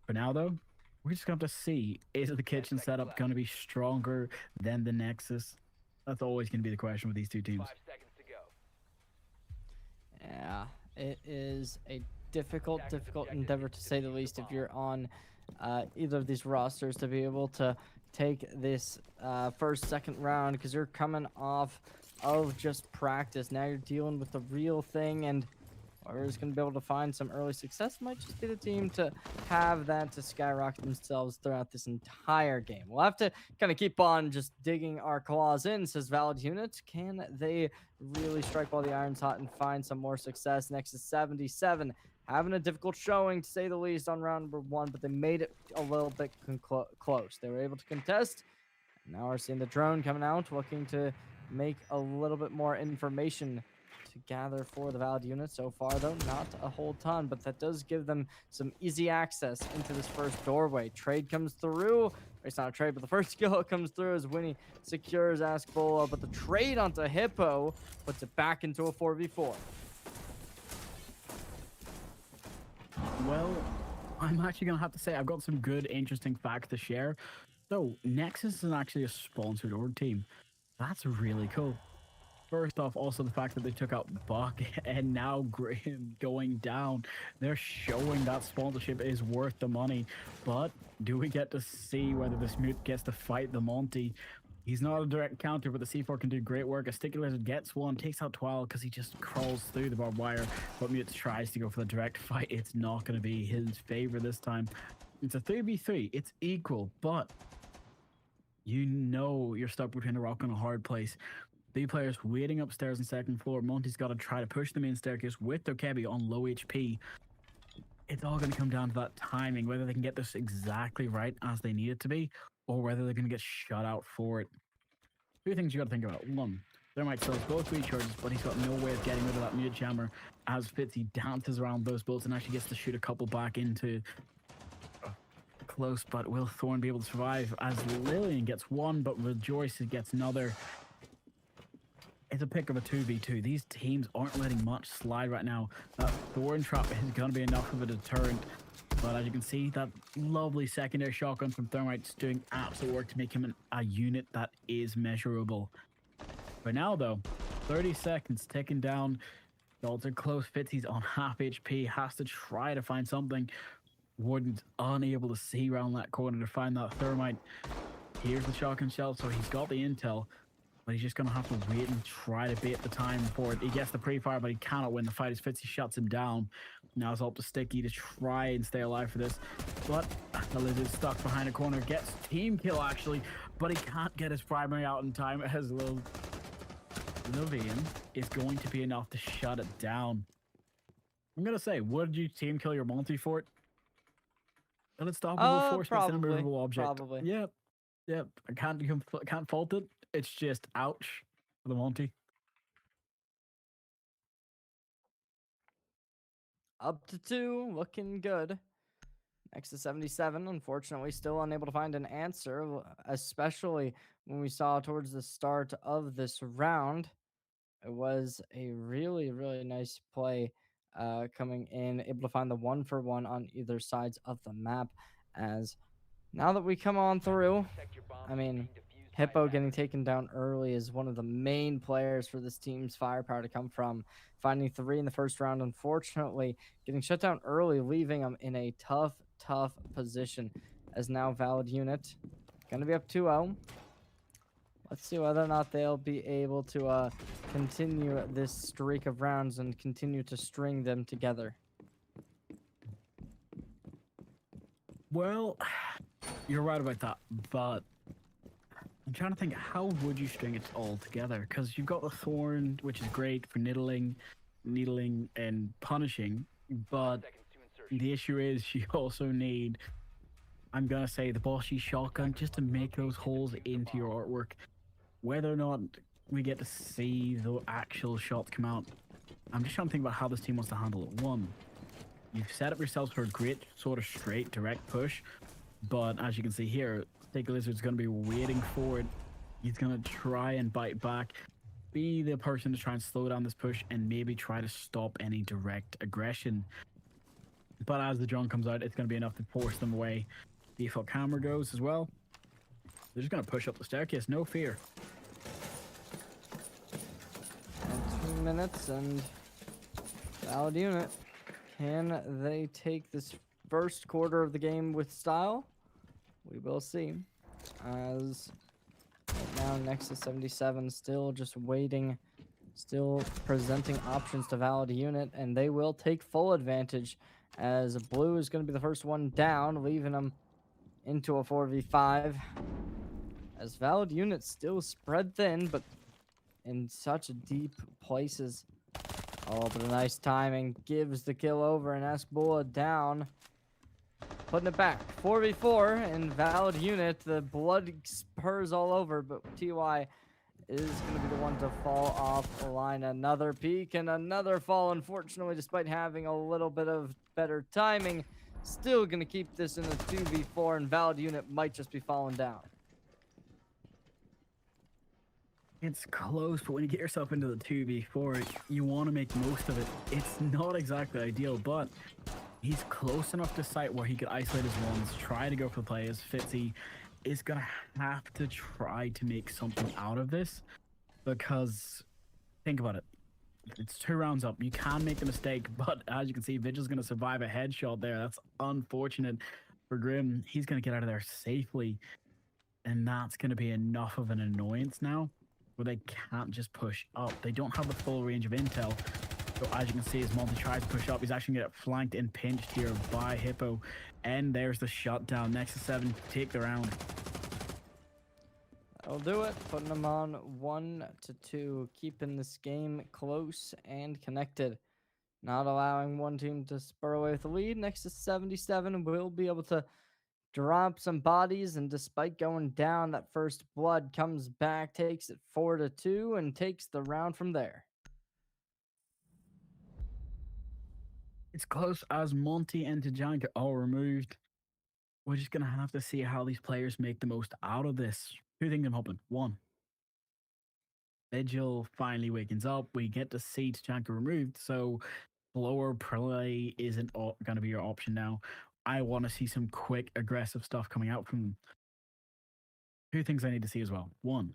For now though, we're just going to have to see, is the kitchen setup going to be stronger than the Nexus? That's always going to be the question with these two teams. 5 seconds to go. Yeah, it is a difficult endeavor to say the least if you're on either of these rosters to be able to take this second round, because you're coming off of just practice. Now you're dealing with the real thing, and whoever's going to be able to find some early success might just be the team to have that to skyrocket themselves throughout this entire game. We'll have to kind of keep on just digging our claws in, says Valid Unit. Can they really strike while the iron's hot and find some more success? Next is 77. Having a difficult showing, to say the least, on round number 1, but they made it a little bit close. They were able to contest. Now we're seeing the drone coming out, looking to make a little bit more information to gather for the Valid Unit. So far, though, not a whole ton, but that does give them some easy access into this first doorway. Trade comes through. It's not a trade, but the first kill comes through as Winnie secures Askbola, but the trade onto Hippo puts it back into a 4v4. Well, I'm actually going to have to say I've got some good, interesting facts to share. So, Nexus is actually a sponsored org team. That's really cool. First off, also the fact that they took out Buck and now Graham going down. They're showing that sponsorship is worth the money. But do we get to see whether this Mute gets to fight the Monty? He's not a direct counter, but the C4 can do great work. A Sticky Lizard gets one, takes out Twile because he just crawls through the barbed wire. But Mute tries to go for the direct fight. It's not going to be his favor this time. It's a 3v3. It's equal, but you know you're stuck between a rock and a hard place. B players waiting upstairs on second floor. Monty's got to try to push the main staircase with their Kebby on low HP. It's all going to come down to that timing, whether they can get this exactly right as they need it to be, or whether they're going to get shut out for it. Two things you got to think about. One, Thermite still has both recharges, but he's got no way of getting rid of that mute jammer as Fitzy dances around those bullets and actually gets to shoot a couple back into close. But will Thorn be able to survive as Lillian gets one, but Rejoice gets another? It's a pick of a 2v2. These teams aren't letting much slide right now. That Thorn trap is going to be enough of a deterrent. But as you can see, that lovely secondary shotgun from Thermite's doing absolute work to make him a unit that is measurable. For now, though, 30 seconds ticking down. Dolls are close. Fitzy's on half HP. Has to try to find something. Warden's unable to see around that corner to find that Thermite. Here's the shotgun shell, so he's got the intel. But he's just going to have to wait and try to bait the time for it. He gets the pre-fire, but he cannot win the fight as Fitzy shuts him down. Now it's up to Sticky to try and stay alive for this. But the Lizard's stuck behind a corner. Gets team kill, actually. But he can't get his primary out in time as Lillian is going to be enough to shut it down. I'm going to say, would you team kill your multi for it? Unstoppable force makes an Probably. immovable object. Probably. Yep, yep. I can't fault it. It's just ouch for the Monty. Up to 2, looking good. Next to 77, unfortunately, still unable to find an answer, especially when we saw towards the start of this round. It was a really, really nice play coming in, able to find the 1-for-1 on either sides of the map. As now that we come on through, I mean, Hippo getting taken down early is one of the main players for this team's firepower to come from. Finding 3 in the first round, unfortunately, getting shut down early, leaving them in a tough position. As now Valid Unit going to be up 2-0. Let's see whether or not they'll be able to continue this streak of rounds and continue to string them together. Well, you're right about that, but I'm trying to think, how would you string it all together? Because you've got the thorn, which is great for needling and punishing, but the issue is you also need, I'm gonna say, the bossy shotgun just to make those holes into your artwork. Whether or not we get to see the actual shots come out, I'm just trying to think about how this team wants to handle it. One, you've set up yourselves for a great sort of straight direct push, but as you can see here, Stick Lizard's going to be waiting for it. He's going to try and bite back, be the person to try and slow down this push and maybe try to stop any direct aggression. But as the drone comes out, it's going to be enough to force them away. Default camera goes as well. They're just going to push up the staircase, no fear. And 2 minutes and Valid Unit. Can they take this first quarter of the game with style? We will see. As right now, next to 77, still just waiting, still presenting options to Valid Unit, and they will take full advantage as Blue is going to be the first one down, leaving them into a 4v5. As Valid Unit still spread thin, but in such deep places. Oh, but a nice timing gives the kill over, and Esbola down. Putting it back. 4v4 in Valid Unit. The blood spurs all over, but TY is going to be the one to fall off the line. Another peek and another fall, unfortunately, despite having a little bit of better timing. Still going to keep this in a 2v4, and Valid Unit might just be falling down. It's close, but when you get yourself into the 2v4, you want to make most of it. It's not exactly ideal, but he's close enough to sight where he could isolate his ones, try to go for the play, as Fitzy is going to have to try to make something out of this, because think about it. It's 2 rounds up. You can make the mistake, but as you can see, Vigil's going to survive a headshot there. That's unfortunate for Grim. He's going to get out of there safely, and that's going to be enough of an annoyance now, where they can't just push up. They don't have the full range of intel. So as you can see, as Monty tries to push up, he's actually going to get flanked and pinched here by Hippo. And there's the shutdown. Next to 7, take the round. That'll do it. Putting them on 1-2, keeping this game close and connected. Not allowing one team to spur away with the lead. Next to 77, we'll be able to drop some bodies, and despite going down, that first blood comes back, takes it 4-2, and takes the round from there. It's close as Monty and Tajanka are removed. We're just going to have to see how these players make the most out of this. 2 things I'm hoping. 1, Vigil finally wakens up. We get to see Tajanka removed, so blower play isn't going to be your option now. I want to see some quick, aggressive stuff coming out from them. 2 things I need to see as well. 1,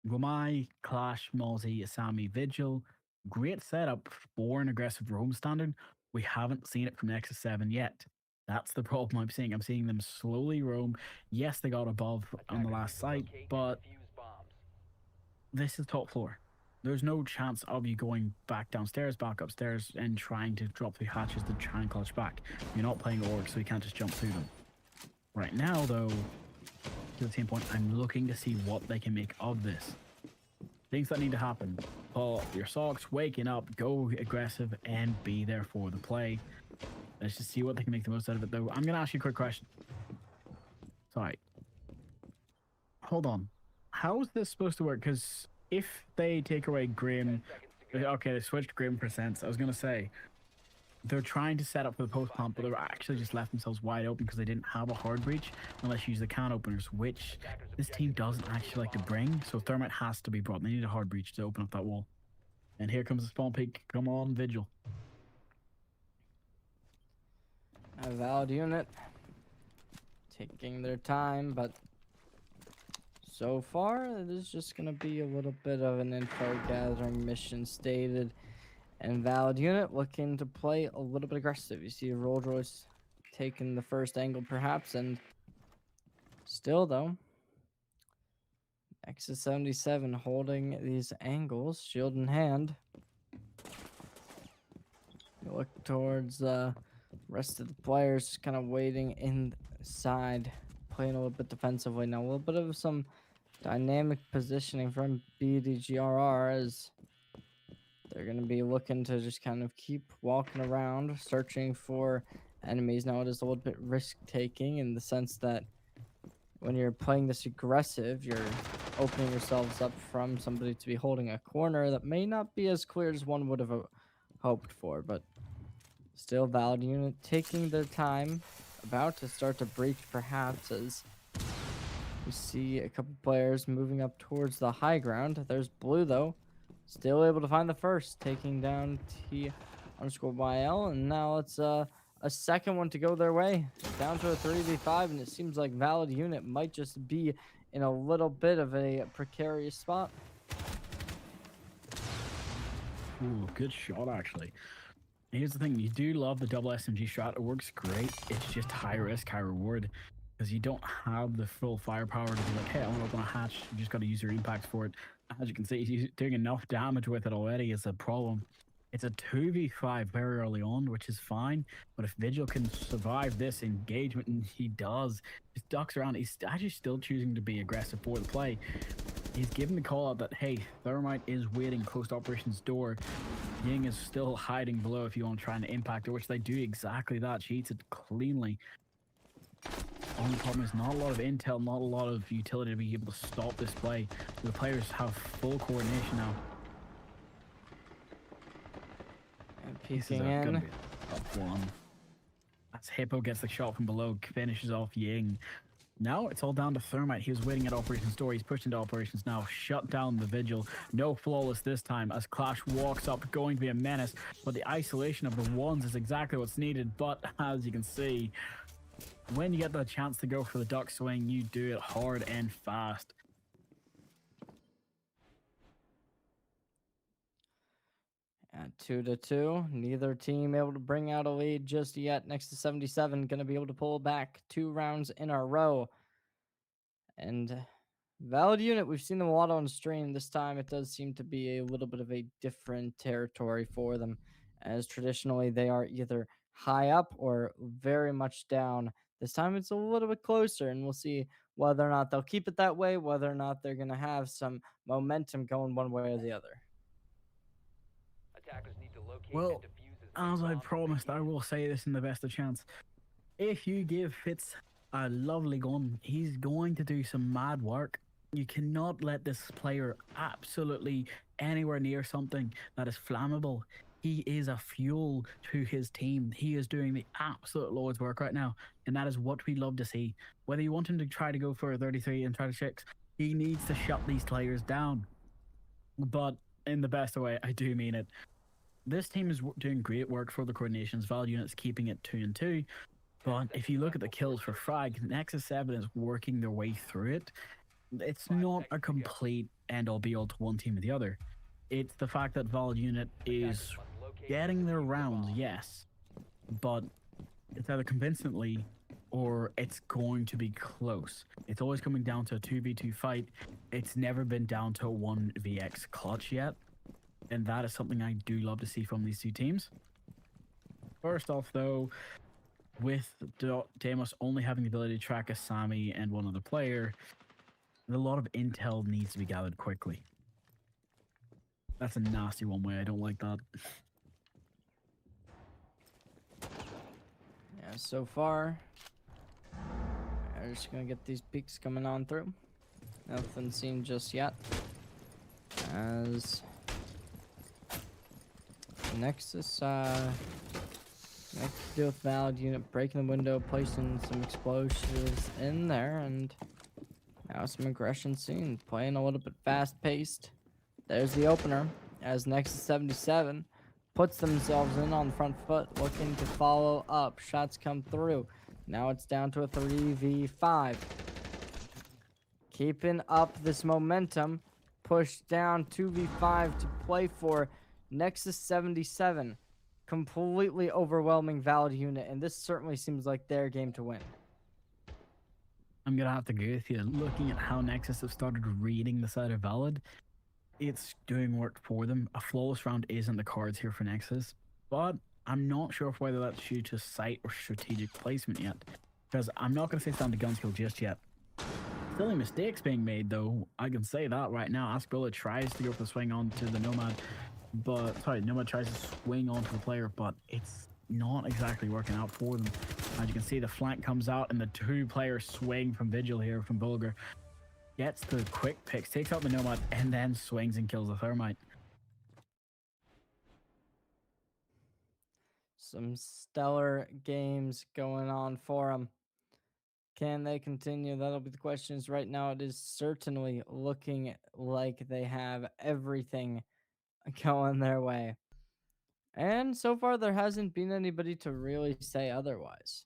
Gomai, Clash, Mozzie, Asami, Vigil. Great setup for an aggressive roam standard. We haven't seen it from Nexus 7 yet. That's the problem I'm seeing. I'm seeing them slowly roam. Yes, they got above on the last site, but this is top floor. There's no chance of you going back downstairs, back upstairs, and trying to drop through hatches to try and clutch back. You're not playing org, so you can't just jump through them. Right now, though, to the same point, I'm looking to see what they can make of this. Things that need to happen. Pull up your socks, waking up, go aggressive, and be there for the play. Let's just see what they can make the most out of it, though. I'm going to ask you a quick question. Sorry. Hold on. How is this supposed to work? Because if they take away Grim... Okay, they switched Grim percents. I was going to say, they're trying to set up for the post pump, but they're actually just left themselves wide open because they didn't have a hard breach unless you use the can openers, which this team doesn't actually like to bring. So Thermite has to be brought. They need a hard breach to open up that wall. And here comes the spawn peak. Come on, Vigil. A valid unit. Taking their time, but so far it is just going to be a little bit of an info gathering mission stated. And valid unit looking to play a little bit aggressive. You see Rolls Royce taking the first angle perhaps, and still though, Nexus 77 holding these angles, shield in hand. You look towards the rest of the players kind of waiting inside, playing a little bit defensively. Now a little bit of some dynamic positioning from BDGRR as they're going to be looking to just kind of keep walking around, searching for enemies. Now, it is a little bit risk-taking in the sense that when you're playing this aggressive, you're opening yourselves up from somebody to be holding a corner that may not be as clear as one would have hoped for. But still, valid unit taking their time, about to start to breach perhaps as we see a couple players moving up towards the high ground. There's Blue, though. Still able to find the first, taking down T_YL, and now it's a second one to go their way. Down to a 3v5, and it seems like valid unit might just be in a little bit of a precarious spot. Ooh, good shot, actually. Here's the thing, you do love the double SMG shot. It works great. It's just high risk, high reward. Because you don't have the full firepower to be like, hey, I want to open a hatch. You just got to use your impacts for it. As you can see, he's doing enough damage with it already is a problem. It's a 2v5 very early on, which is fine. But if Vigil can survive this engagement, and he does, just ducks around, he's actually still choosing to be aggressive for the play. He's given the call out that, hey, Thermite is waiting close to operations door. Ying is still hiding below if you want to try and impact her, which they do exactly that. She eats it cleanly. Only problem is not a lot of intel, not a lot of utility to be able to stop this play. The players have full coordination now. And peeking in. Top one. As Hippo gets the shot from below, finishes off Ying. Now it's all down to Thermite. He was waiting at operations door. He's pushed into operations now. Shut down the Vigil. No flawless this time as Clash walks up, going to be a menace. But the isolation of the ones is exactly what's needed. But as you can see, when you get the chance to go for the duck swing, you do it hard and fast. At 2-2, neither team able to bring out a lead just yet. Next to 77, going to be able to pull back 2 rounds in a row. And valid unit, we've seen them a lot on stream. This time it does seem to be a little bit of a different territory for them, as traditionally they are either high up or very much down. This time it's a little bit closer, and we'll see whether or not they'll keep it that way, whether or not they're going to have some momentum going one way or the other. Well, as I promised, I will say this in the best of chance. If you give Fitz a lovely gun, he's going to do some mad work. You cannot let this player absolutely anywhere near something that is flammable. He is a fuel to his team. He is doing the absolute Lord's work right now, and that is what we love to see. Whether you want him to try to go for a 33 and try to 6, he needs to shut these players down. But in the best way, I do mean it. This team is doing great work for the coordinations. Valid units keeping it 2-2. But if you look at the kills for Frag, Nexus 7 is working their way through it. It's not a complete end-all be-all to one team or the other. It's the fact that Valid unit is getting their rounds, yes, but it's either convincingly or it's going to be close. It's always coming down to a 2v2 fight. It's never been down to a 1vx clutch yet, and that is something I do love to see from these two teams. First off, though, with Deimos only having the ability to track a Sami and one other player, a lot of intel needs to be gathered quickly. That's a nasty one way. I don't like that. So far, we're just gonna get these peaks coming on through. Nothing seen just yet. As Nexus, next to deal with valid unit breaking the window, placing some explosives in there, and now some aggression seen. Playing a little bit fast paced. There's the opener as Nexus 77 puts themselves in on the front foot, looking to follow up. Shots come through. Now it's down to a 3v5. Keeping up this momentum. Push down 2v5 to play for Nexus 77. Completely overwhelming valid unit, and this certainly seems like their game to win. I'm gonna have to agree with you. Looking at how Nexus have started reading the side of Valid, it's doing work for them. A flawless round isn't the cards here for Nexus, but I'm not sure whether that's due to sight or strategic placement yet, because I'm not gonna say it's down to gun skill just yet. Still any mistakes being made though, I can say that right now. Asperilla tries to go for the swing onto the Nomad, but sorry, Nomad tries to swing onto the player, but it's not exactly working out for them. As you can see, the flank comes out and the two players swing from Vigil here from Bulgar. Gets the quick picks, takes out the Nomad, and then swings and kills the Thermite. Some stellar games going on for them. Can they continue? That'll be the questions. Right now, it is certainly looking like they have everything going their way. And so far, there hasn't been anybody to really say otherwise.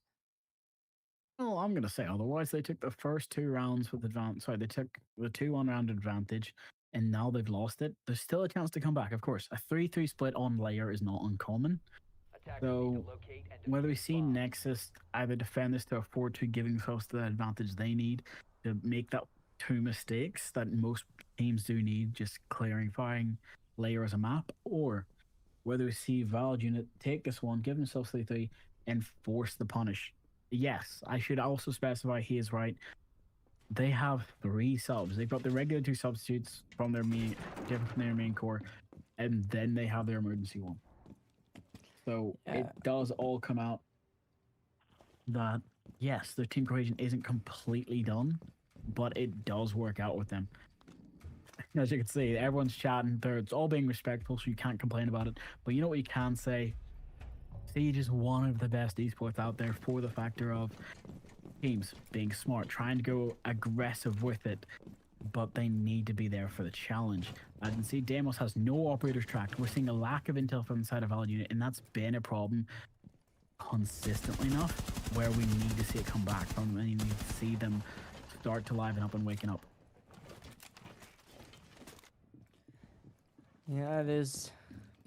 Well, I'm gonna say otherwise. They took the first 2 rounds with advantage. Sorry, they took the 2 1-round advantage, and now they've lost it. There's still a chance to come back, of course. A 3-3 split on layer is not uncommon. So whether we see Nexus either defend this to a 4-2, giving themselves the advantage they need to make that 2 mistakes that most teams do need, just clearing, firing layer as a map, or whether we see Valid unit take this one, give themselves 3-3, and force the punish. Yes, I should also specify he is right. They have 3 subs. They've got the regular 2 substitutes from their main, different from their main core, and then they have their emergency one. So it does all come out that yes, their team cohesion isn't completely done, but it does work out with them. As you can see, everyone's chatting. It's all being respectful, so you can't complain about it. But you know what you can say? Siege is one of the best esports out there for the factor of teams being smart, trying to go aggressive with it, but they need to be there for the challenge. As you can see, Deimos has no operators tracked. We're seeing a lack of intel from inside of Valid unit, and that's been a problem consistently enough where we need to see it come back from them, and we need to see them start to liven up and waking up. Yeah, it is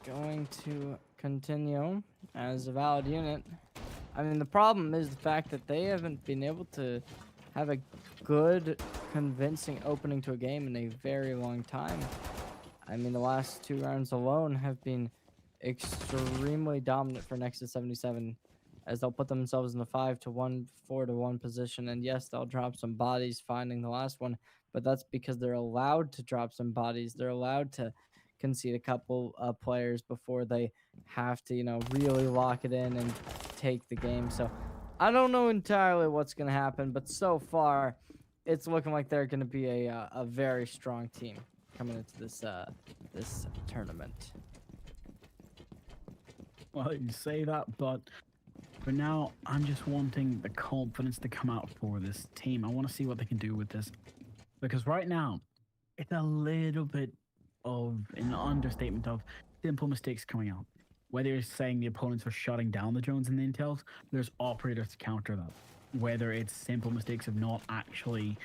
going to continue as a valid unit. I mean, the problem is the fact that they haven't been able to have a good, convincing opening to a game in a very long time. I mean, the last 2 rounds alone have been extremely dominant for Nexus 77, as they'll put themselves in the 5-1, 4-1 position, and yes, they'll drop some bodies finding the last one, but that's because they're allowed to drop some bodies. They're allowed to concede a couple players before they have to, really lock it in and take the game. So I don't know entirely what's going to happen, but so far it's looking like they're going to be a very strong team coming into this tournament. Well, you say that, but for now, I'm just wanting the confidence to come out for this team. I want to see what they can do with this, because right now it's a little bit of an understatement of simple mistakes coming out. Whether you're saying the opponents are shutting down the drones and the intels, there's operators to counter that. Whether it's simple mistakes of not actually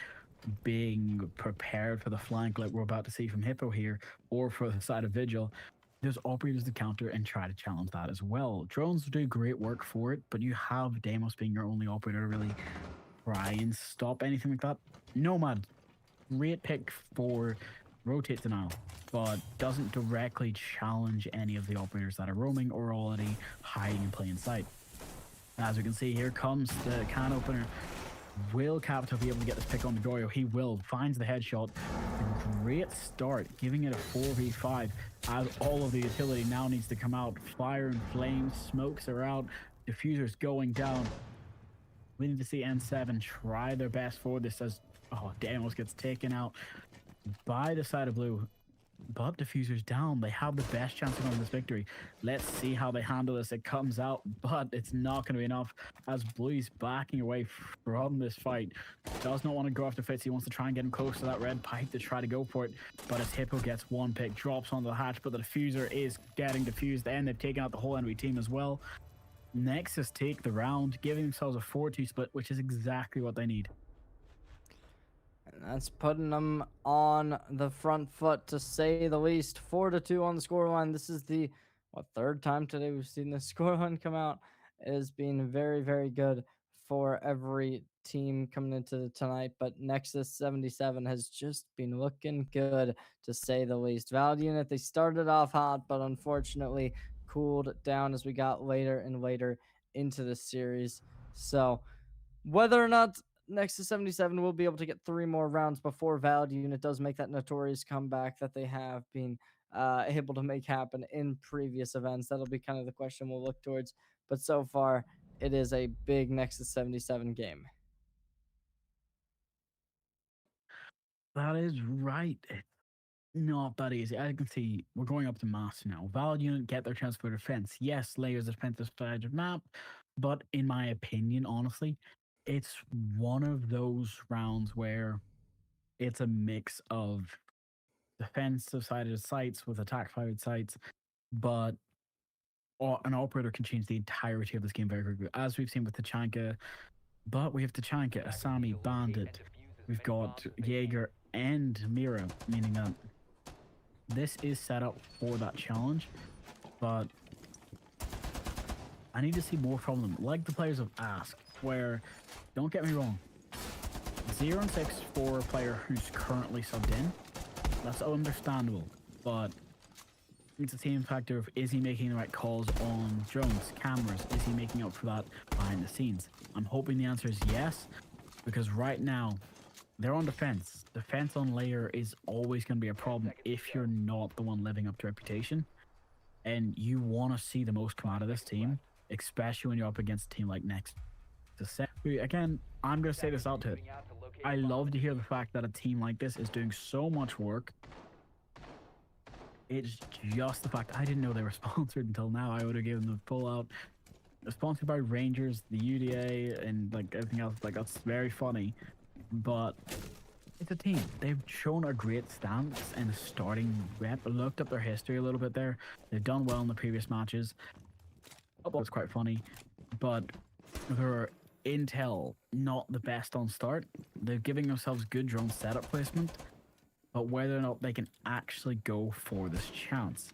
being prepared for the flank like we're about to see from Hippo here, or for the side of Vigil, there's operators to counter and try to challenge that as well. Drones do great work for it, but you have Deimos being your only operator to really try and stop anything like that. Nomad, great pick for rotate denial, but doesn't directly challenge any of the operators that are roaming or already hiding in plain sight. As we can see, here comes the can opener. Will Capital be able to get this pick on the Gorio? He will. Finds the headshot. A great start, giving it a 4v5 as all of the utility now needs to come out. Fire and flames, smokes are out. Diffuser's going down. We need to see N7 try their best for this as, oh, Daniels gets taken out by the side of blue. But Diffuser's down. They have the best chance of winning this victory. Let's see how they handle this. It comes out, but it's not going to be enough as Blue's backing away from this fight. Does not want to go after Fitz. He wants to try and get him close to that red pipe to try to go for it. But as Hippo gets one pick, drops onto the hatch, but the Diffuser is getting diffused, and they've taken out the whole enemy team as well. Nexus take the round, giving themselves a 4-2 split, which is exactly what they need. And that's putting them on the front foot, to say the least. 4-2 on the scoreline. This is the third time today we've seen this scoreline come out. It has been very, very good for every team coming into tonight. But Nexus 77 has just been looking good, to say the least. Valid Unit, they started off hot, but unfortunately cooled down as we got later and later into the series. So whether or not Nexus 77 will be able to get 3 more rounds before Valid Unit does make that notorious comeback that they have been able to make happen in previous events, that'll be kind of the question we'll look towards. But so far, it is a big Nexus 77 game. That is right. It's not that easy. I can see we're going up to mass now. Valid Unit get their chance for defense. Yes, layers of defensive side of map, but in my opinion, honestly, it's one of those rounds where it's a mix of defensive sided sites with attack sided sites, but an operator can change the entirety of this game very quickly, as we've seen with Tachanka. But we have Tachanka, Asami, Bandit. We've got Jaeger and Mira, meaning that this is set up for that challenge. But I need to see more from them, like the players of Ask, where, don't get me wrong, 0 and 6 for a player who's currently subbed in, that's understandable, but it's a team factor of, is he making the right calls on drones, cameras, is he making up for that behind the scenes? I'm hoping the answer is yes, because right now, they're on defense. Defense on layer is always going to be a problem if you're not the one living up to reputation, and you want to see the most come out of this team, especially when you're up against a team like Next. Again, I'm going to say this out to it. I love to hear the fact that a team like this is doing so much work. It's just the fact I didn't know they were sponsored until now. I would have given them a full out. Sponsored by Rangers, the UDA, and like everything else. Like, that's very funny, but it's a team. They've shown a great stance and a starting rep. I looked up their history a little bit there. They've done well in the previous matches. That was quite funny, but their intel not the best on start. They're giving themselves good drone setup placement, but whether or not they can actually go for this chance.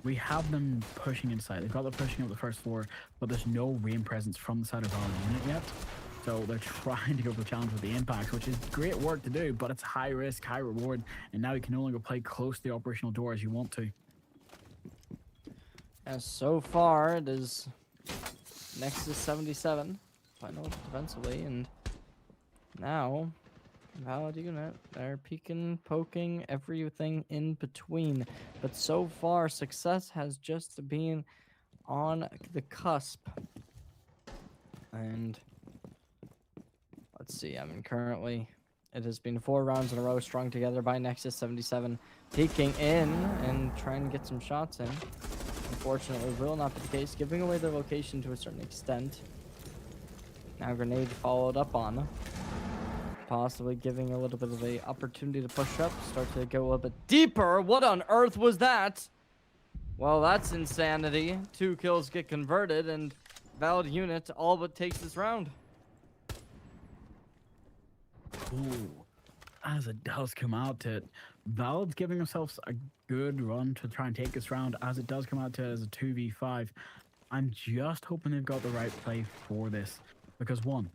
We have them pushing inside. They've got them pushing up the first floor, but there's no rain presence from the side of our unit yet. So they're trying to go for the challenge with the impact, which is great work to do, but it's high risk, high reward, and now you can only go play close to the operational door as you want to. And so far, it is Nexus 77 final defensively, and now Valid Unit, they're peeking, poking, everything in between. But so far, success has just been on the cusp. And let's see, I mean, currently it has been 4 rounds in a row strung together by Nexus 77, peeking in and trying to get some shots in. Unfortunately, will not be the case, giving away their location to a certain extent. Now grenade followed up on, possibly giving a little bit of a opportunity to push up, start to go a little bit deeper. What on earth was that? Well, that's insanity. 2 kills get converted, and Valid Unit all but takes this round. Ooh, as it does come out to it, Valid's giving themselves a good run to try and take this round, as it does come out to it as a 2v5. I'm just hoping they've got the right play for this, because one,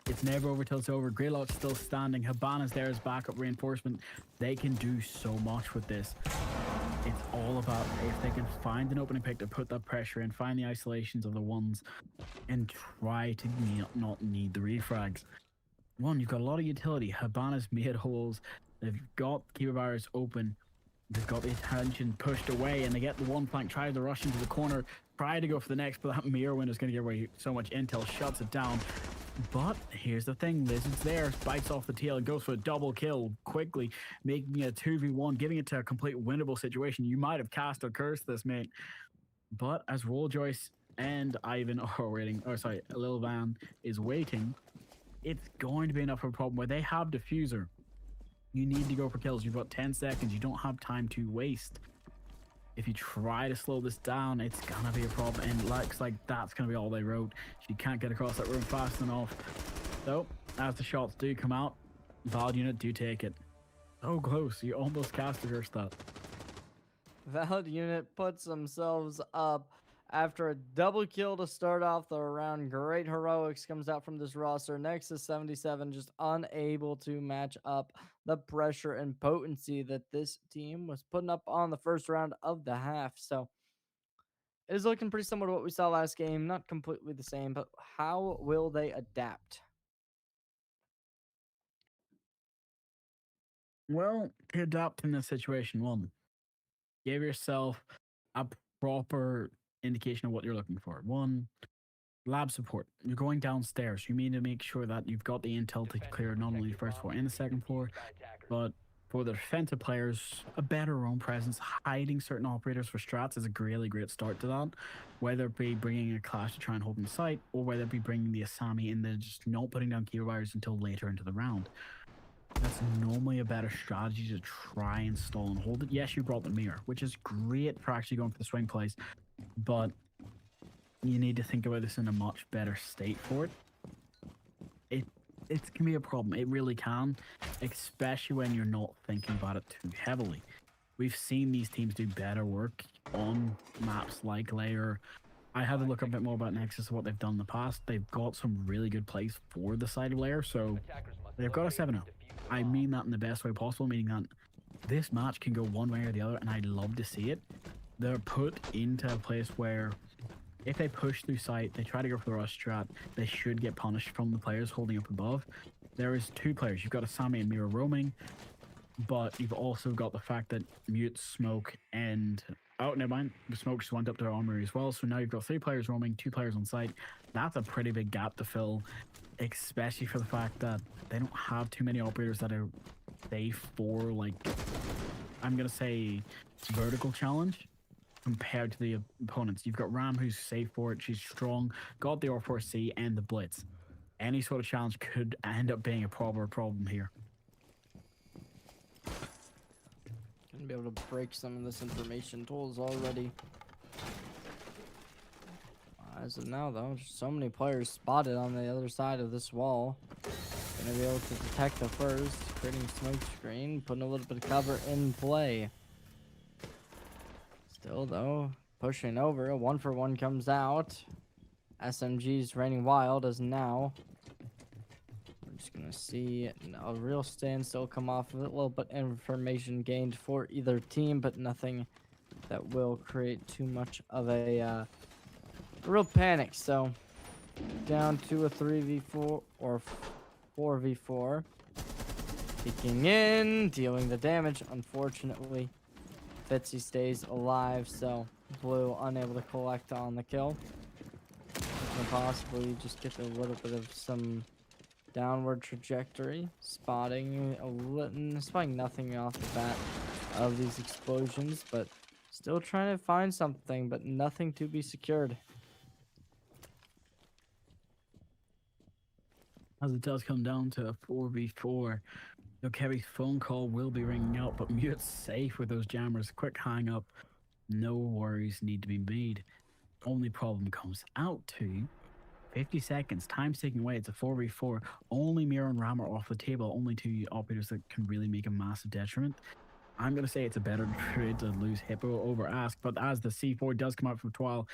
it's never over till it's over. Greylock's still standing. Habana's there as backup reinforcement. They can do so much with this. It's all about if they can find an opening pick to put that pressure in, find the isolations of the ones, and try to not need the refrags. One, you've got a lot of utility. Habana's made holes. They've got keeper barriers open. They've got the attention pushed away, and they get the one flank, try to rush into the corner. try to go for the next, but that mirror window is going to give away so much intel, shuts it down. But here's the thing, Lizard's there, bites off the tail and goes for a double kill quickly, making it a 2v1, giving it to a complete winnable situation. You might have cast or cursed this, mate. But as Rolljoyce and Ivan are waiting, or sorry, Lil Van is waiting, it's going to be enough of a problem where they have diffuser. You need to go for kills. You've got 10 seconds. You don't have time to waste. If you try to slow this down, it's gonna be a problem. And looks like that's gonna be all they wrote. She can't get across that room fast enough. So, as the shots do come out, Valid unit do take it. So close, you almost casted her stat. Valid unit puts themselves up after a double kill to start off the round. Great heroics comes out from this roster. Nexus 77 just unable to match up the pressure and potency that this team was putting up on the first round of the half. So it is looking pretty similar to what we saw last game. Not completely the same, but how will they adapt? Well, to adapt in this situation, one, give yourself a proper indication of what you're looking for. One, lab support. You're going downstairs. You need to make sure that you've got the intel to clear not only the first floor and the second floor, but for the defensive players, a better roam presence, hiding certain operators for strats is a really great start to that. Whether it be bringing a clash to try and hold in sight, or whether it be bringing the Asami and then just not putting down key wires until later into the round. That's normally a better strategy to try and stall and hold it. Yes, you brought the mirror, which is great for actually going for the swing plays, but you need to think about this in a much better state for it. It can be a problem. It really can, especially when you're not thinking about it too heavily. We've seen these teams do better work on maps like Layer. I had to look a bit more about Nexus, what they've done in the past. They've got some really good plays for the side of Layer, so they've got a 7-0. I mean that in the best way possible, meaning that this match can go one way or the other, and I'd love to see it. They're put into a place where if they push through sight, they try to go for the rush strat, they should get punished from the players holding up above. There is two players. You've got Asami and Mira roaming, but you've also got the fact that Mute, Smoke, and... oh, never mind. The Smoke just went up to armory as well, so now you've got 3 players roaming, 2 players on site. That's a pretty big gap to fill, especially for the fact that they don't have too many operators that are safe for, like, I'm going to say, vertical challenge compared to the opponents. You've got Ram, who's safe for it. She's strong, got the R4C and the Blitz. Any sort of challenge could end up being a proper problem here. Gonna be able to break some of this information tools already. As of now, though, there's so many players spotted on the other side of this wall. Gonna be able to detect the first, creating smoke screen, putting a little bit of cover in play. Still, though, pushing over. A 1-for-1 comes out. SMG's raining wild as now. We're just gonna see a real standstill come off of it. A little bit of information gained for either team, but nothing that will create too much of a real panic. So down to a 3v4 or 4v4. Peeking in, dealing the damage. Unfortunately, Fitzy stays alive, so Blue unable to collect on the kill. And possibly just get a little bit of some downward trajectory. Spotting nothing off the bat of these explosions, but still trying to find something, but nothing to be secured. As it does come down to a 4v4, Kevy's phone call will be ringing out, but Mute's safe with those jammers. Quick hang up. No worries need to be made. Only problem comes out to 50 seconds. Time's ticking away. It's a 4v4. Only Mira and Ram are off the table. Only 2 operators that can really make a massive detriment. I'm going to say it's a better trade to lose Hippo over Ask, but as the C4 does come out from Twile,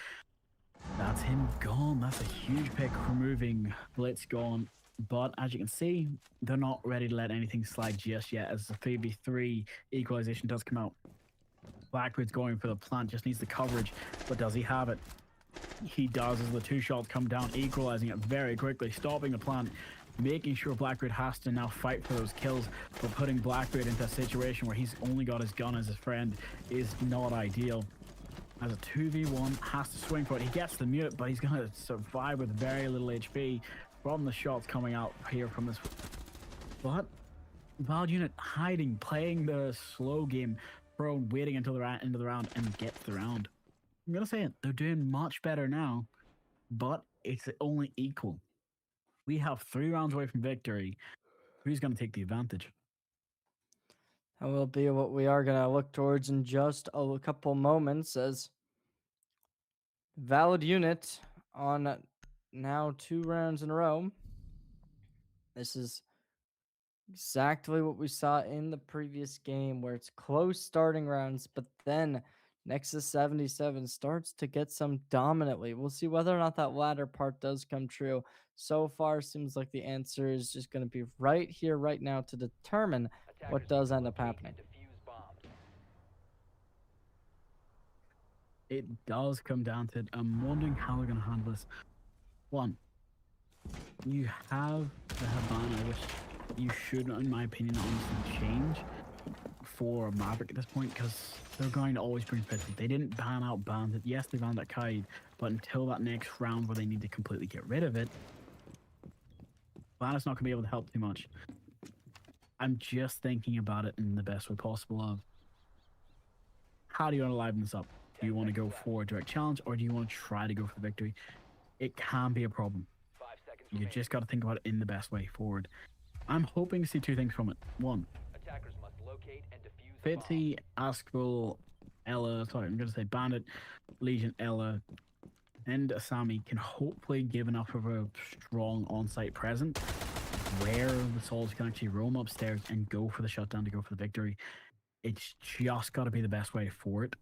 that's him gone. That's a huge pick, removing Blitz gone. But as you can see, they're not ready to let anything slide just yet, as the 3v3 equalization does come out. Blackwood's going for the plant, just needs the coverage, but does he have it? He does, as the 2 shots come down, equalizing it very quickly, stopping the plant, making sure Blackwood has to now fight for those kills, but putting Blackwood into a situation where he's only got his gun as his friend is not ideal. as a 2v1, has to swing for it. He gets the mute, but he's going to survive with very little HP from the shots coming out here from this. But Valve unit hiding, playing the slow game, prone, waiting until the end of the round and gets the round. I'm going to say it, they're doing much better now, but it's only equal. We have 3 rounds away from victory. Who's going to take the advantage? That will be what we are going to look towards in just a couple moments, as Valid unit on now 2 rounds in a row. This is exactly what we saw in the previous game, where it's close starting rounds, but then Nexus 77 starts to get some dominantly. We'll see whether or not that latter part does come true. So far, seems like the answer is just going to be right here, right now, to determine what does end up happening. It does come down to it. I'm wondering how they're going to handle this. One, you have the Habana, which you should, in my opinion, honestly change for Maverick at this point, because they're going to always bring 50. They didn't ban out Bandit. Yes, they banned that Kaid, but until that next round where they need to completely get rid of it, Bandit's not going to be able to help too much. I'm just thinking about it in the best way possible of, how do you want to liven this up? Do you want to go for a direct challenge, or do you want to try to go for the victory? It can be a problem. You just got to think about it in the best way forward. I'm hoping to see 2 things from it. One, Fitzy, Askville, Ella, sorry, I'm going to say Bandit, Legion, Ella, and Asami can hopefully give enough of a strong on-site presence where the souls can actually roam upstairs and go for the shutdown to go for the victory. It's just got to be the best way for it.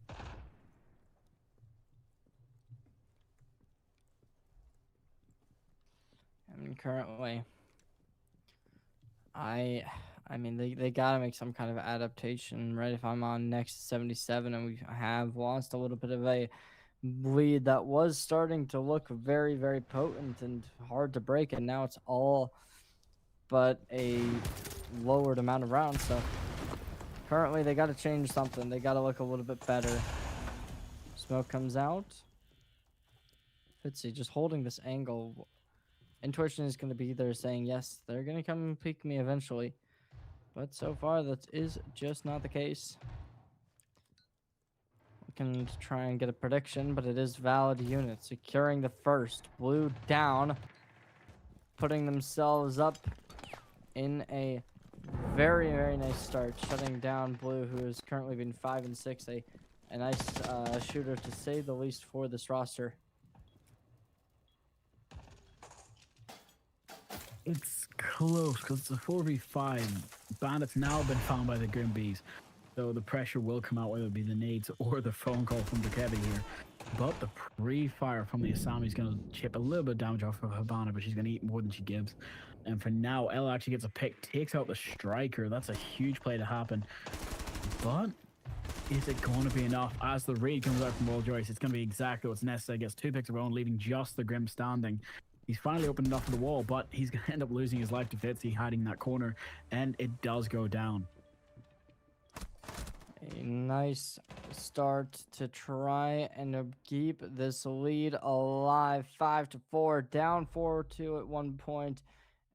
I mean, currently, I mean, they gotta make some kind of adaptation, right? If I'm on next 77 and we have lost a little bit of a lead that was starting to look very, very potent and hard to break, and now it's all but a lowered amount of rounds. So currently, they gotta change something. They gotta look a little bit better. Smoke comes out. Fitzy just holding this angle. Intuition is going to be there saying, yes, they're going to come and peek me eventually. But so far, that is just not the case. We can try and get a prediction, but it is Valid unit securing the first. Blue down, putting themselves up in a very, very nice start, shutting down Blue, who has currently been 5 and 6. A nice shooter, to say the least, for this roster. It's close because it's a 4v5. Bandit's now been found by the Grim Bees, so the pressure will come out, whether it be the nades or the phone call from Dukebi here. But the pre-fire from the Asami is going to chip a little bit of damage off of Habana, but she's going to eat more than she gives. And for now, Ella actually gets a pick, takes out the striker. That's a huge play to happen. But is it going to be enough? As the raid comes out from Royal Joyce, it's going to be exactly what's necessary. Gets 2 picks of her own, leaving just the Grim standing. He's finally opened enough of the wall, but he's going to end up losing his life to Fitzy, hiding in that corner, and it does go down. A nice start to try and keep this lead alive. 5-4, down 4-2 at one point,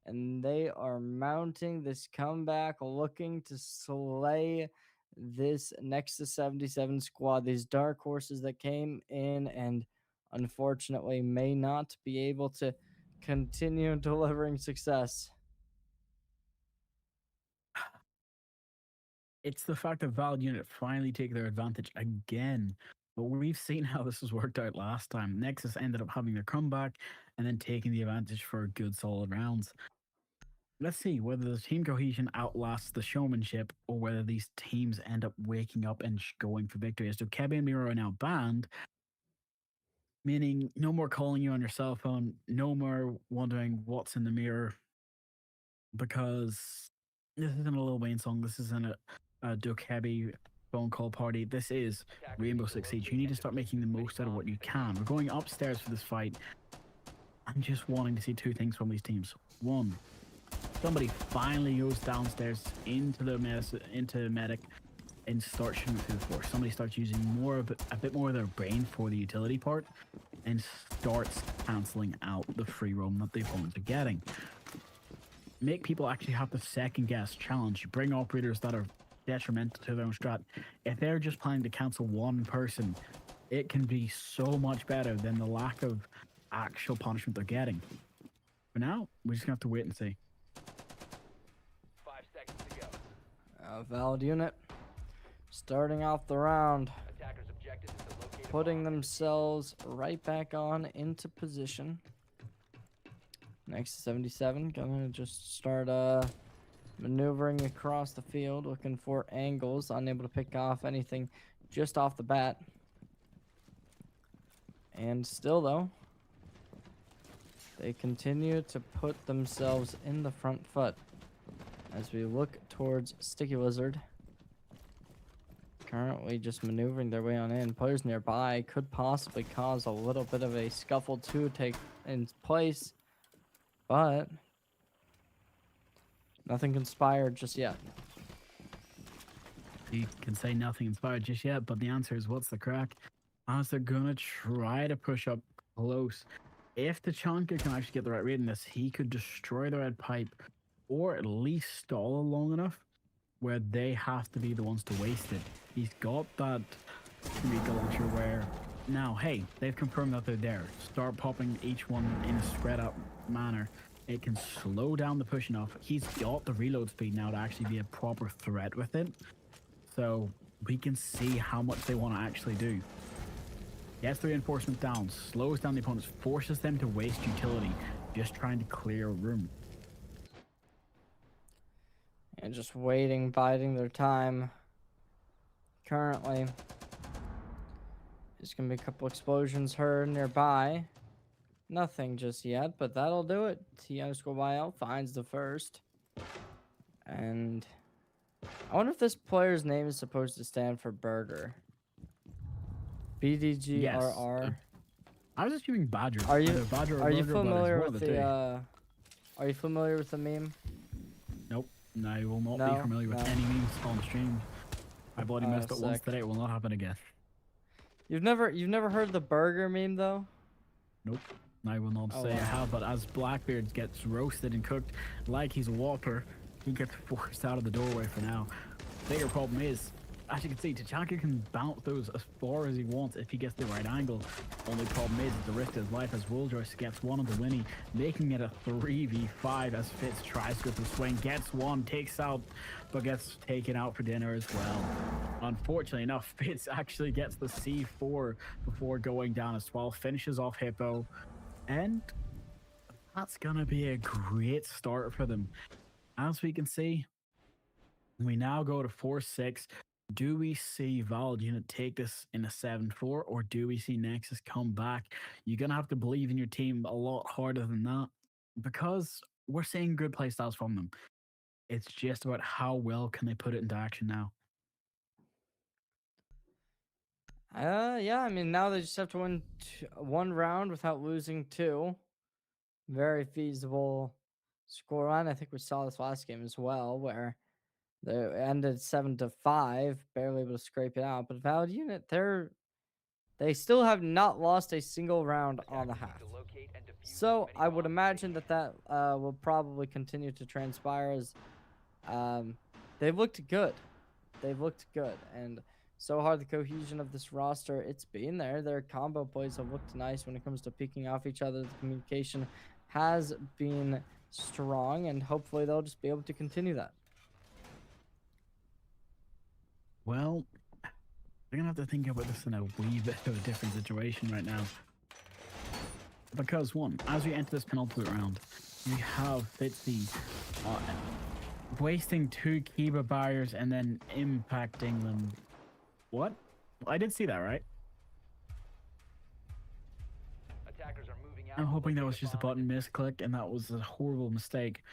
and they are mounting this comeback, looking to slay this Nexus 77 squad. These dark horses that came in and unfortunately may not be able to continue delivering success. It's the fact that Valid unit finally take their advantage again. But we've seen how this has worked out last time. Nexus ended up having their comeback and then taking the advantage for good solid rounds. Let's see whether the team cohesion outlasts the showmanship, or whether these teams end up waking up and going for victory. As Dukebi and Miro are now banned, meaning no more calling you on your cell phone, no more wondering what's in the mirror, because this isn't a Lil Wayne song, this isn't a Dukebi phone call party, this is Rainbow Six Siege. You need to start making the most out of what you can. We're going upstairs for this fight. I'm just wanting to see 2 things from these teams. One, somebody finally goes downstairs into the medic, and start shooting through the floor. Somebody starts using a bit more of their brain for the utility part and starts canceling out the free roam that the opponents are getting. Make people actually have to second guess challenge. You bring operators that are detrimental to their own strat. If they're just planning to cancel one person, it can be so much better than the lack of actual punishment they're getting. For now, we're just gonna have to wait and see. 5 seconds to go. Valid unit starting off the round, Attackers' objective is to locate a putting bomb. themselves right back on into position. Next to 77, gonna just start maneuvering across the field, looking for angles, unable to pick off anything just off the bat. And still though, they continue to put themselves in the front foot as we look towards Sticky Lizard. Currently just maneuvering their way on in. Players nearby could possibly cause a little bit of a scuffle to take in place, but nothing conspired just yet. You can say nothing inspired just yet, but the answer is what's the crack? As they're gonna try to push up close. If the Chonka can actually get the right read in this, he could destroy the red pipe or at least stall it long enough where they have to be the ones to waste it. He's got that Eureka launcher where now, hey, they've confirmed that they're there. Start popping each one in a spread out manner. It can slow down the push enough. He's got the reload speed now to actually be a proper threat with it. So we can see how much they want to actually do. Gets the reinforcement down, slows down the opponents, forces them to waste utility, just trying to clear a room. And just waiting, biding their time. Currently, there's going to be a couple explosions heard nearby. Nothing just yet, but that'll do it. T_YL finds the first. And I wonder if this player's name is supposed to stand for burger. BDGRR. I was assuming Badger. Are you Either Badger or are you Burger, but it's familiar one of with the two. are you familiar with the meme? Nope. No, I will not No, be familiar with no. any memes on stream. I bloody Oh, missed it once sick. today. It will not happen again. You've never heard the burger meme though? Nope. I will not Oh, say I wow. have, but as Blackbeard gets roasted and cooked like he's a Whopper, he gets forced out of the doorway for now. Bigger problem is, as you can see, Tachanka can bounce those as far as he wants if he gets the right angle. Only problem is the risk of his life as Wiljoyce gets one on the Winnie, making it a 3v5 as Fitz tries to go through swing, gets one, takes out, but gets taken out for dinner as well. Unfortunately enough, Fitz actually gets the C4 before going down as well, finishes off Hippo, and that's gonna be a great start for them. As we can see, we now go to 4-6. Do we see Valid Unit take this in a 7-4, or do we see Nexus come back? You're going to have to believe in your team a lot harder than that, because we're seeing good playstyles from them. It's just about how well can they put it into action now. Yeah, I mean, now they just have to win one round without losing two. Very feasible scoreline. I think we saw this last game as well, where they ended 7-5, barely able to scrape it out. But Valid Unit, they still have not lost a single round on the Attackers half. need to locate and defuse as So many I would bombs as they imagine can. that will probably continue to transpire as they've looked good. They've looked good, and so hard the cohesion of this roster, it's been there. Their combo plays have looked nice when it comes to picking off each other. The communication has been strong, and hopefully they'll just be able to continue that. Well, we're going to have to think about this in a wee bit of a different situation right now. Because, one, as we enter this penultimate round, we have Fitzy wasting 2 Kiba barriers and then impacting them. What? I did see that, right? Attackers are moving out I'm to hoping that locate was a just a bomb button misclick and that was a horrible mistake.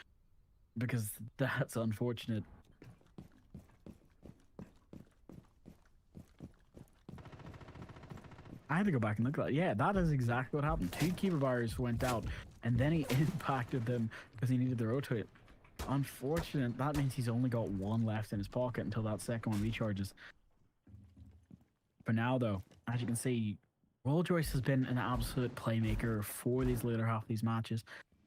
Because that's unfortunate. I had to go back and look at that. Yeah, that is exactly what happened. 2 Kiba barriers went out and then he impacted them because he needed the rotate. Unfortunate. That means he's only got one left in his pocket until that second one recharges. For now, though, as you can see, Roll Joyce has been an absolute playmaker for these later half of these matches,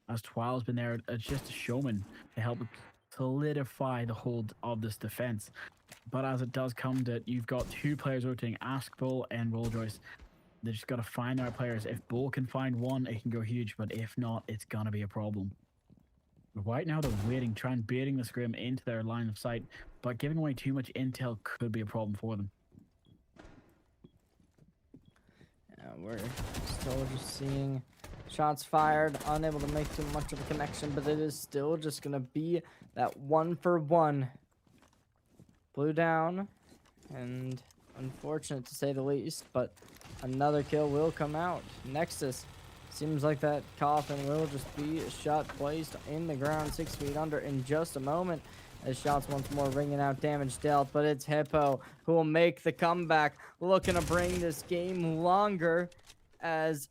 as Twil's been there as just a showman to help solidify the hold of this defense. But as it does come to it, you've got two players rotating, Ask Bull and Roll Joyce. They just got to find their players. If Bull can find one, it can go huge, but if not, it's going to be a problem. Right now, they're waiting, trying baiting the scrim into their line of sight, but giving away too much intel could be a problem for them. We're still just seeing shots fired, unable to make too much of a connection, but it is still just going to be that 1-for-1. Blue down, and unfortunate to say the least, but another kill will come out. Nexus, seems like that coffin will just be a shot placed in the ground 6 feet under in just a moment. As shots once more ringing out damage dealt, but it's Hippo who will make the comeback, looking to bring this game longer as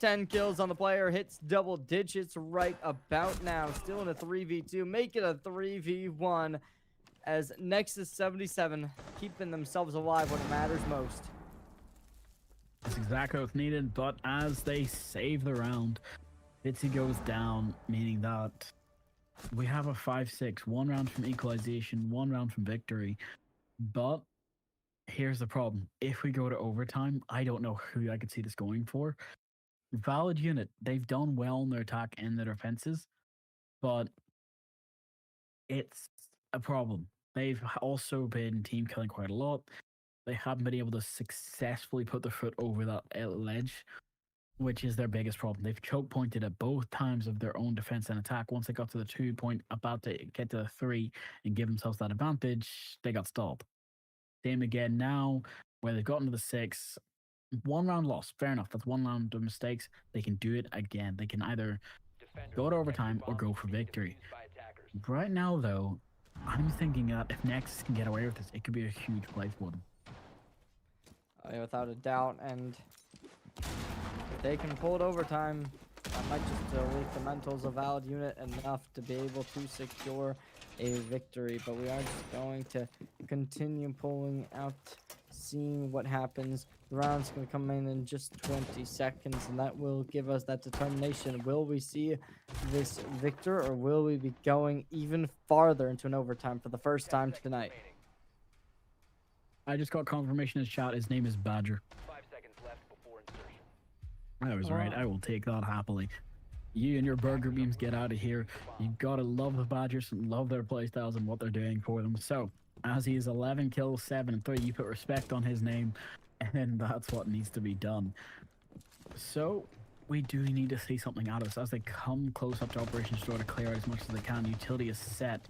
10 kills on the player, hits double digits right about now. Still in a 3v2, make it a 3v1 as Nexus 77 keeping themselves alive when it matters most. That's exactly what's needed, but as they save the round, Fitzy goes down, meaning that we have a 5-6, 1 round from equalization, 1 round from victory. But here's the problem. If we go to overtime, I don't know who I could see this going for. Valid unit, they've done well in their attack and their defenses, but it's a problem. They've also been team killing quite a lot. They haven't been able to successfully put their foot over that ledge, which is their biggest problem. They've choke pointed at both times of their own defense and attack. Once they got to the 2 point, about to get to the 3 and give themselves that advantage, they got stalled. Same again now, where they've gotten to the 6. 1 round loss, fair enough. That's 1 round of mistakes. They can do it again. They can either go to overtime or go for victory. Right now, though, I'm thinking that if Nexus can get away with this, it could be a huge play for them. Without a doubt, and if they can pull it overtime, that might just delete the mentals of Valid unit enough to be able to secure a victory. But we are just going to continue pulling out, seeing what happens. The round's going to come in just 20 seconds, and that will give us that determination. Will we see this victor, or will we be going even farther into an overtime for the first time tonight? I just got confirmation in his chat. His name is Badger. 5 seconds left before insertion. I was right. I will take that happily. You and your burger beams, get out of here. You gotta love the Badgers and love their playstyles and what they're doing for them. So, as he is 11 kills, 7 and 3, you put respect on his name, and that's what needs to be done. So, we do need to see something out of this. As they come close up to Operation Store to clear out as much as they can, utility is set.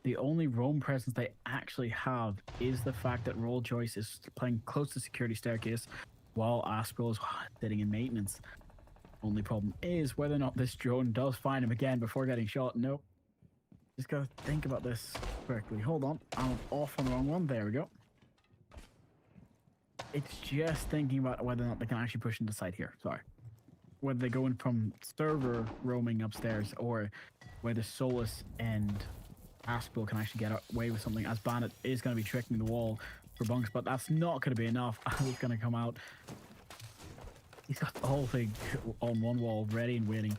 The only roam presence they actually have is the fact that Roll Joyce is playing close to security staircase while Aspro is sitting in maintenance. Only problem is whether or not this drone does find him again before getting shot. Nope. Just gotta think about this correctly. Hold on. I'm off on the wrong one. There we go. It's just thinking about whether or not they can actually push into site here. Sorry. Whether they go in from server roaming upstairs or whether Solus and Aspel can actually get away with something, as Bandit is going to be tricking the wall for bunks, but that's not going to be enough. He's going to come out. He's got the whole thing on one wall ready and waiting.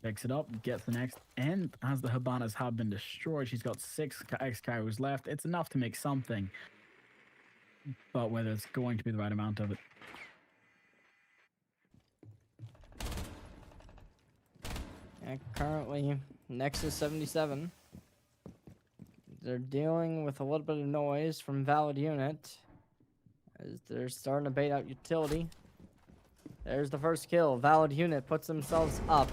Picks it up, gets the next, and as the Habanas have been destroyed, she's got 6 X-Carriers left. It's enough to make something, but whether it's going to be the right amount of it. And currently, Nexus 77. They're dealing with a little bit of noise from Valid unit as they're starting to bait out utility. There's the first kill. Valid unit puts themselves up,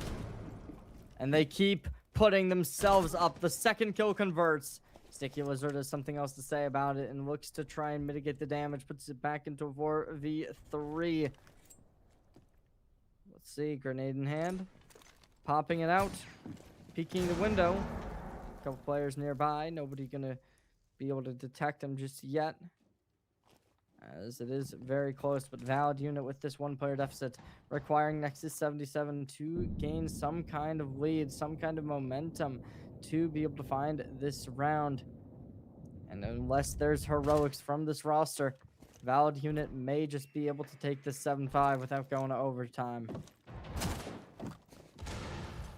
and they keep putting themselves up. The second kill converts. Sticky Lizard has something else to say about it and looks to try and mitigate the damage. Puts it back into a 4v3. Let's see. Grenade in hand. Popping it out. Peeking the window. Couple players nearby. Nobody gonna be able to detect them just yet, as it is very close. But Valid unit with this 1-player deficit, requiring Nexus 77 to gain some kind of lead, some kind of momentum to be able to find this round. And unless there's heroics from this roster, Valid Unit may just be able to take this 7-5 without going to overtime.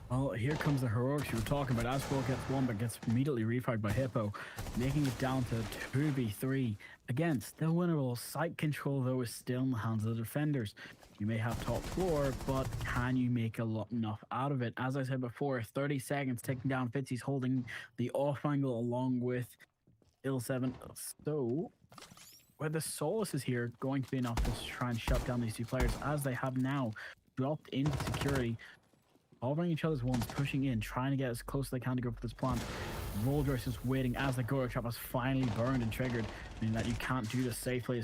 Well, here comes the heroics you were talking about. Asbro gets one, but gets immediately refired by Hippo, making it down to 2v3. Again, still winnable. Site control, though, is still in the hands of the defenders. You may have top floor, but can you make enough out of it? As I said before, 30 seconds taking down Fitzy's holding the off angle along with Il7. So, whether Solus is here going to be enough to try and shut down these two players, as they have now dropped into security, covering each other's ones, pushing in, trying to get as close as they can to go for this plant. Rolldress is waiting as the Goro trap has finally burned and triggered, meaning that you can't do this safely.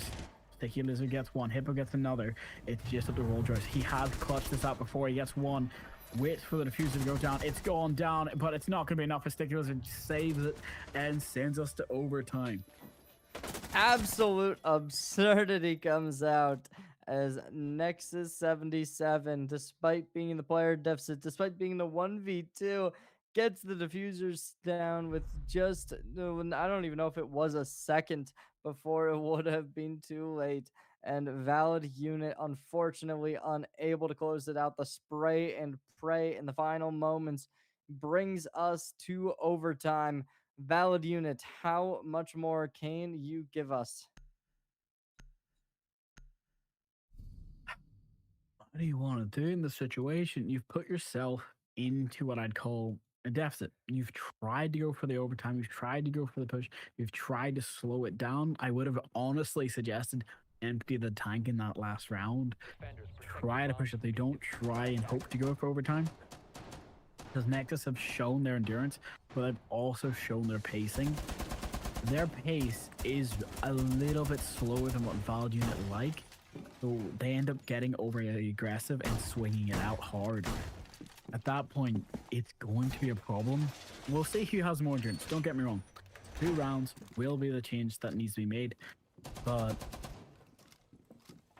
Sticky Lizard gets one, Hippo gets another. It's just up to Rolldress. He has clutched this out before. He gets one, waits for the diffuser to go down. It's gone down, but it's not going to be enough for Sticky Lizard. Saves it and sends us to overtime. Absolute absurdity comes out as Nexus 77, despite being in the player deficit, despite being the 1v2, gets the diffusers down with just, I don't even know if it was a second before it would have been too late. And Valid Unit, unfortunately, unable to close it out. The spray and pray in the final moments brings us to overtime. Valid Unit, how much more can you give us? What do you want to do in this situation? You've put yourself into what I'd call a deficit. You've tried to go for the overtime. You've tried to go for the push. You've tried to slow it down. I would have honestly suggested empty the tank in that last round. Try to push it. They don't try and hope to go for overtime. Because Nexus have shown their endurance, but they've also shown their pacing. Their pace is a little bit slower than what Valid Unit like. So they end up getting overly aggressive and swinging it out hard. At that point, it's going to be a problem. We'll see who has more endurance. Don't get me wrong. 2 rounds will be the change that needs to be made. But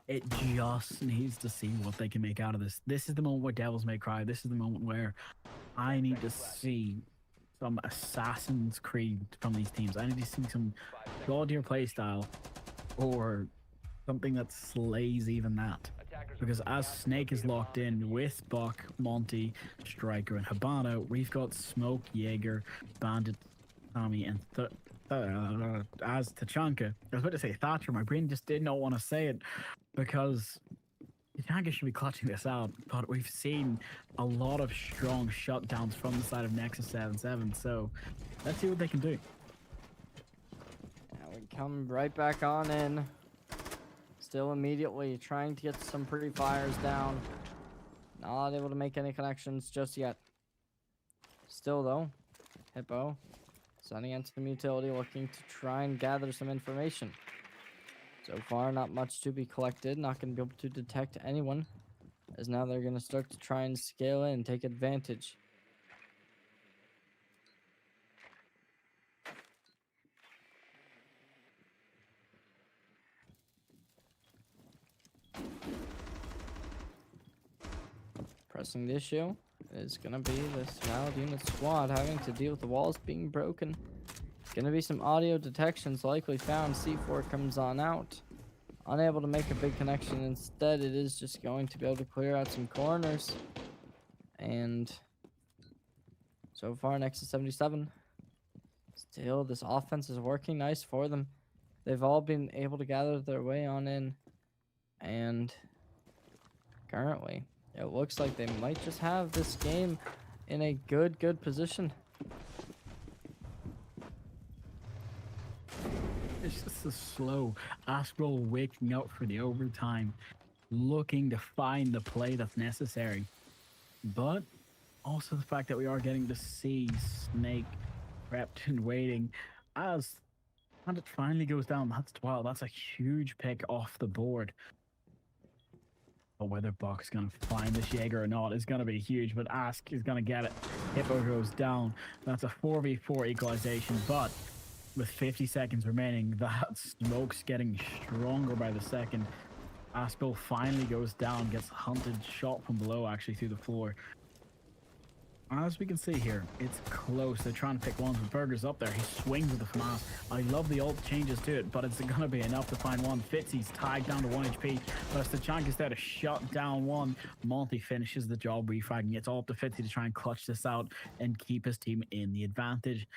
it just needs to see what they can make out of this. This is the moment where Devils May Cry. This is the moment where I need to see some Assassin's Creed from these teams. I need to see some gaudier playstyle or something that slays even that. Because as Snake is locked in with Buck, Monty, Striker, and Habana, we've got Smoke, Jaeger, Bandit, Tommy, and as Tachanka. I was about to say Thatcher. My brain just did not want to say it because Tachanka should be clutching this out. But we've seen a lot of strong shutdowns from the side of Nexus 7-7. So let's see what they can do. Now we come right back on in. Still immediately trying to get some pre-fires down. Not able to make any connections just yet. Still though, Hippo sending into the utility, looking to try and gather some information. So far, not much to be collected. Not going to be able to detect anyone, as now they're going to start to try and scale in and take advantage. Pressing the issue is going to be this Valid Unit squad having to deal with the walls being broken. Going to be some audio detections likely found. C4 comes on out. Unable to make a big connection. Instead, it is just going to be able to clear out some corners. And so far, Nexus 77. Still, this offense is working nice for them. They've all been able to gather their way on in. And currently, it looks like they might just have this game in a good position. It's just a slow Astral waking up for the overtime, looking to find the play that's necessary. But also the fact that we are getting to see Snake prepped and waiting as it finally goes down. That's a huge pick off the board. But whether Buck's going to find this Jaeger or not is going to be huge, but Ask is going to get it. Hippo goes down. That's a 4v4 equalization, but with 50 seconds remaining, that smoke's getting stronger by the second. Aspel finally goes down, gets hunted, shot from below actually through the floor. As we can see here, it's close. They're trying to pick ones with Burgers up there. He swings with the FAMAS. I love the ult changes to it, but it's going to be enough to find one. Fitzy's tagged down to 1 HP, but it's the chunk is there to shut down one. Monty finishes the job refragging. It's all up to Fitzy to try and clutch this out and keep his team in the advantage.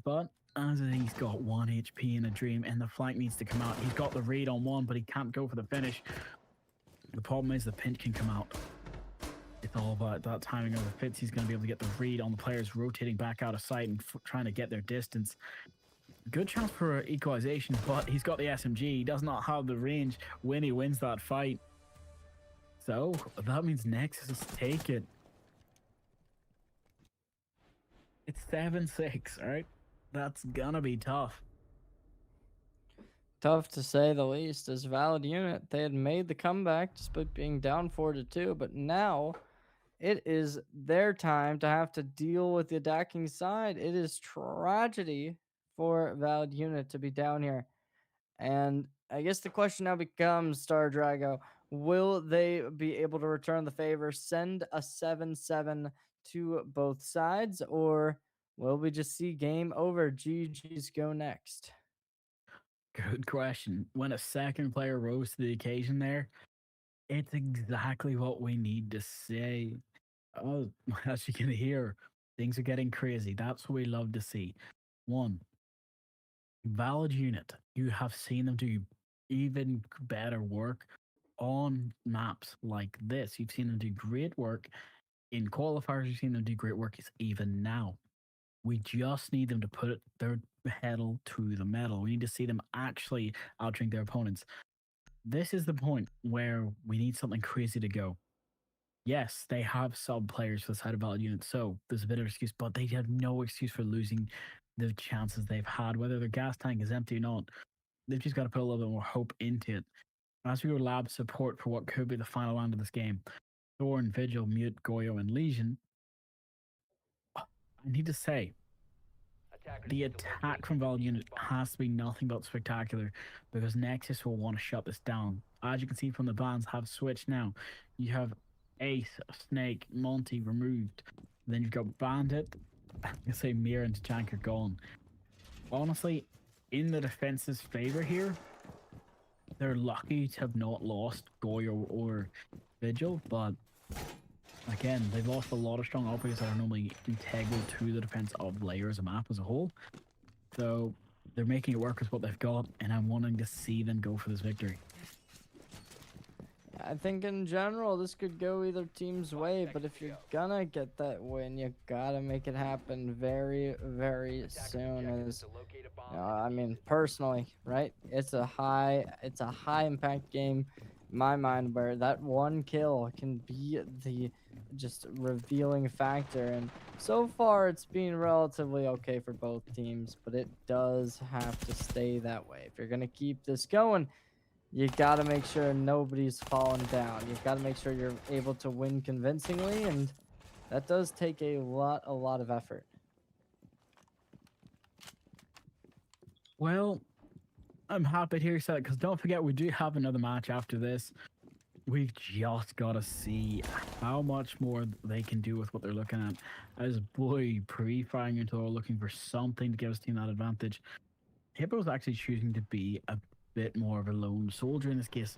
But as he's got 1 HP in a dream and the flank needs to come out, he's got the read on one, but he can't go for the finish. The problem is the pinch can come out. It's all about that timing of the fits. He's going to be able to get the read on the players rotating back out of sight and trying to get their distance. Good chance for equalization, but he's got the SMG. He does not have the range when he wins that fight. So that means Nexus is taken. It's 7-6, all right? That's gonna be tough. Tough to say the least. As Valid Unit, they had made the comeback despite being down 4-2, but now it is their time to have to deal with the attacking side. It is tragedy for Valid Unit to be down here. And I guess the question now becomes, Star Drago, will they be able to return the favor, send a 7-7 to both sides, or will we just see game over? GG's go next. Good question. When a second player rose to the occasion there, it's exactly what we need to say. Oh, as you can hear, things are getting crazy. That's what we love to see. One, Valid Unit. You have seen them do even better work on maps like this. You've seen them do great work in qualifiers. You've seen them do great work even now. We just need them to put their pedal to the metal. We need to see them actually outrank their opponents. This is the point where we need something crazy to go. Yes, they have sub players for the side of Valid Unit, so there's a bit of excuse, but they have no excuse for losing the chances they've had, whether their gas tank is empty or not. They've just got to put a little bit more hope into it. As we go lab support for what could be the final round of this game, Thorn, Vigil, Mute, Goyo, and Legion, I need to say, the attack from Valid Unit has to be nothing but spectacular because Nexus will want to shut this down. As you can see from the bans have switched now. You have Ace, Snake, Monty removed. Then you've got Bandit. I say Mira and Jank are gone. Honestly, in the defense's favor here, they're lucky to have not lost Goyo or Vigil, but again, they've lost a lot of strong operators that are normally integral to the defense of Layer as a map as a whole. So they're making it work with what they've got, and I'm wanting to see them go for this victory. I think in general this could go either team's way, but if you're gonna get that win, you gotta make it happen very, very soon. As I mean, personally, right? It's a high impact game in my mind where that one kill can be the just revealing factor. And so far, it's been relatively okay for both teams, but it does have to stay that way. If you're gonna keep this going, you got to make sure nobody's falling down. You've got to make sure you're able to win convincingly, and that does take a lot of effort. Well, I'm happy to hear you say that because don't forget we do have another match after this. We've just got to see how much more they can do with what they're looking at. As boy, pre-firing until we're looking for something to give us team that advantage. Hippo's actually choosing to be a bit more of a lone soldier in this case,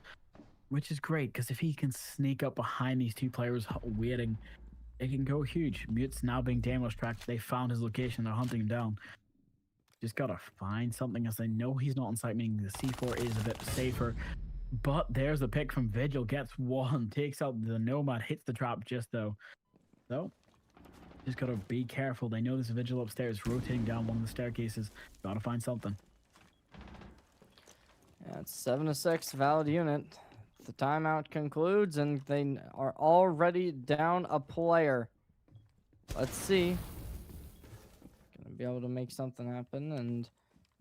which is great because if he can sneak up behind these two players waiting, it can go huge. Mute's now being demos tracked. They found his location. They're hunting him down. Just gotta find something as they know he's not on site, meaning the C4 is a bit safer. But there's the pick from Vigil. Gets one, takes out the Nomad, hits the trap just though. So just gotta be careful. They know there's a Vigil upstairs rotating down one of the staircases. Gotta find something. Yeah, it's 7-6, Valid Unit. The timeout concludes, and they are already down a player. Let's see. Gonna be able to make something happen, and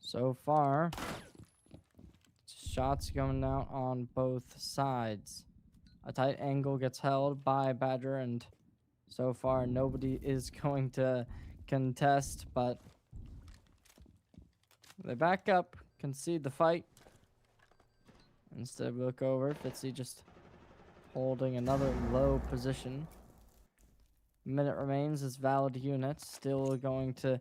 so far, shots going out on both sides. A tight angle gets held by Badger, and so far nobody is going to contest, but they back up, concede the fight. Instead, we look over, Fitzy just holding another low position. minute remains as Valid Unit still going to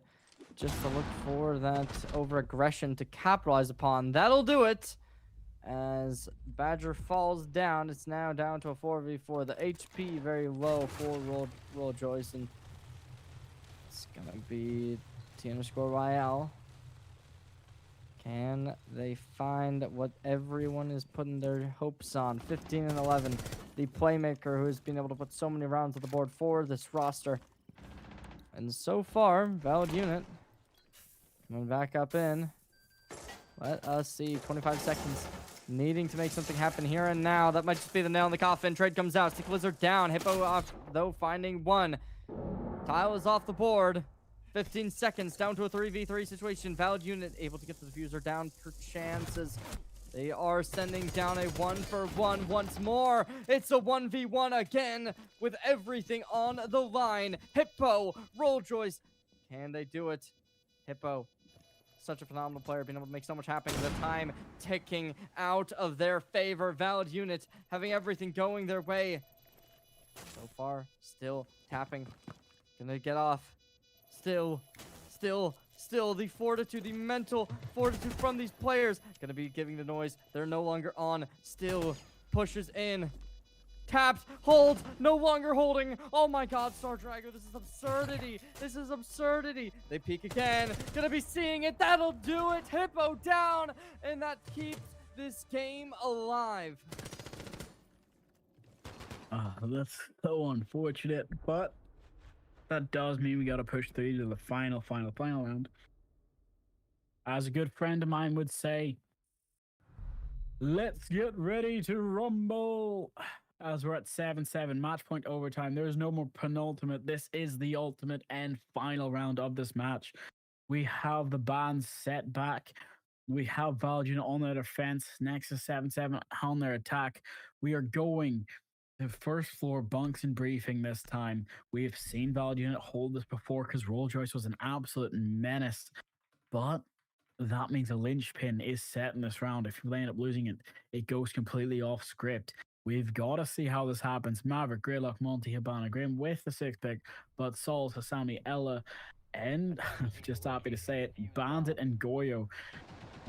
just to look for that over aggression to capitalize upon. That'll do it. As Badger falls down, it's now down to a 4v4. The HP very low for Roll Joyce, and it's gonna be T_Royale. Can they find what everyone is putting their hopes on? 15 and 11. The playmaker who has been able to put so many rounds on the board for this roster. And so far, Valid Unit coming back up in. Let us see. 25 seconds. Needing to make something happen here and now. That might just be the nail in the coffin. Trade comes out. Stick Lizard down. Hippo off, though, finding one. Tile is off the board. 15 seconds down to a 3v3 situation. Valid Unit able to get the diffuser down for chances. They are sending down a 1-for-1 once more. It's a 1v1 again with everything on the line. Hippo, Roll Joyce. Can they do it? Hippo, such a phenomenal player, being able to make so much happen. The time ticking out of their favor. Valid Unit having everything going their way. So far, still tapping. Gonna get off. Still, the fortitude, the mental fortitude from these players. Gonna be giving the noise. They're no longer on. Still pushes in. Taps, holds, no longer holding. Oh my god, Star Dragon, this is absurdity. This is absurdity. They peek again. Gonna be seeing it. That'll do it. Hippo down. And that keeps this game alive. That's so unfortunate, but that does mean we got to push through to the final round. As a good friend of mine would say, let's get ready to rumble. As we're at 7-7, match point overtime. There's no more penultimate. This is the ultimate and final round of this match. We have the bands set back. We have Valid Unit on their defense. Nexus 7-7 on their attack. We are going the first floor bunks and briefing this time. We have seen Valid Unit hold this before because Roll Joyce was an absolute menace. But that means a linchpin is set in this round. If we end up losing it, it goes completely off script. We've got to see how this happens. Maverick, Greylock, Monty, Habana, Grim with the 6 pick, but Sol, Sasami, Ella, and I'm just happy to say it, Bandit and Goyo,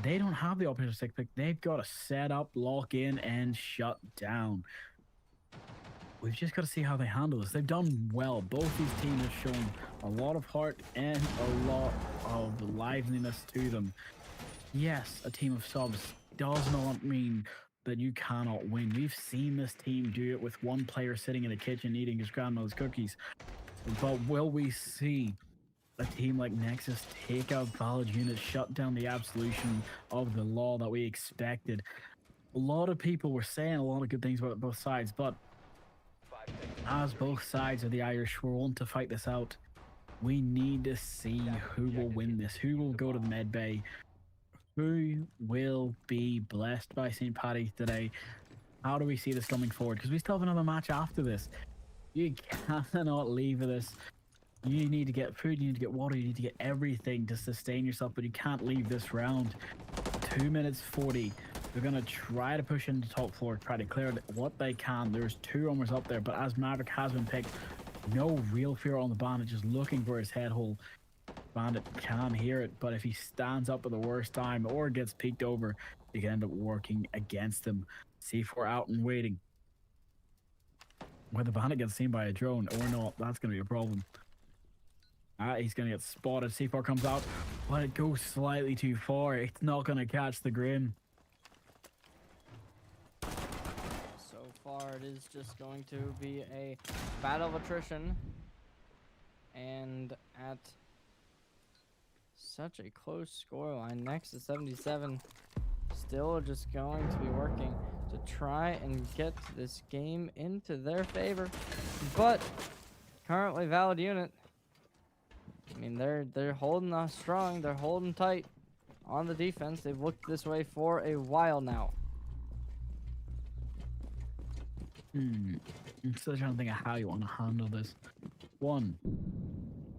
they don't have the option of 6 pick. They've got to set up, lock in, and shut down. We've just got to see how they handle this. They've done well. Both these teams have shown a lot of heart and a lot of liveliness to them. Yes, a team of subs does not mean that you cannot win. We've seen this team do it with one player sitting in the kitchen eating his grandmother's cookies. But will we see a team like Nexus take out Valid Unit, shut down the absolution of the law that we expected? A lot of people were saying a lot of good things about both sides, but as both sides of the Irish were wanting to fight this out, we need to see who will win this, who will go to the med bay, who will be blessed by St. Paddy's today. How do we see this coming forward? Because we still have another match after this. You cannot leave this. You need to get food, you need to get water, you need to get everything to sustain yourself, but you can't leave this round. 2 minutes 40. They're going to try to push into top floor, try to clear what they can. There's 2 roamers up there, but as Maverick has been picked, no real fear on the Bandit, just looking for his head hole. Bandit can hear it, but if he stands up at the worst time or gets peeked over, they can end up working against him. C4 out and waiting. Whether Bandit gets seen by a drone or not, that's going to be a problem. He's going to get spotted. C4 comes out, but it goes slightly too far. It's not going to catch the Grim. So far, it is just going to be a battle of attrition. And at such a close scoreline, next to 77, still just going to be working to try and get this game into their favor. But currently, Valid Unit, I mean, they're holding us strong. They're holding tight on the defense. They've looked this way for a while now. I'm still trying to think of how you want to handle this. One,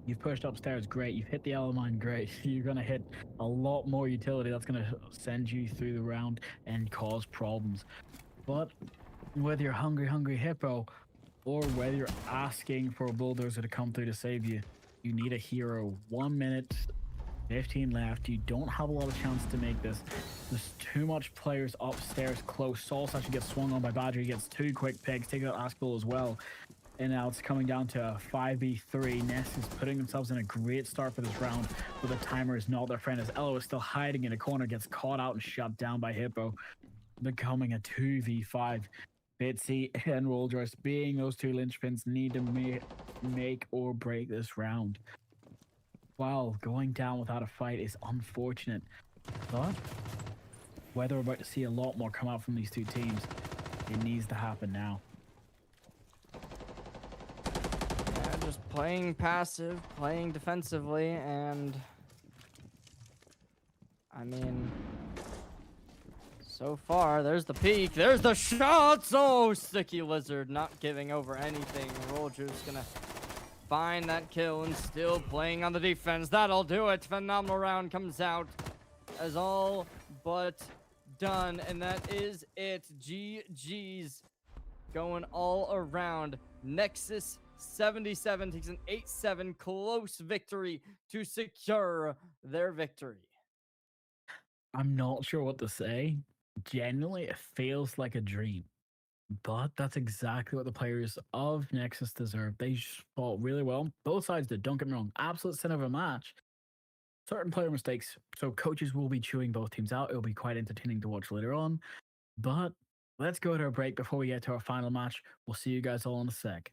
you've pushed upstairs, great. You've hit the L mine, great. You're going to hit a lot more utility. That's going to send you through the round and cause problems. But with your hungry Hippo, or whether you're asking for a bulldozer to come through to save you, you need a hero. 1 minute, 15 left. You don't have a lot of chance to make this. There's too much players upstairs close. Sauce actually gets swung on by Badger. He gets 2 quick picks, take out Askell as well. And now it's coming down to a 5v3. Ness is putting themselves in a great start for this round, but the timer is not their friend as Elo is still hiding in a corner, gets caught out and shut down by Hippo, becoming a 2v5. Bitsy and Rolljoyce being those 2 linchpins need to make or break this round. While going down without a fight is unfortunate, but whether we're about to see a lot more come out from these 2 teams, it needs to happen now. Yeah, just playing passive, playing defensively, and I mean, so far, there's the peak, there's the shots! Oh, Sticky Lizard not giving over anything. Rolljuice gonna find that kill and still playing on the defense. That'll do it. Phenomenal round comes out as all but done, and that is it. GG's going all around. Nexus 77 takes an 8-7 close victory to secure their victory. I'm not sure what to say. Genuinely, it feels like a dream. But that's exactly what the players of Nexus deserve. They just fought really well. Both sides did, don't get me wrong. Absolute sin of a match. Certain player mistakes. So coaches will be chewing both teams out. It'll be quite entertaining to watch later on. But let's go to a break before we get to our final match. We'll see you guys all in a sec.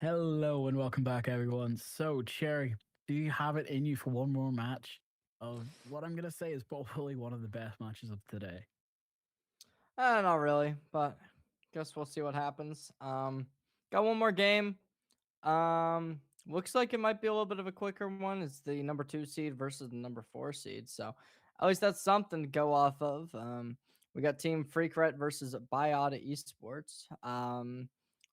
Hello and welcome back, everyone. So, Cherry, do you have it in you for one more match of what I'm going to say is probably one of the best matches of today? Not really, but guess we'll see what happens. Got one more game. Looks like it might be a little bit of a quicker one. It's the number 2 seed versus the number 4 seed. So at least that's something to go off of. We got Team Freakret versus Biod Esports.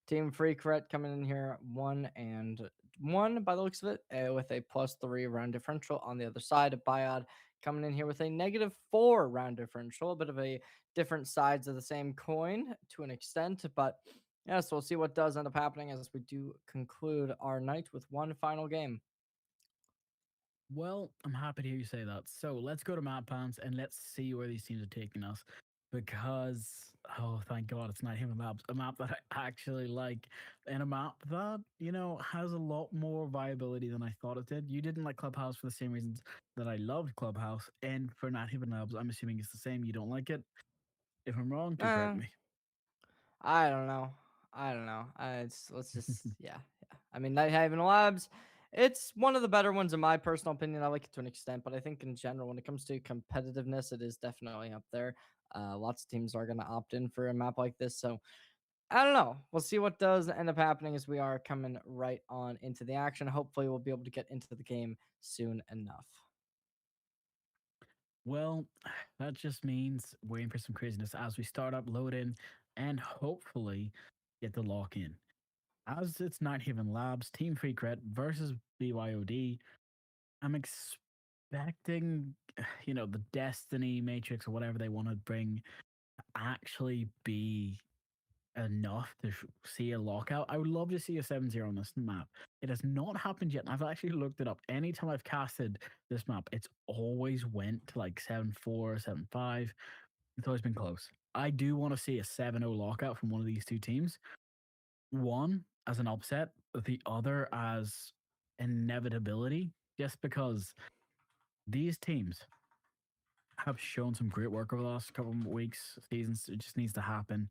Team Freakret coming in here 1-1 by the looks of it, with a +3 round differential. On the other side of Biod coming in here with a -4 round differential. A bit of a different sides of the same coin to an extent, but yes, we'll see what does end up happening as we do conclude our night with one final game. Well, I'm happy to hear you say that. So, let's go to map plans and let's see where these teams are taking us. Because, oh, thank God, it's not even maps, a map that I actually like, and a map that, has a lot more viability than I thought it did. You didn't like Clubhouse for the same reasons that I loved Clubhouse, and for Not Even Labs, I'm assuming it's the same. You don't like it. If I'm wrong, do correct Uh, me. I don't know. I don't know. It's let's just yeah. I mean, Night Haven Labs. It's one of the better ones in my personal opinion. I like it to an extent, but I think in general, when it comes to competitiveness, it is definitely up there. Lots of teams are going to opt in for a map like this, so I don't know. We'll see what does end up happening as we are coming right on into the action. Hopefully, we'll be able to get into the game soon enough. Well, that just means waiting for some craziness as we start up loading and hopefully get the lock in. As it's Night Haven Labs, Team Freakret versus BYOD, I'm expecting, the Destiny Matrix or whatever they want to bring to actually be enough to see a lockout. I would love to see a 7-0 on this map. It has not happened yet. And I've actually looked it up. Anytime I've casted this map, it's always went to like 7-4, 7-5. It's always been close. I do want to see a 7-0 lockout from one of these two teams. One as an upset, the other as inevitability, just because these teams have shown some great work over the last couple of weeks, seasons. It just needs to happen.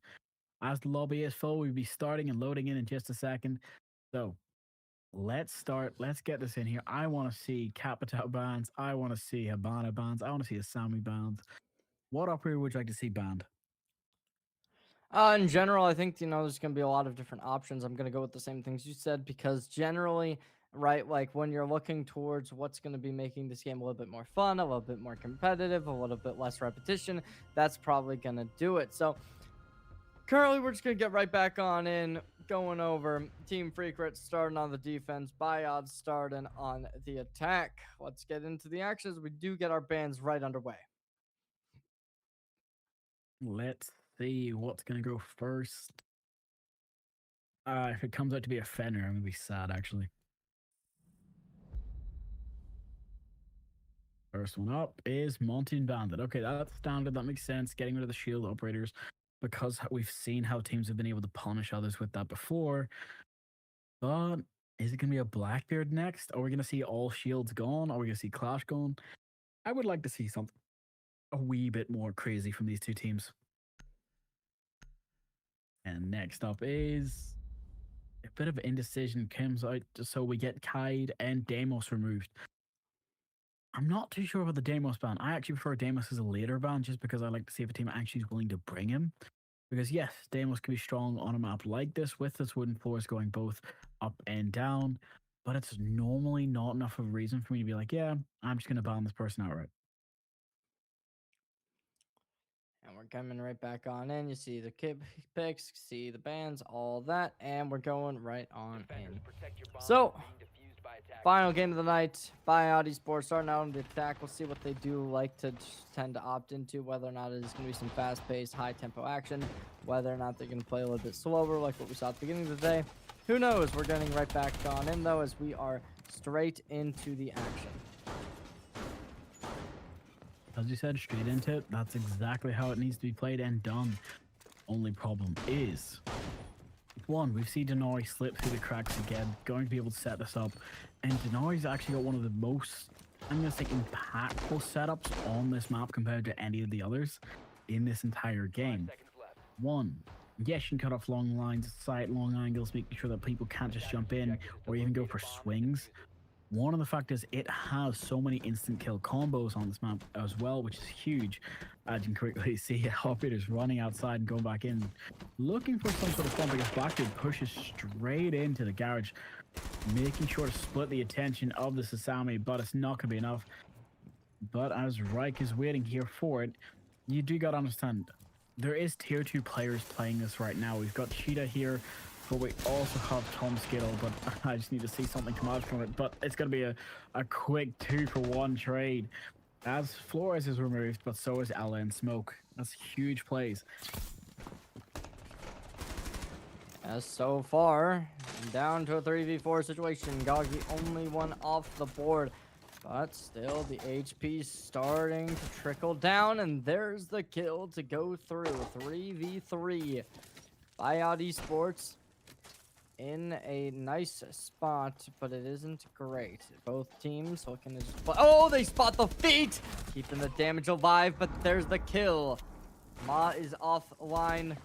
As the lobby is full, we'll be starting and loading in just a second. So let's start. Let's get this in here. I want to see Capital bands. I want to see Habana bands. I want to see Asami bands. What operator would you like to see banned? In general, I think there's going to be a lot of different options. I'm going to go with the same things you said because generally, right, like when you're looking towards what's going to be making this game a little bit more fun, a little bit more competitive, a little bit less repetition, that's probably going to do it. So currently, we're just going to get right back on in, going over Team Freakret starting on the defense, Biod starting on the attack. Let's get into the actions. We do get our bands right underway. Let's see what's going to go first. If it comes out to be a Fenrir, I'm going to be sad, actually. First one up is Mountain Bandit. Okay, that's standard. That makes sense. Getting rid of the shield operators because we've seen how teams have been able to punish others with that before. But is it going to be a Blackbeard next? Are we going to see all shields gone? Are we going to see Clash gone? I would like to see something a wee bit more crazy from these two teams. And next up is a bit of indecision comes out, so we get Kaid and Deimos removed. I'm not too sure about the Deimos ban. I actually prefer Deimos as a later ban just because I like to see if a team actually is willing to bring him. Because yes, Deimos can be strong on a map like this with this wooden floors going both up and down, but it's normally not enough of a reason for me to be like, yeah, I'm just going to ban this person outright. And we're coming right back on in. You see the kid picks, see the bands, all that, and we're going right on in. So, final game of the night. Biod Esports starting out on the attack. We'll see what they do like to tend to opt into, whether or not it is going to be some fast-paced, high-tempo action, whether or not they're going to play a little bit slower like what we saw at the beginning of the day. Who knows? We're getting right back on in, though, as we are straight into the action. As you said, straight into it. That's exactly how it needs to be played and done. Only problem is, one, we've seen Denari slip through the cracks again, going to be able to set this up. And Denari's actually got one of the most, I'm going to say, impactful setups on this map compared to any of the others in this entire game. One, Yes, you can cut off long lines of sight, long angles, making sure that people can't just jump in or even go for swings. One of the factors, it has so many instant kill combos on this map as well, which is huge. As you can quickly see, Hoppiter's running outside and going back in, looking for some sort of fun because Blackbeard pushes straight into the garage, making sure to split the attention of the Sasami, but it's not going to be enough. But as Reich is waiting here for it, you do got to understand, there is tier 2 players playing this right now. We've got Cheetah here, but we also have Tom Skittle, but I just need to see something come out from it. But it's going to be a quick 2-for-1 trade. As Flores is removed, but so is Ella and Smoke. That's huge plays. As so far, down to a 3v4 situation. Gog the only one off the board. But still, the HP starting to trickle down, and there's the kill to go through. 3v3. Buyout Esports in a nice spot, but it isn't great. Both teams looking to just... Oh, they spot the feet! Keeping the damage alive, but there's the kill. Ma is offline.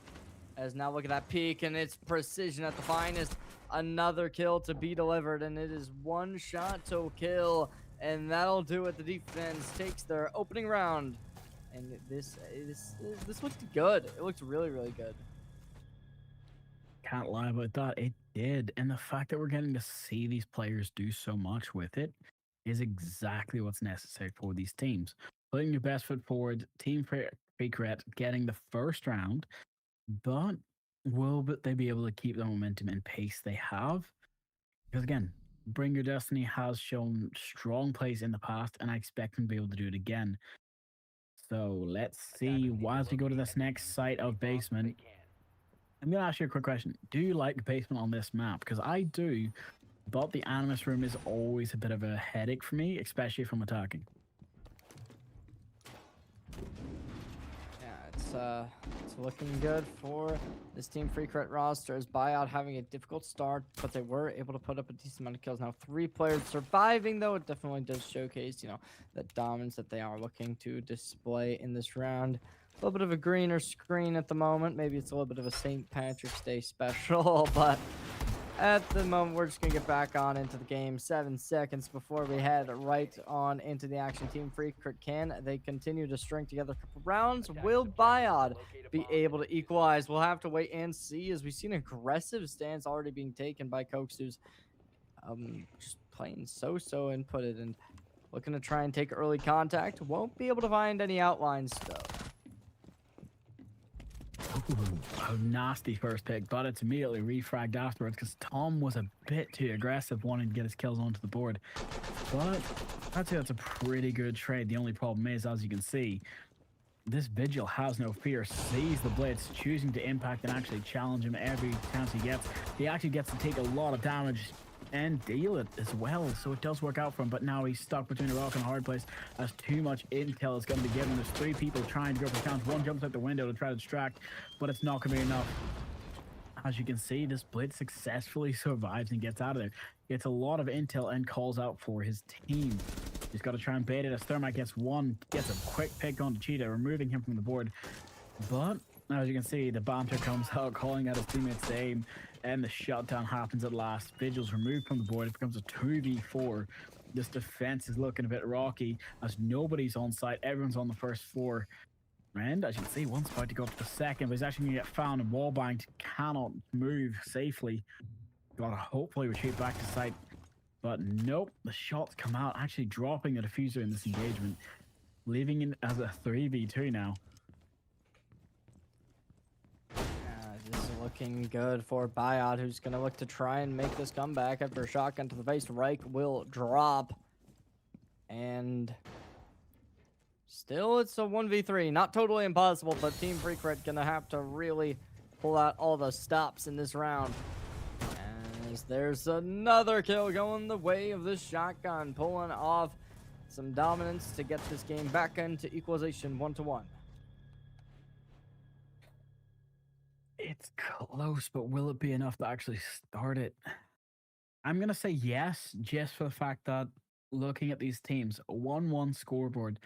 As now look at that peak, and it's precision at the finest. Another kill to be delivered, and it is one shot to kill. And that'll do it. The defense takes their opening round. And this looked good. It looked really, really good. Can't lie about that. It did. And the fact that we're getting to see these players do so much with it is exactly what's necessary for these teams. Putting your best foot forward, Team Freakret getting the first round, but will they be able to keep the momentum and pace they have? Because again, Bring Your Destiny has shown strong plays in the past, and I expect them to be able to do it again. So let's see. As we go to this next site of basement, I'm going to ask you a quick question. Do you like basement on this map? Because I do, but the Animus room is always a bit of a headache for me, especially if I'm attacking. Yeah, it's looking good for this Team Freakret roster, as Buyout having a difficult start, but they were able to put up a decent amount of kills. Now 3 players surviving, though. It definitely does showcase, the dominance that they are looking to display in this round. A little bit of a greener screen at the moment. Maybe it's a little bit of a St. Patrick's Day special, but at the moment, we're just going to get back on into the game. 7 seconds before we head right on into the action. Team Freakrit, can they continue to string together a couple rounds? Will Buyout be able to equalize? We'll have to wait and see, as we've seen an aggressive stance already being taken by Cokes, who's just playing so inputted and looking to try and take early contact. Won't be able to find any outlines, though. Ooh, a nasty first pick, but it's immediately refragged afterwards because Tom was a bit too aggressive, wanting to get his kills onto the board. But I'd say that's a pretty good trade. The only problem is, as you can see, this Vigil has no fear, sees the Blitz, choosing to impact and actually challenge him every chance he gets. He actually gets to take a lot of damage and deal it as well, so it does work out for him. But now he's stuck between a rock and a hard place, as too much intel is going to be given. There's 3 people trying to go for challenge. One jumps out the window to try to distract, but it's not going to be enough. As you can see, this Blitz successfully survives and gets out of there. Gets a lot of intel and calls out for his team. He's got to try and bait it as Thermite gets a quick pick onto Cheetah, removing him from the board. But as you can see, the banter comes out, calling out his teammates to aim, and the shutdown happens at last. Vigil's removed from the board. It becomes a 2v4. This defense is looking a bit rocky, as nobody's on site. Everyone's on the first floor. And as you can see, one's about to go up to the second, but he's actually going to get found and wallbanged. Cannot move safely. Gotta hopefully retreat back to site. But nope, the shots come out, actually dropping the diffuser in this engagement, leaving it as a 3v2 now. This is looking good for Buyout, who's going to look to try and make this comeback after a shotgun to the face. Reich will drop. And still, it's a 1v3. Not totally impossible, but Team Freakret going to have to really pull out all the stops in this round. As there's another kill going the way of this shotgun, pulling off some dominance to get this game back into equalization 1-1. It's close, but will it be enough to actually start it? I'm going to say yes, just for the fact that looking at these teams, a 1-1 scoreboard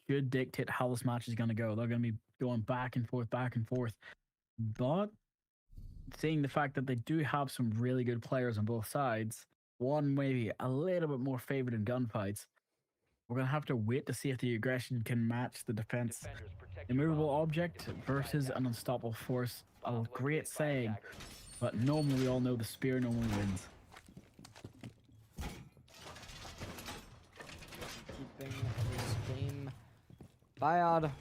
should dictate how this match is going to go. They're going to be going back and forth, back and forth. But seeing the fact that they do have some really good players on both sides, one maybe a little bit more favored in gunfights, we're going to have to wait to see if the aggression can match the defense. Defenders protect your Immovable bombs. object Defuse the versus hideout. an unstoppable force. A Bomb great located by saying, attackers. but normally we all know the spear normally wins. Keeping this game Biod.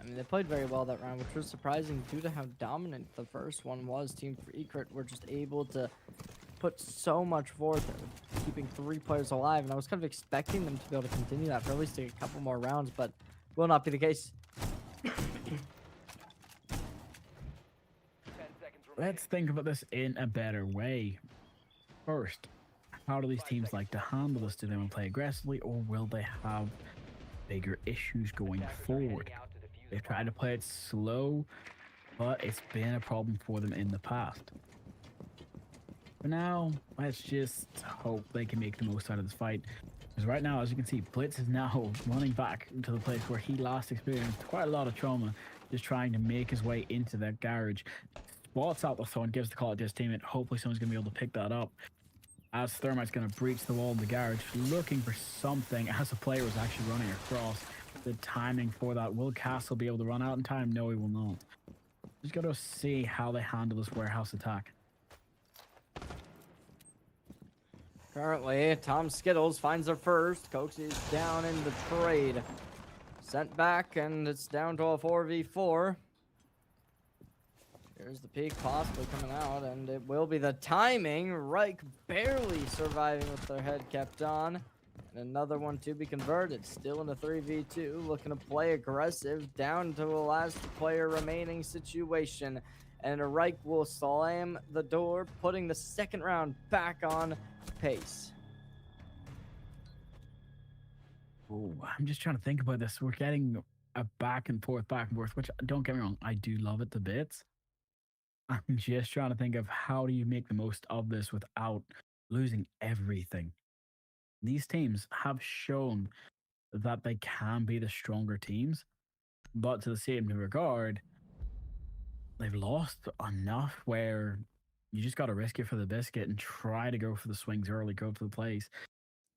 I mean, they played very well that round, which was surprising due to how dominant the first one was. Team Secret were just able to put so much forth, keeping 3 players alive, and I was kind of expecting them to be able to continue that for at least a couple more rounds, but will not be the case. 10 seconds remaining. Let's think about this in a better way. First, how do these teams like to handle this? Do they want to play aggressively, or will they have bigger issues going Attackers are forward? heading out to defuse They've the tried to bomb. play it slow, but it's been a problem for them in the past. For now, let's just hope they can make the most out of this fight. Because right now, as you can see, Blitz is now running back to the place where he last experienced quite a lot of trauma, just trying to make his way into that garage. Spots out the phone, gives the call to his teammate. Hopefully someone's going to be able to pick that up. As Thermite's going to breach the wall in the garage, looking for something as the player was actually running across. The timing for that. Will Castle be able to run out in time? No, he will not. Just got to see how they handle this warehouse attack. Currently, Tom Skittles finds her first. Cokes is down in the trade. Sent back, and it's down to a 4v4. Here's the peak possibly coming out, and it will be the timing. Reich barely surviving with their head kept on. And another one to be converted. Still in a 3v2, looking to play aggressive, down to a last player remaining situation. And Reich will slam the door, putting the second round back on pace. Oh, I'm just trying to think about this. We're getting a back and forth, which don't get me wrong, I do love it to bits. I'm just trying to think of how do you make the most of this without losing everything. These teams have shown that they can be the stronger teams, but to the same regard, they've lost enough where you just got to risk it for the biscuit and try to go for the swings early, go for the plays.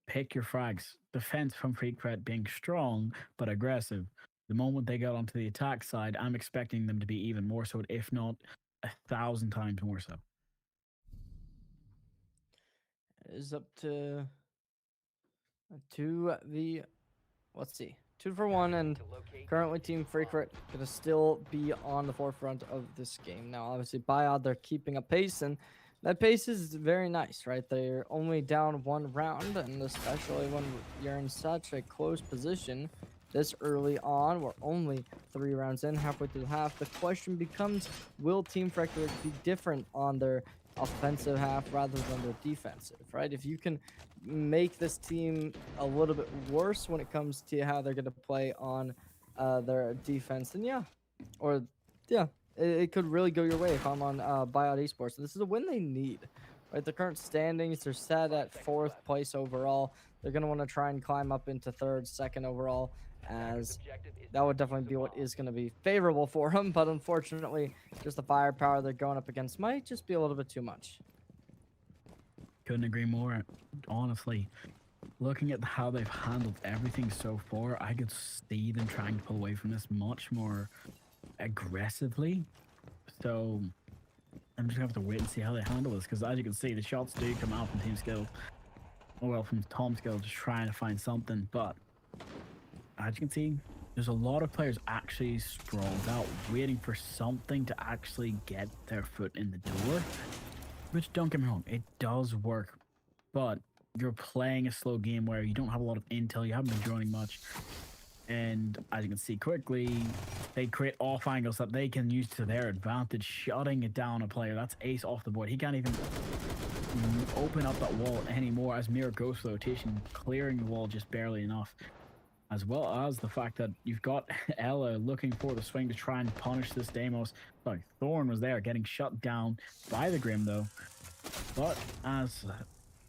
Pick your frags. Defense from Freak Threat being strong but aggressive. The moment they got onto the attack side, I'm expecting them to be even more so, if not 1,000 times more so. It is up to the, let's see, 2-for-1, and To locate currently Team Freakret gonna still be on the forefront of this game. Now, obviously, Biod, they're keeping a pace, and that pace is very nice, right? They're only down 1 round, and especially when you're in such a close position this early on. We're only 3 rounds in, halfway through the half. The question becomes, will Team Freakret be different on their offensive half rather than their defensive, right? If you can make this team a little bit worse when it comes to how they're going to play on their defense, then it could really go your way if I'm on Biot Esports. This is a win they need, right? The current standings, they're set at 4th place overall. They're going to want to try and climb up into 3rd, 2nd overall, as that would definitely be what is going to be favorable for them. But unfortunately, just the firepower they're going up against might just be a little bit too much. Couldn't agree more. Honestly, looking at how they've handled everything so far, I could see them trying to pull away from this much more aggressively. So I'm just gonna have to wait and see how they handle this, because as you can see, the shots do come out from Team Skill. Well, from Tom Skill, just trying to find something. But as you can see, there's a lot of players actually sprawled out, waiting for something to actually get their foot in the door. Which, don't get me wrong, it does work. But you're playing a slow game where you don't have a lot of intel, you haven't been joining much. And as you can see quickly, they create off angles that they can use to their advantage, shutting it down a player. That's ace off the board. He can't even open up that wall anymore as Mirror goes for the rotation, clearing the wall just barely enough. As well as the fact that you've got Ella looking for the swing to try and punish this Deimos. Sorry, Thorn was there getting shut down by the Grim though. But as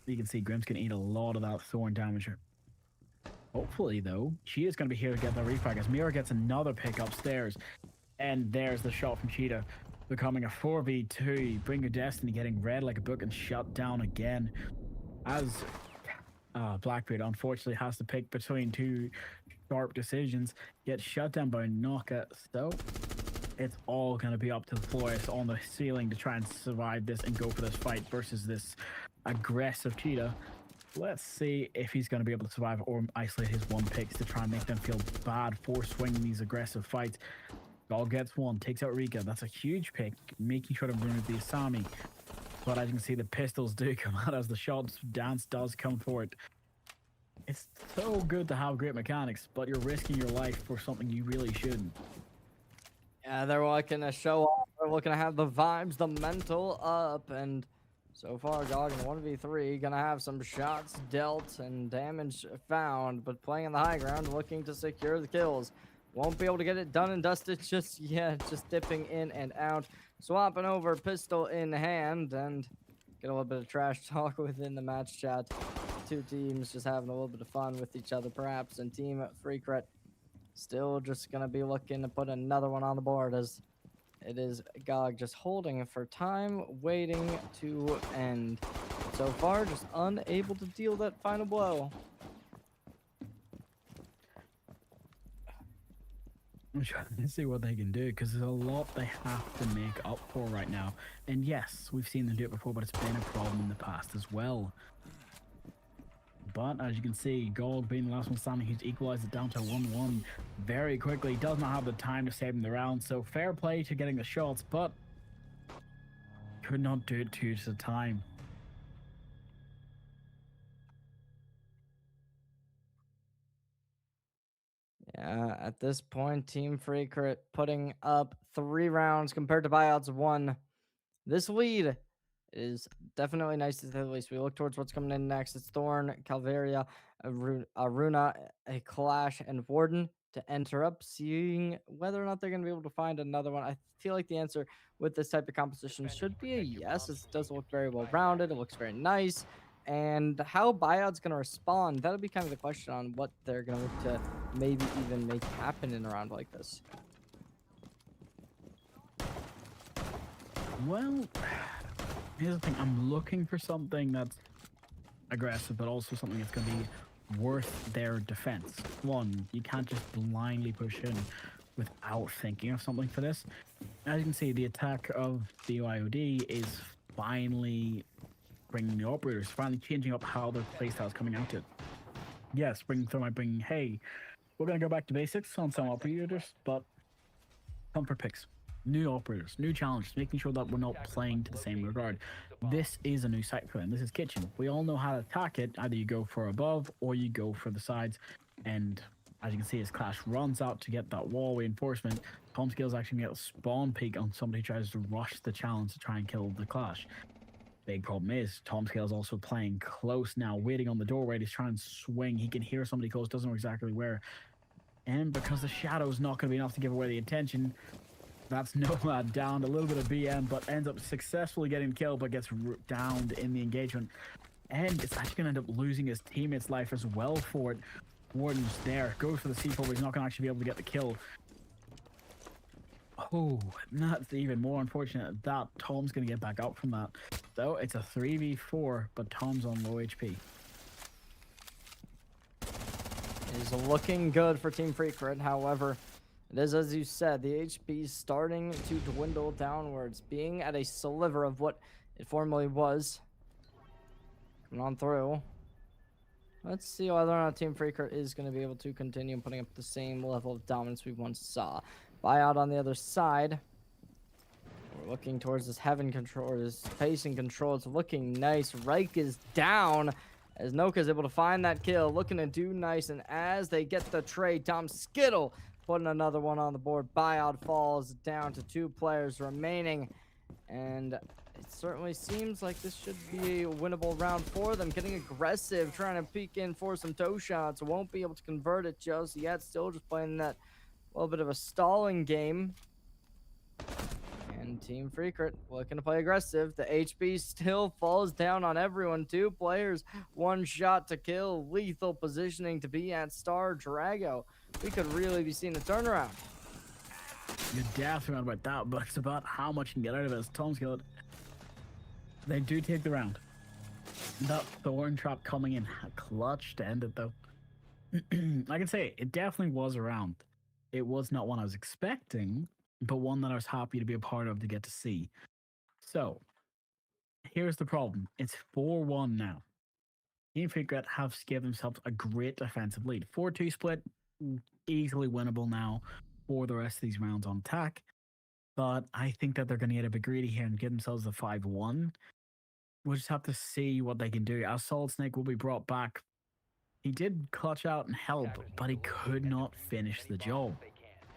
you can see, Grim's going to eat a lot of that Thorn damage. Hopefully though, she is going to be here to get the refrag as Mira gets another pick upstairs. And there's the shot from Cheetah, becoming a 4v2. Bring Your Destiny getting read like a book and shut down again. As Blackbeard unfortunately has to pick between two sharp decisions, gets shut down by Naka. So it's all going to be up to the Flores on the ceiling to try and survive this and go for this fight versus this aggressive Cheetah. Let's see if he's going to be able to survive or isolate his one picks to try and make them feel bad for swinging these aggressive fights. Gall gets one, takes out Rika. That's a huge pick, making sure to remove the Asami. But as you can see, the pistols do come out as the shots dance does come for it. It's so good to have great mechanics, but you're risking your life for something you really shouldn't. Yeah, they're looking to show off. They're looking to have the vibes, the mental up, and so far, Gog in 1v3, gonna have some shots dealt and damage found, but playing on the high ground, looking to secure the kills. Won't be able to get it done and dusted just yet, just dipping in and out. Swapping over, pistol in hand, and get a little bit of trash talk within the match chat. Two teams just having a little bit of fun with each other, perhaps, and Team Freakret still just gonna be looking to put another one on the board as it is Gog just holding for time, waiting to end. So far, just unable to deal that final blow. I'm trying to see what they can do because there's a lot they have to make up for right now. And yes, we've seen them do it before, but it's been a problem in the past as well. But as you can see, Gold being the last one standing, he's equalized it down to 1-1 very quickly. He does not have the time to save him the round, so fair play to getting the shots, but could not do it due to the time. Yeah, at this point, Team Freakret putting up 3 rounds compared to Buyout's 1. This lead is definitely nice to say the least. We look towards what's coming in next. It's Thorn, Calvaria, Aruna, a Clash, and Warden to enter up, seeing whether or not they're going to be able to find another one. I feel like the answer with this type of composition should be a yes. It does look very well rounded. It looks very nice. And how Buyout's going to respond, that'll be kind of the question on what they're going to look to maybe even make happen in a round like this. Well, here's the thing. I'm looking for something that's aggressive, but also something that's going to be worth their defense. One, you can't just blindly push in without thinking of something for this. As you can see, the attack of the YOD is finally bringing the operators, finally changing up how their playstyle is coming out to it. Yes, bringing Thermite, bringing, hey, we're going to go back to basics on some operators, but comfort picks. New operators, new challenges, making sure that we're not playing to the same regard. This is a new site for them. This is Kitchen. We all know how to attack it. Either you go for above or you go for the sides. And as you can see, as Clash runs out to get that wall reinforcement, Tom Scales actually get a spawn peek on somebody who tries to rush the challenge to try and kill the Clash. Big problem is Tom Scales also playing close now, waiting on the doorway to try and swing. He can hear somebody close, doesn't know exactly where. And because the shadow is not going to be enough to give away the attention, that's Nomad down a little bit of BM, but ends up successfully getting killed, but gets downed in the engagement. And it's actually going to end up losing his teammate's life as well for it. Warden's there, goes for the C4, but he's not going to actually be able to get the kill. Oh, that's even more unfortunate that Tom's going to get back up from that. So it's a 3v4, but Tom's on low HP. It is looking good for Team Freakret, however, it is, as you said, the HP is starting to dwindle downwards, being at a sliver of what it formerly was. Coming on through. Let's see whether or not Team Freakret is going to be able to continue putting up the same level of dominance we once saw. Buyout on the other side. We're looking towards this heaven control, or this pacing control. It's looking nice. Reich is down as Noka is able to find that kill. Looking to do nice, and as they get the trade, Tom Skittle putting another one on the board. Buyout falls down to 2 players remaining. And it certainly seems like this should be a winnable round for them. Getting aggressive, trying to peek in for some toe shots. Won't be able to convert it just yet. Still just playing that little bit of a stalling game. And Team Freakret looking to play aggressive. The HP still falls down on everyone. 2 players, 1 shot to kill. Lethal positioning to be at Star Drago. We could really be seeing a turnaround. You're definitely right about that, but it's about how much you can get out of it. As Tom's got, they do take the round. That thorn trap coming in clutch to end it, though. I can say it definitely was a round. It was not one I was expecting, but one that I was happy to be a part of to get to see. So here's the problem. It's 4-1 now. Team Secret have given themselves a great defensive lead. 4-2 split, easily winnable now for the rest of these rounds on attack. But I think that they're going to get a bit greedy here and get themselves a 5-1. We'll just have to see what they can do. Our Solid Snake will be brought back. He did clutch out and help, but he could not finish the job.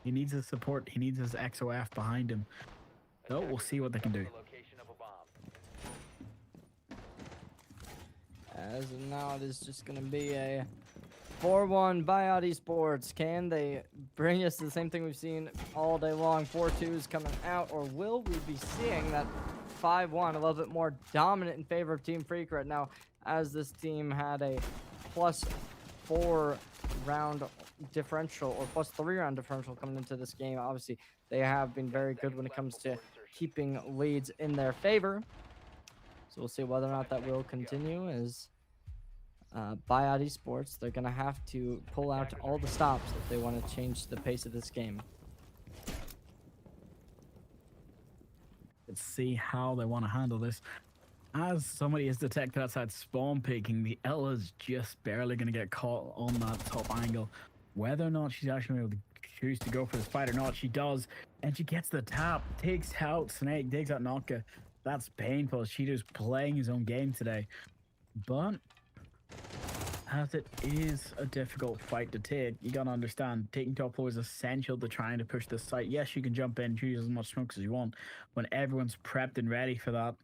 He needs his support. He needs his XOF behind him. So we'll see what they can do. As of now, it is just going to be a 4-1 buyout esports. Can they bring us the same thing we've seen all day long? 4-2s coming out, or will we be seeing that 5-1 a little bit more dominant in favor of Team Freak now, as this team had a +4 round differential or +3 round differential coming into this game. Obviously, they have been very good when it comes to keeping leads in their favor. So we'll see whether or not that will continue. As buyout esports, they're going to have to pull out all the stops if they want to change the pace of this game. Let's see how they want to handle this. As somebody is detected outside spawn peeking, the Ella's just barely going to get caught on that top angle. Whether or not she's actually able to choose to go for this fight or not, she does. And she gets the tap, takes out Snake, takes out Naka. That's painful. Cheetah's playing his own game today. But as it is a difficult fight to take, you gotta understand, taking top floor is essential to trying to push this site. Yes, you can jump in, choose as much smokes as you want. When everyone's prepped and ready for that,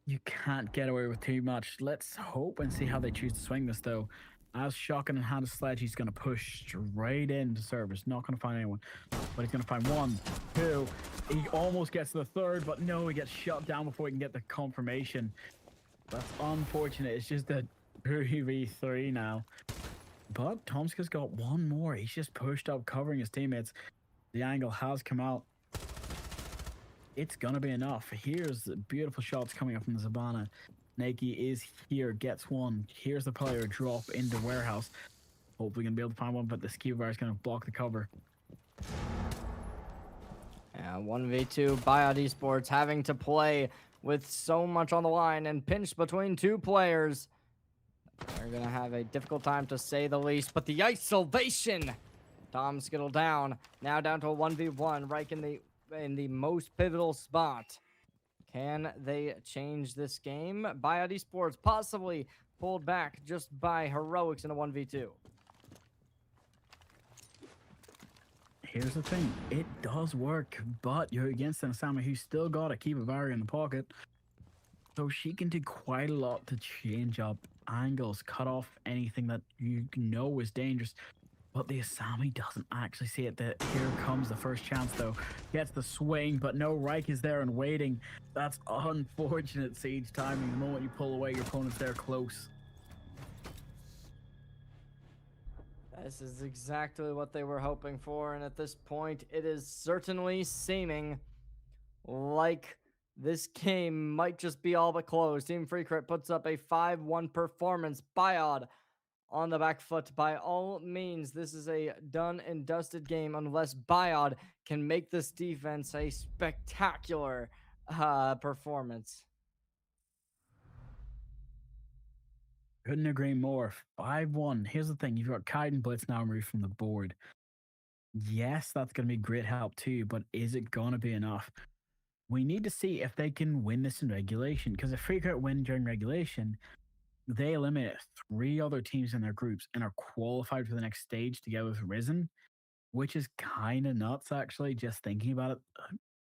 you can't get away with too much. Let's hope and see how they choose to swing this, though. As Shotgun and Hand Sledge, he's going to push straight into service. Not going to find anyone, but he's going to find 1, 2. He almost gets the third, but no, he gets shot down before he can get the confirmation. That's unfortunate. It's just a 3v3 now. But Tomska's got one more. He's just pushed up, covering his teammates. The angle has come out. It's going to be enough. Here's the beautiful shots coming up from the Zabana. Nike is here, gets one. Here's the player drop into warehouse. Hopefully going to be able to find one, but the ski bar is going to block the cover. Yeah, 1v2 buyout esports having to play with so much on the line and pinched between two players. They're going to have a difficult time, to say the least, but the isolation. Tom Skittle down, now down to a 1v1 right in the most pivotal spot. Can they change this game? Buyout esports possibly pulled back just by heroics in a 1v2. Here's the thing, it does work, but you're against an Asami who's still got to keep a barrier in the pocket. So she can do quite a lot to change up angles, cut off anything that you know is dangerous. But the Asami doesn't actually see it. Here comes the first chance, though. Gets the swing, but no, Reich is there and waiting. That's unfortunate siege timing. The moment you pull away, your opponent's there close. This is exactly what they were hoping for, and at this point, it is certainly seeming like this game might just be all but closed. Team Freecrit puts up a 5-1 performance. Buyout on the back foot. By all means, this is a done and dusted game unless Buyout can make this defense a spectacular performance. Couldn't agree more. 5-1. Here's the thing. You've got Kaiden Blitz now removed from the board. Yes, that's going to be great help too, but is it going to be enough? We need to see if they can win this in regulation, because if Freecrit win during regulation, they eliminate 3 other teams in their groups and are qualified for the next stage together with Risen, which is kind of nuts, actually, just thinking about it.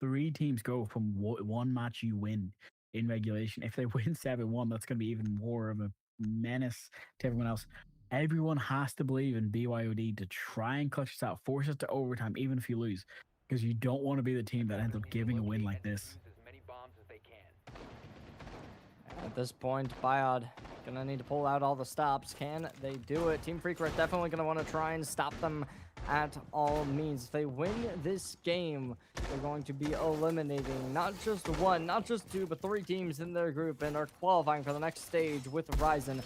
3 teams go from 1 match you win in regulation. If they win 7-1, that's going to be even more of a menace to everyone else. Everyone has to believe in BYOD to try and clutch this out, force it to overtime, even if you lose, because you don't want to be the team that ends up giving a win like this. At this point, Biod gonna need to pull out all the stops. Can they do it? Team Freak are definitely gonna want to try and stop them at all means. If they win this game, they're going to be eliminating not just one, not just two, but three teams in their group and are qualifying for the next stage with Ryzen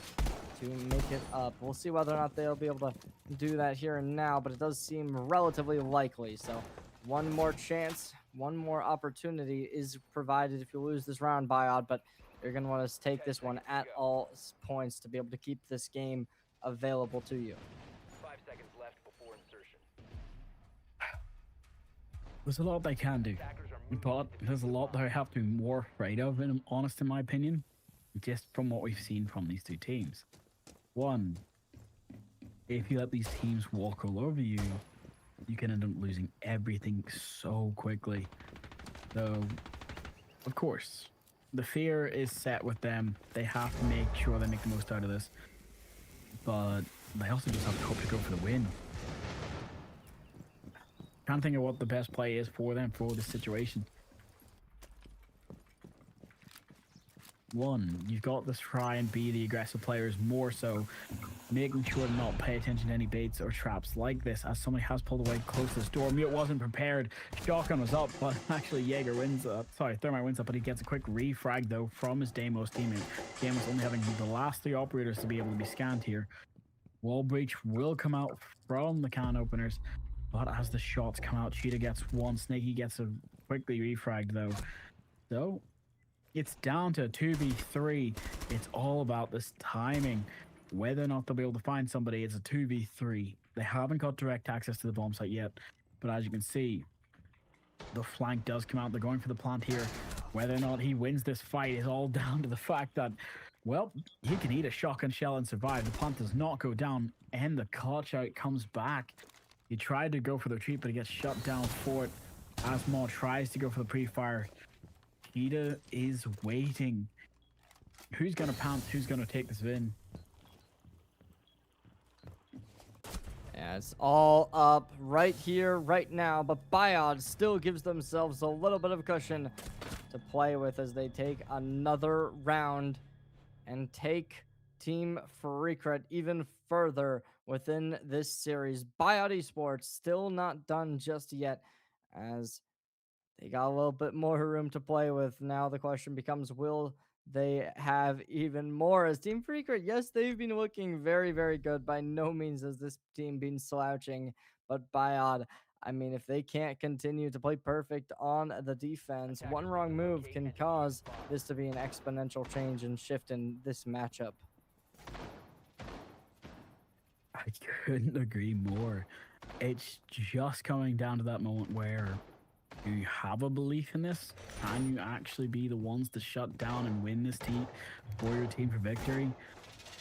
to make it up. We'll see whether or not they'll be able to do that here and now, but it does seem relatively likely. So one more chance, one more opportunity is provided if you lose this round, Biod, but you're going to want to take this one at all points to be able to keep this game available to you. 5 seconds left before insertion. There's a lot they can do, but there's a lot that I have to be more afraid of, and I'm honest in my opinion, just from what we've seen from these two teams. One, if you let these teams walk all over you, you can end up losing everything so quickly. So, of course, the fear is set with them. They have to make sure they make the most out of this. But they also just have to hope to go for the win. Can't think of what the best play is for them for this situation. One, you've got to try and be the aggressive players more so, making sure to not pay attention to any baits or traps like this, as somebody has pulled away close to the door. Mute wasn't prepared. Shotgun was up, but actually Jaeger wins up. Sorry, Thermite wins up, but he gets a quick refrag though from his Deimos teammate. Deimos only having the last three operators to be able to be scanned here. Wall breach will come out from the can openers, but as the shots come out, Cheetah gets one, Snaky gets a quickly refragged though. So it's down to 2v3. It's all about this timing. Whether or not they'll be able to find somebody, it's a 2v3. They haven't got direct access to the bomb site yet, but as you can see, the flank does come out. They're going for the plant here. Whether or not he wins this fight is all down to the fact that, well, he can eat a shotgun shell and survive. The plant does not go down, and the clutch out comes back. He tried to go for the retreat, but he gets shut down for it. Asmod tries to go for the pre-fire. Cheetah is waiting. Who's going to pounce? Who's going to take this win? Yeah, it's all up right here, right now, but Biod still gives themselves a little bit of cushion to play with as they take another round and take Team Freakret even further within this series. Biod Esports still not done just yet, as they got a little bit more room to play with. Now the question becomes, will they have even more? As Team Freakret, yes, they've been looking very, very good. By no means has this team been slouching, but Biod, I mean, if they can't continue to play perfect on the defense, one wrong move can cause this to be an exponential change and shift in this matchup. I couldn't agree more. It's just coming down to that moment where, do you have a belief in this? Can you actually be the ones to shut down and win this team for your team for victory?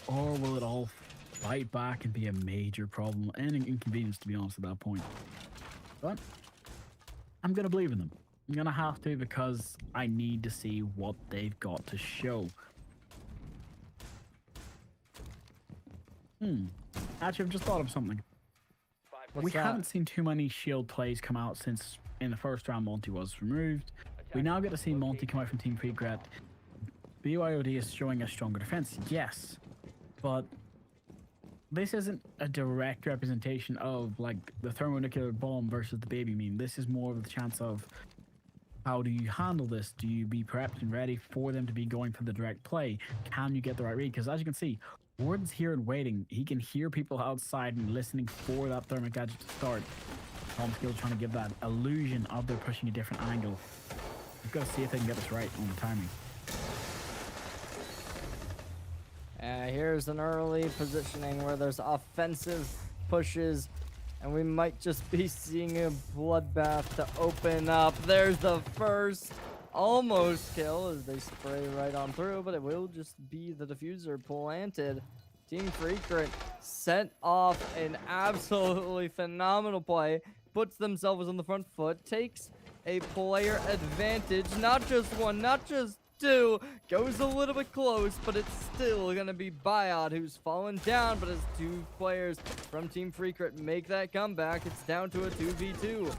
Or will it all fight back and be a major problem and an inconvenience, to be honest, at that point? But I'm going to believe in them. I'm going to have to, because I need to see what they've got to show. Actually, I've just thought of something. We haven't seen too many shield plays come out since in the first round Monty was removed. We now get to see Monty come out from Team Freakret. BYOD is showing a stronger defense, yes, but this isn't a direct representation of like the thermonuclear bomb versus the baby meme. This is more of the chance of, how do you handle this? Do you be prepped and ready for them to be going for the direct play? Can you get the right read? Because as you can see, Warden's here and waiting. He can hear people outside and listening for that thermic gadget to start. Skill trying to give that illusion of they're pushing a different angle. We've got to see if they can get this right on the timing. Here's an early positioning where there's offensive pushes, and we might just be seeing a bloodbath to open up. There's the first almost kill as they spray right on through, but it will just be the diffuser planted. Team Freakret set off an absolutely phenomenal play, puts themselves on the front foot, takes a player advantage, not just one, not just two, goes a little bit close, but it's still gonna be Biod who's fallen down, but as two players from Team Freakret make that comeback, it's down to a 2v2.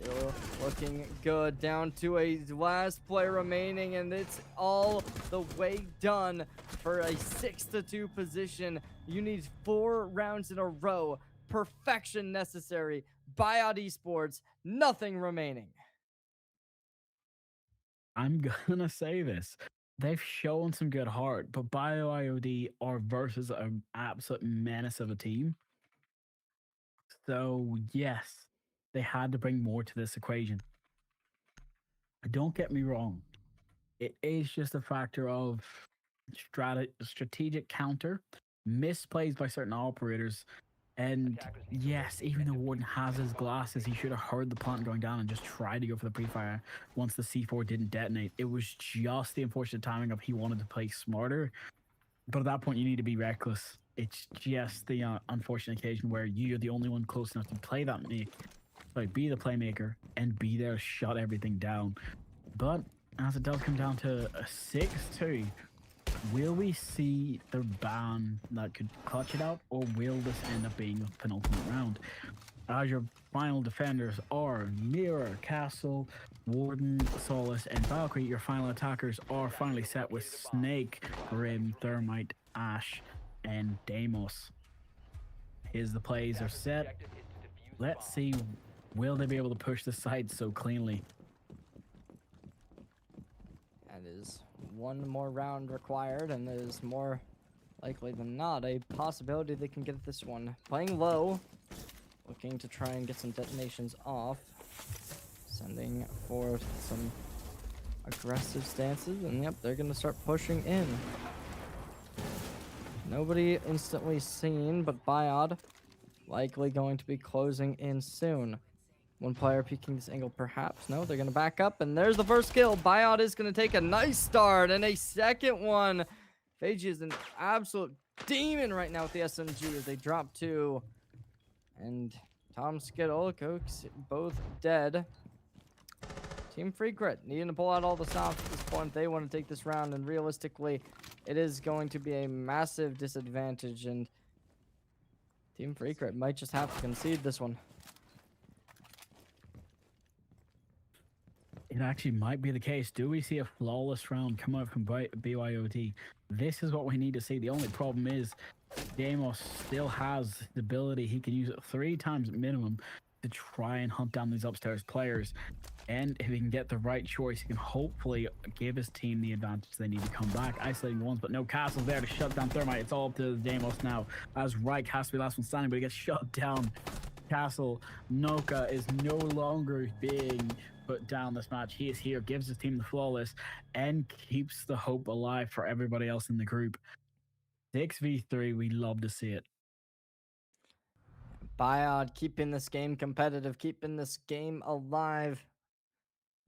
Still looking good. Down to a last player remaining, and it's all the way done for a 6-2 position. You need 4 rounds in a row. Perfection necessary. Buyout Esports, nothing remaining. I'm gonna say this. They've shown some good heart, but BioIOD are versus an absolute menace of a team. So yes, they had to bring more to this equation. Don't get me wrong. It is just a factor of strategic counter, misplays by certain operators. And yes, even though Warden has his glasses, he should have heard the plant going down and just tried to go for the pre-fire once the C4 didn't detonate. It was just the unfortunate timing of he wanted to play smarter. But at that point, you need to be reckless. It's just the unfortunate occasion where you're the only one close enough to play that make, like be the playmaker and be there to shut everything down. But as it does come down to a 6-2, will we see the ban that could clutch it out, or will this end up being a penultimate round? As your final defenders are Mirror, Castle, Warden, Solace, and Valkyrie, your final attackers are finally set with Snake, Grim, Thermite, Ash, and Deimos. Here's the plays are set. Let's see, will they be able to push the side so cleanly? That is one more round required, and there's more likely than not a possibility they can get this one. Playing low, looking to try and get some detonations off, sending forth some aggressive stances, and yep, they're gonna start pushing in. Nobody instantly seen, but Biod likely going to be closing in soon. One player peeking this angle, perhaps. No, they're going to back up, and there's the first kill. Biod is going to take a nice start, and a second one. Feiji is an absolute demon right now with the SMG as they drop 2. And Tom Skittle, Cokes, both dead. Team Free Grit needing to pull out all the stops at this point. They want to take this round, and realistically, it is going to be a massive disadvantage, and Team Free Grit might just have to concede this one. It actually might be the case. Do we see a flawless round come out from BYOD? This is what we need to see. The only problem is Deimos still has the ability. He can use it 3 times at minimum to try and hunt down these upstairs players. And if he can get the right choice, he can hopefully give his team the advantage they need to come back. Isolating ones, but no Castle's there to shut down Thermite. It's all up to Deimos now. As Reich has to be the last one standing, but he gets shut down. Castle, Noka is no longer being put down this match. He is here, gives his team the flawless, and keeps the hope alive for everybody else in the group. 6v3, we love to see it. Biod keeping this game competitive, keeping this game alive.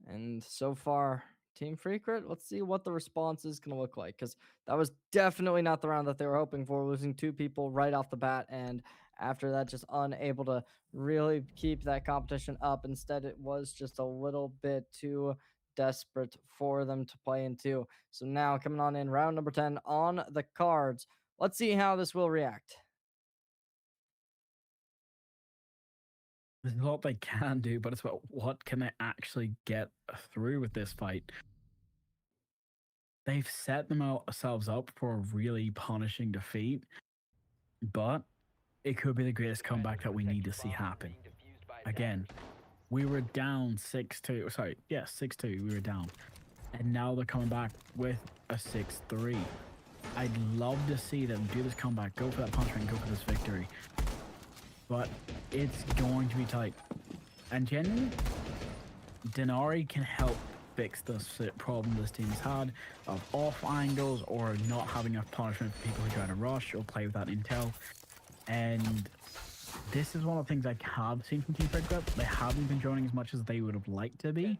And so far, Team Free Grit, let's see what the response is going to look like, because that was definitely not the round that they were hoping for, losing 2 people right off the bat, and after that, just unable to really keep that competition up. Instead, it was just a little bit too desperate for them to play into. So now, coming on in, round number 10 on the cards. Let's see how this will react. There's a lot they can do, but it's about what can they actually get through with this fight. They've set themselves up for a really punishing defeat, but it could be the greatest comeback that we need to see happen. Again, we were down 6-2. Sorry, yeah, 6-2. We were down. And now they're coming back with a 6-3. I'd love to see them do this comeback, go for that punishment, go for this victory. But it's going to be tight. And genuinely, Denari can help fix this problem this team has had of off angles or not having enough punishment for people who try to rush or play without intel. And this is one of the things I have seen from Team Free Grit. They haven't been joining as much as they would have liked to be.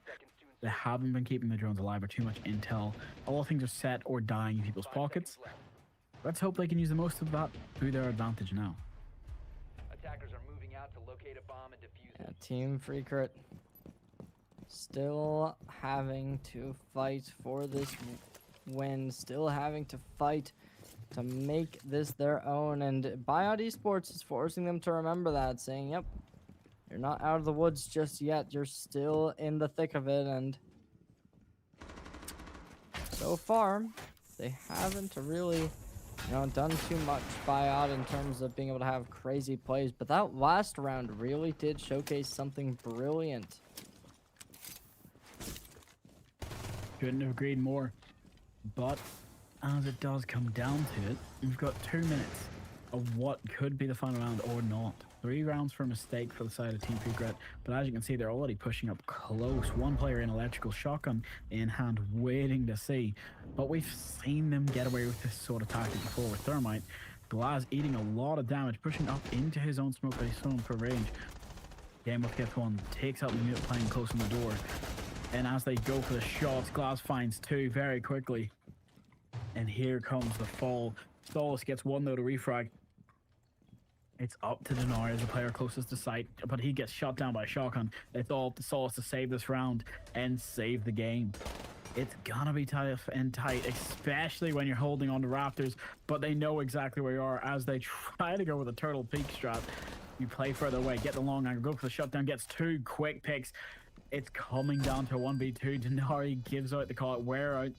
They haven't been keeping the drones alive or too much intel. A lot of things are set or dying in people's pockets. Let's hope they can use the most of that to their advantage now. Attackers are moving out to locate a bomb and defuse it. Team Free Grit still having to fight for this win, still having to fight to make this their own, and Biod Esports is forcing them to remember that, saying, yep, You're not out of the woods just yet. You're still in the thick of it, and so far, they haven't really, done too much buyout in terms of being able to have crazy plays. But that last round really did showcase something brilliant. Couldn't have agreed more. But as it does come down to it, we've got 2 minutes of what could be the final round or not. 3 rounds for a mistake for the side of Team Secret, but as you can see, they're already pushing up close. One player in electrical shotgun in hand, waiting to see. But we've seen them get away with this sort of tactic before with Thermite. Glaz eating a lot of damage, pushing up into his own smoke base zone for range. Game of gets one, takes out the mute playing close on the door. And as they go for the shots, Glaz finds 2 very quickly. And here comes the fall. Solace gets 1 though to refrag. It's up to Denar as the player closest to site, but he gets shot down by a shotgun. It's all up to Solace to save this round and save the game. It's gonna be tough and tight, especially when you're holding on to Raptors, but they know exactly where you are as they try to go with a turtle peak strat. You play further away, get the long angle, go for the shutdown, gets 2 quick picks. It's coming down to a 1v2. Denari gives out the call, wear out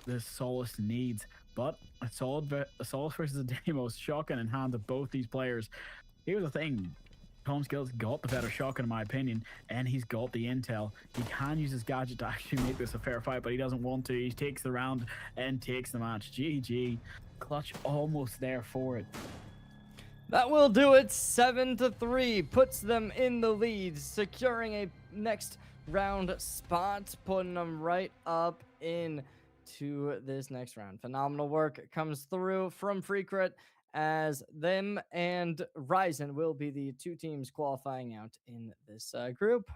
the Solace needs. But a Solace versus a Deimos, shotgun in hand of both these players. Here's the thing. Tom Skill's got the better shotgun in my opinion, and he's got the intel. He can use his gadget to actually make this a fair fight, but he doesn't want to. He takes the round and takes the match. GG. Clutch almost there for it. That will do it. 7-3 puts them in the lead, securing a next round spot, putting them right up in to this next round. Phenomenal work comes through from Freecrit as them and Ryzen will be the 2 teams qualifying out in this group.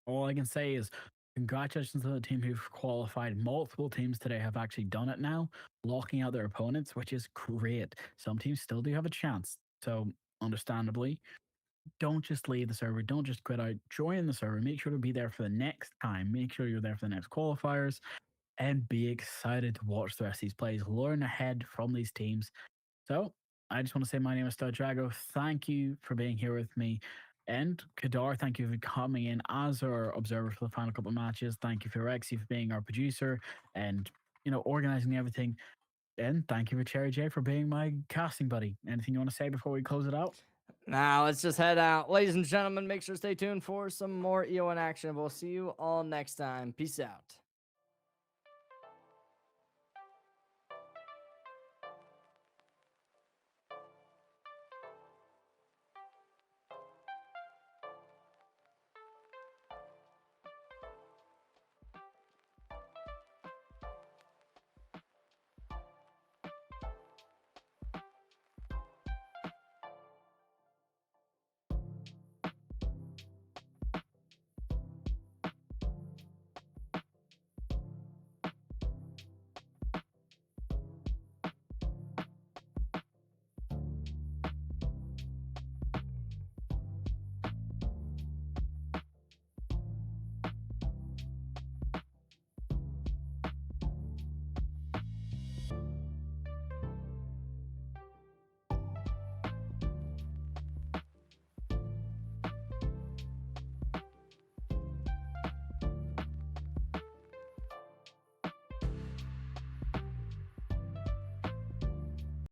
All I can say is congratulations to the team who've qualified. Multiple teams today have actually done it now, locking out their opponents, which is great. Some teams still do have a chance. So, understandably, don't just leave the server. Don't just quit out. Join the server. Make sure to be there for the next time. Make sure you're there for the next qualifiers and be excited to watch the rest of these plays. Learn ahead from these teams. So, I just want to say my name is Stud Drago. Thank you for being here with me. And Kadar, thank you for coming in as our observer for the final couple of matches. Thank you for Rexy for being our producer and, organizing everything. And thank you for Cherry J for being my casting buddy. Anything you want to say before we close it out? Now let's just head out. Ladies and gentlemen, make sure to stay tuned for some more EON action. We'll see you all next time. Peace out.